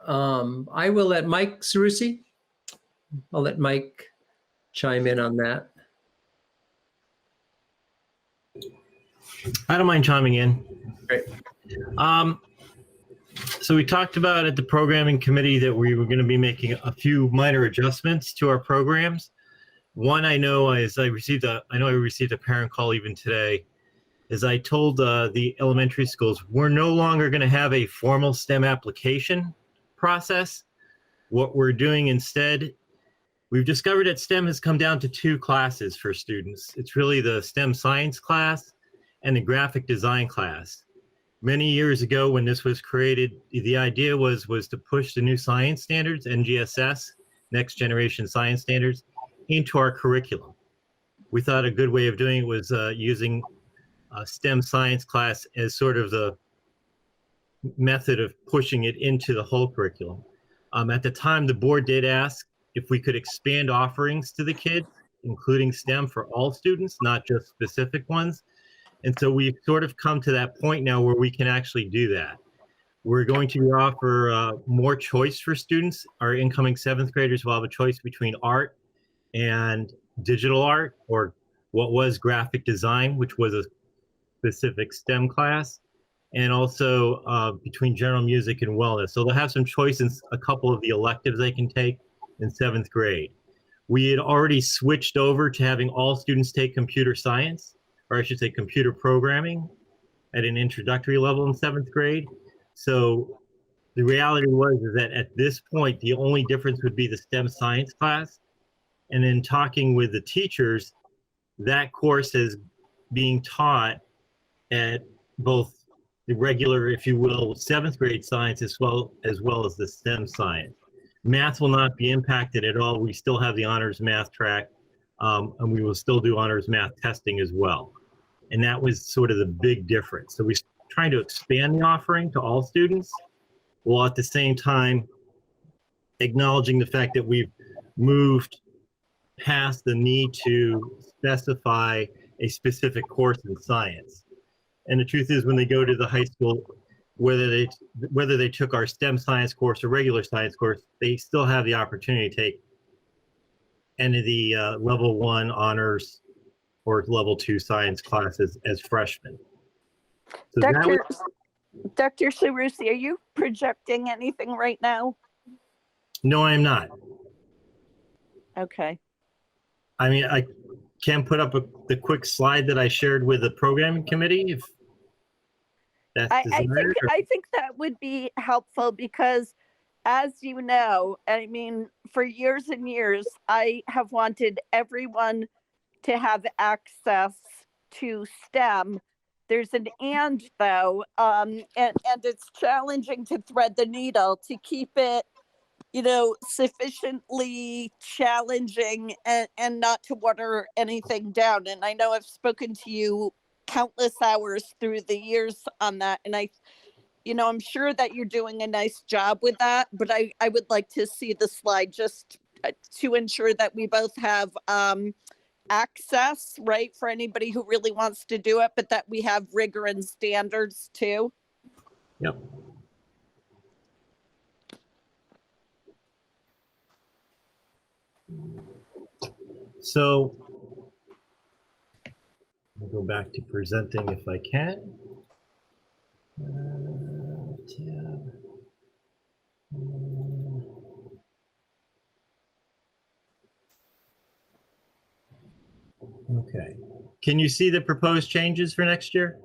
I will let Mike Cerusi. I'll let Mike chime in on that. I don't mind chiming in. Great. So we talked about at the programming committee that we were going to be making a few minor adjustments to our programs. One I know is I received a parent call even today, is I told the elementary schools, we're no longer going to have a formal STEM application process. What we're doing instead, we've discovered that STEM has come down to two classes for students. It's really the STEM science class and the graphic design class. Many years ago when this was created, the idea was to push the new science standards, NGSS, Next Generation Science Standards, into our curriculum. We thought a good way of doing it was using a STEM science class as sort of the method of pushing it into the whole curriculum. At the time, the board did ask if we could expand offerings to the kids, including STEM for all students, not just specific ones. And so we've sort of come to that point now where we can actually do that. We're going to offer more choice for students. Our incoming 7th graders will have a choice between art and digital art, or what was graphic design, which was a specific STEM class, and also between general music and wellness. So they'll have some choice in a couple of the electives they can take in 7th grade. We had already switched over to having all students take computer science, or I should say computer programming, at an introductory level in 7th grade. So the reality was is that at this point, the only difference would be the STEM science class. And then talking with the teachers, that course is being taught at both the regular, if you will, 7th grade science as well as the STEM science. Math will not be impacted at all. We still have the honors math track, and we will still do honors math testing as well. And that was sort of the big difference. So we're trying to expand the offering to all students, while at the same time acknowledging the fact that we've moved past the need to specify a specific course in science. And the truth is, when they go to the high school, whether they took our STEM science course or regular science course, they still have the opportunity to take any of the level 1 honors or level 2 science classes as freshmen. So Dr. Cerusi, are you projecting anything right now? No, I'm not. Okay. I mean, I can put up the quick slide that I shared with the programming committee if that's desired. I think that would be helpful because, as you know, I mean, for years and years, I have wanted everyone to have access to STEM. There's an and though, and it's challenging to thread the needle to keep it, sufficiently challenging and not to water anything down. And I know I've spoken to you countless hours through the years on that. And I'm sure that you're doing a nice job with that, but I would like to see the slide just to ensure that we both have access, right, for anybody who really wants to do it, but that we have rigor and standards too. Yep. So go back to presenting if I can. Tab. Okay. Can you see the proposed changes for next year?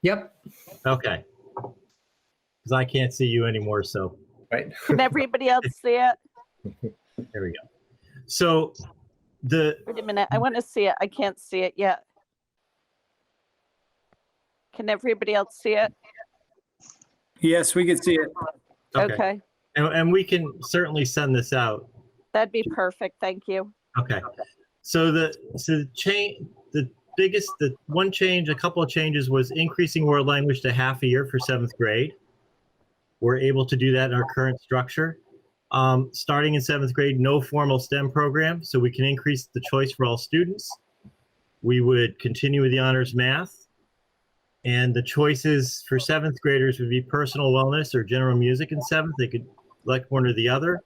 Yep. Okay. Because I can't see you anymore, so. Right. Can everybody else see it? There we go. So the. Wait a minute, I want to see it. I can't see it yet. Can everybody else see it? Yes, we can see it. Okay, And we can certainly send this out. that'd be perfect. Thank you. Okay. So the one change, a couple of changes was increasing world language to half a year for 7th grade. We're able to do that in our current structure. Starting in 7th grade, no formal STEM program, so we can increase the choice for all students. We would continue with the honors math. And the choices for 7th graders would be personal wellness or general music in 7th. They could elect one or the other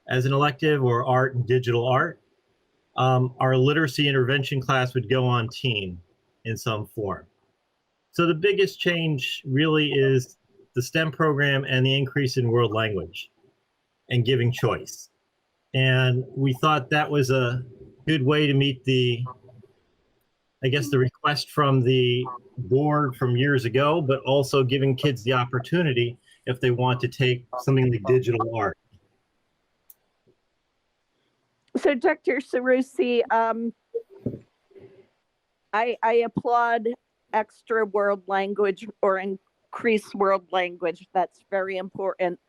as an elective, or art and digital art. Our literacy intervention class would go on teen in some form. So the biggest change really is the STEM program and the increase in world language and giving choice. And we thought that was a good way to meet the request from the board from years ago, but also giving kids the opportunity if they want to take something like digital art. So Dr. Sarusi, I applaud extra world language or increased world language. That's very important.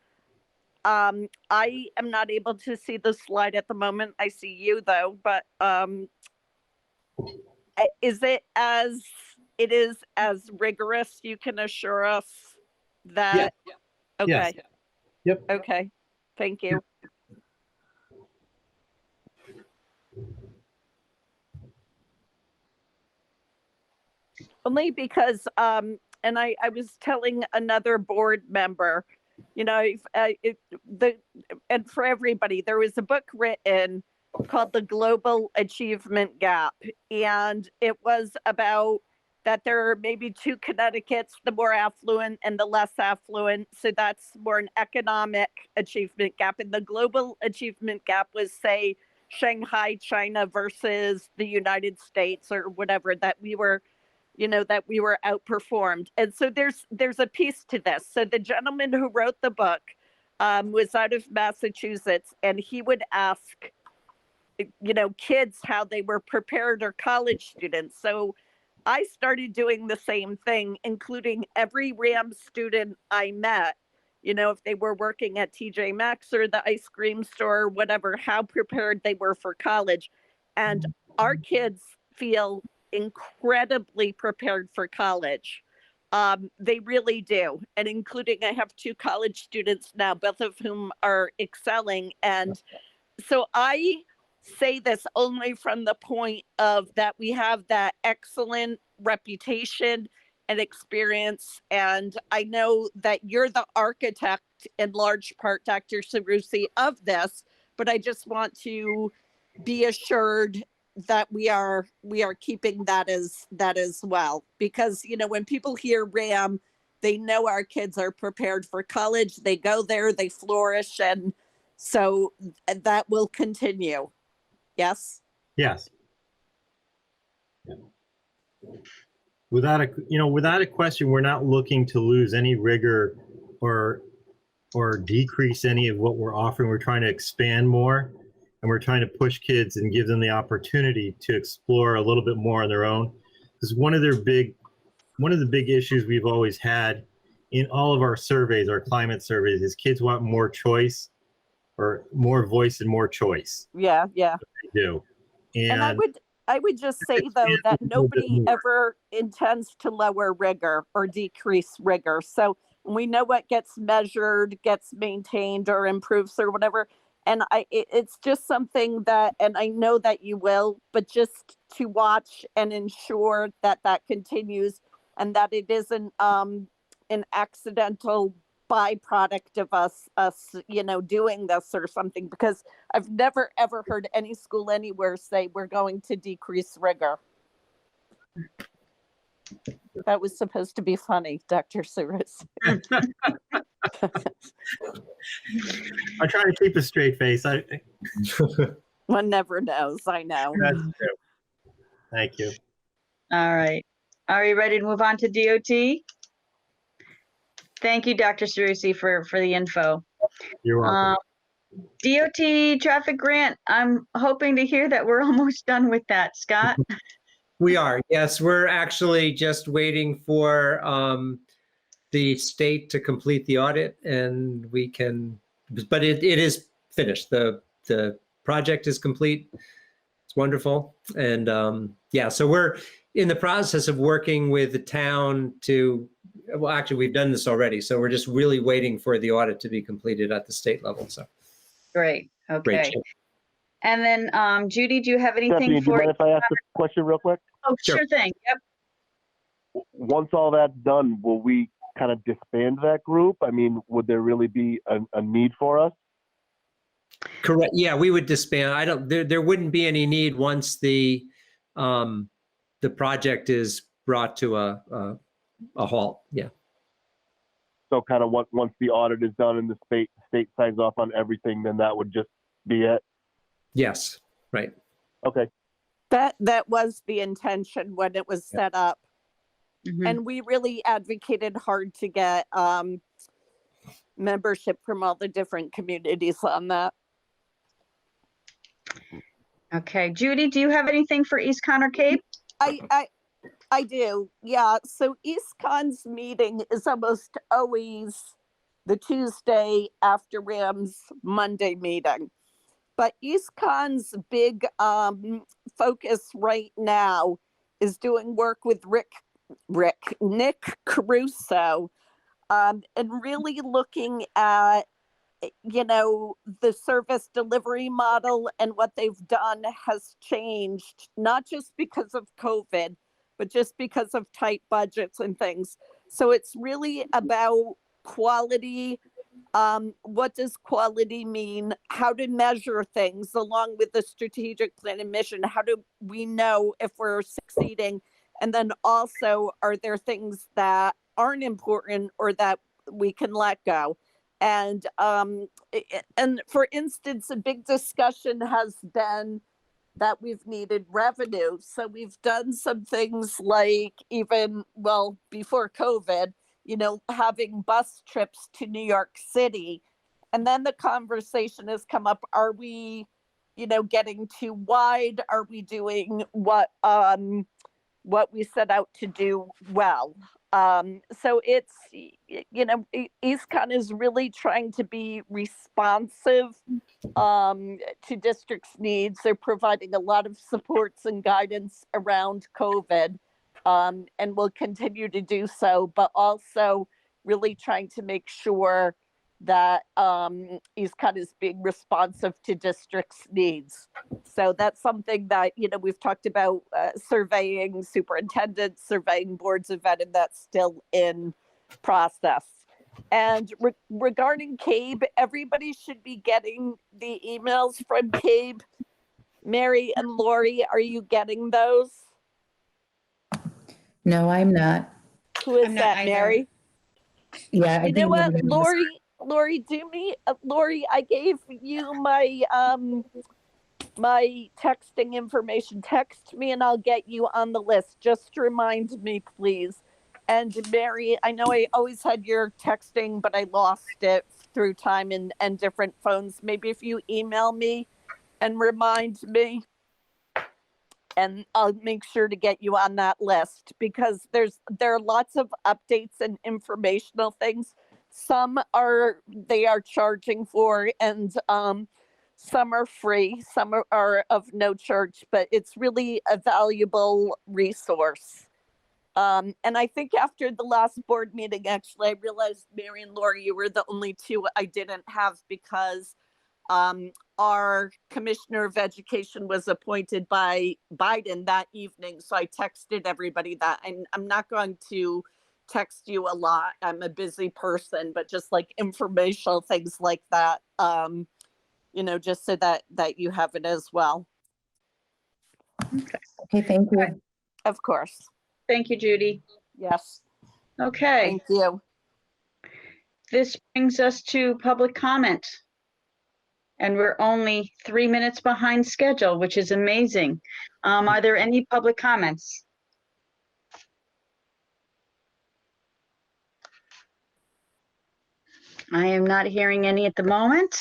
I am not able to see the slide at the moment. I see you though, but is it as rigorous? You can assure us that. Yeah. Okay. Yes. Yep. Okay. Thank you. Only because, and I was telling another board member, you know, and for everybody, there was a book written called The Global Achievement Gap. And it was about that there are maybe 2 Connecticuts, the more affluent and the less affluent. So that's more an economic achievement gap. And the global achievement gap was, say, Shanghai, China versus the United States or whatever, that we were outperformed. And so there's a piece to this. So the gentleman who wrote the book was out of Massachusetts, and he would ask, kids how they were prepared, or college students. So I started doing the same thing, including every RHAM student I met, if they were working at TJ Maxx or the ice cream store or whatever, how prepared they were for college. And our kids feel incredibly prepared for college. They really do. And including, I have 2 college students now, both of whom are excelling. And so I say this only from the point of that we have that excellent reputation and experience. And I know that you're the architect in large part, Dr. Sarusi, of this, but I just want to be assured that we are keeping that as well, because when people hear RHAM, they know our kids are prepared for college, they go there, they flourish, and so that will continue. Yes. Yes. Yeah. Without a question, we're not looking to lose any rigor or decrease any of what we're offering. We're trying to expand more, and we're trying to push kids and give them the opportunity to explore a little bit more on their own. Because one of the big issues we've always had in all of our surveys, our climate surveys, is kids want more choice, or more voice and more choice. Yeah. They do. And I would just say though that nobody ever intends to lower rigor or decrease rigor. So we know what gets measured, gets maintained or improves or whatever. And it's just something that, and I know that you will, but just to watch and ensure that continues, and that it isn't an accidental byproduct of us doing this or something, because I've never ever heard any school anywhere say we're going to decrease rigor. That was supposed to be funny, Dr. Cyrus. I'm trying to keep a straight face. One never knows, I know. That's true. Thank you. All right. Are you ready to move on to DOT? Thank you, Dr. Cerisi, for the info. You're welcome. DOT traffic grant, I'm hoping to hear that we're almost done with that. Scott? We are, yes, we're actually just waiting for the state to complete the audit, and we can, but it is finished. The project is complete. It's wonderful. And yeah, so we're in the process of working with the town to, well, actually, we've done this already. So we're just really waiting for the audit to be completed at the state level. So Great. great. Okay. And then Judy, do you have anything Stephanie, do you for? mind if I ask a question real quick? Oh, sure thing. Yep. Once all that's done, will we kind of disband that group? I mean, would there really be a need for us? Correct. Yeah, we would disband. There wouldn't be any need once the project is brought to a halt. Yeah. So kind of once the audit is done and the state signs off on everything, then that would just be it? Yes. Right. Okay. That was the intention when it was set up. Mhm. And we really advocated hard to get membership from all the different communities on that. Okay. Judy, do you have anything for East Connor Cape? I do, yeah. So EastCon's meeting is almost always the Tuesday after RHAM's Monday meeting. But EastCon's big focus right now is doing work with Nick Caruso, and really looking at, the service delivery model, and what they've done has changed, not just because of COVID, but just because of tight budgets and things. So it's really about quality. What does quality mean? How to measure things along with the strategic plan and mission? How do we know if we're succeeding? And then also, are there things that aren't important or that we can let go? And for instance, a big discussion has been that we've needed revenue. So we've done some things like even, well, before COVID, having bus trips to New York City. And then the conversation has come up, are we, getting too wide? Are we doing what we set out to do well? So it's, EastCon is really trying to be responsive to districts' needs. They're providing a lot of supports and guidance around COVID, and will continue to do so, but also really trying to make sure that EastCon is being responsive to districts' needs. So that's something that, we've talked about surveying superintendents, surveying boards of ed, and that's still in process. And regarding CABE, everybody should be getting the emails from CABE. Mary and Lori, are you getting those? No, I'm not. Who is I'm not that, either. Mary? Yeah. I You know think what, everybody was- Lori, do me, Lori, I gave you my my texting information. Text me and I'll get you on the list. Just remind me, please. And Mary, I know I always had your texting, but I lost it through time and different phones. Maybe if you email me and remind me, and I'll make sure to get you on that list, because there are lots of updates and informational things. Some they are charging for, and some are free, some are of no charge, but it's really a valuable resource. And I think after the last board meeting, actually, I realized, Mary and Lori, you were the only two I didn't have, because our Commissioner of Education was appointed by Biden that evening. So I texted everybody that. I'm not going to text you a lot. I'm a busy person, but just like informational things like that, just so that you have it as well. Okay, thank you. Of course. Thank you, Judy. Yes, Okay, thank you. this brings us to public comment. And we're only 3 minutes behind schedule, which is amazing. Are there any public comments? I am not hearing any at the moment.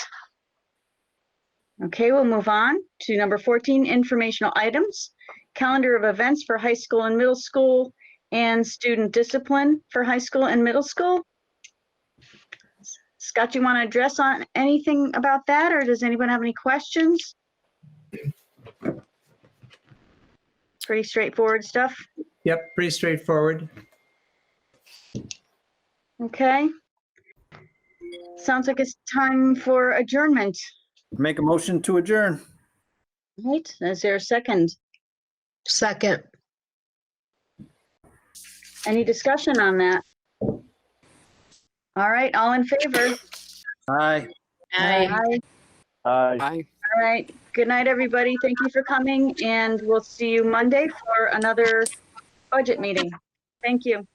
Okay, we'll move on to number 14, informational items. Calendar of events for high school and middle school and student discipline for high school and middle school. Scott, you want to address on anything about that, or does anyone have any questions? Pretty straightforward stuff. Yep, pretty straightforward. Okay. Sounds like it's time for adjournment. Make a motion to adjourn. Right, is there a second? Second. Any discussion on that? All right, all in favor? Aye. Aye. Bye. All right, good night, everybody. Thank you for coming, and we'll see you Monday for another budget meeting. Thank you.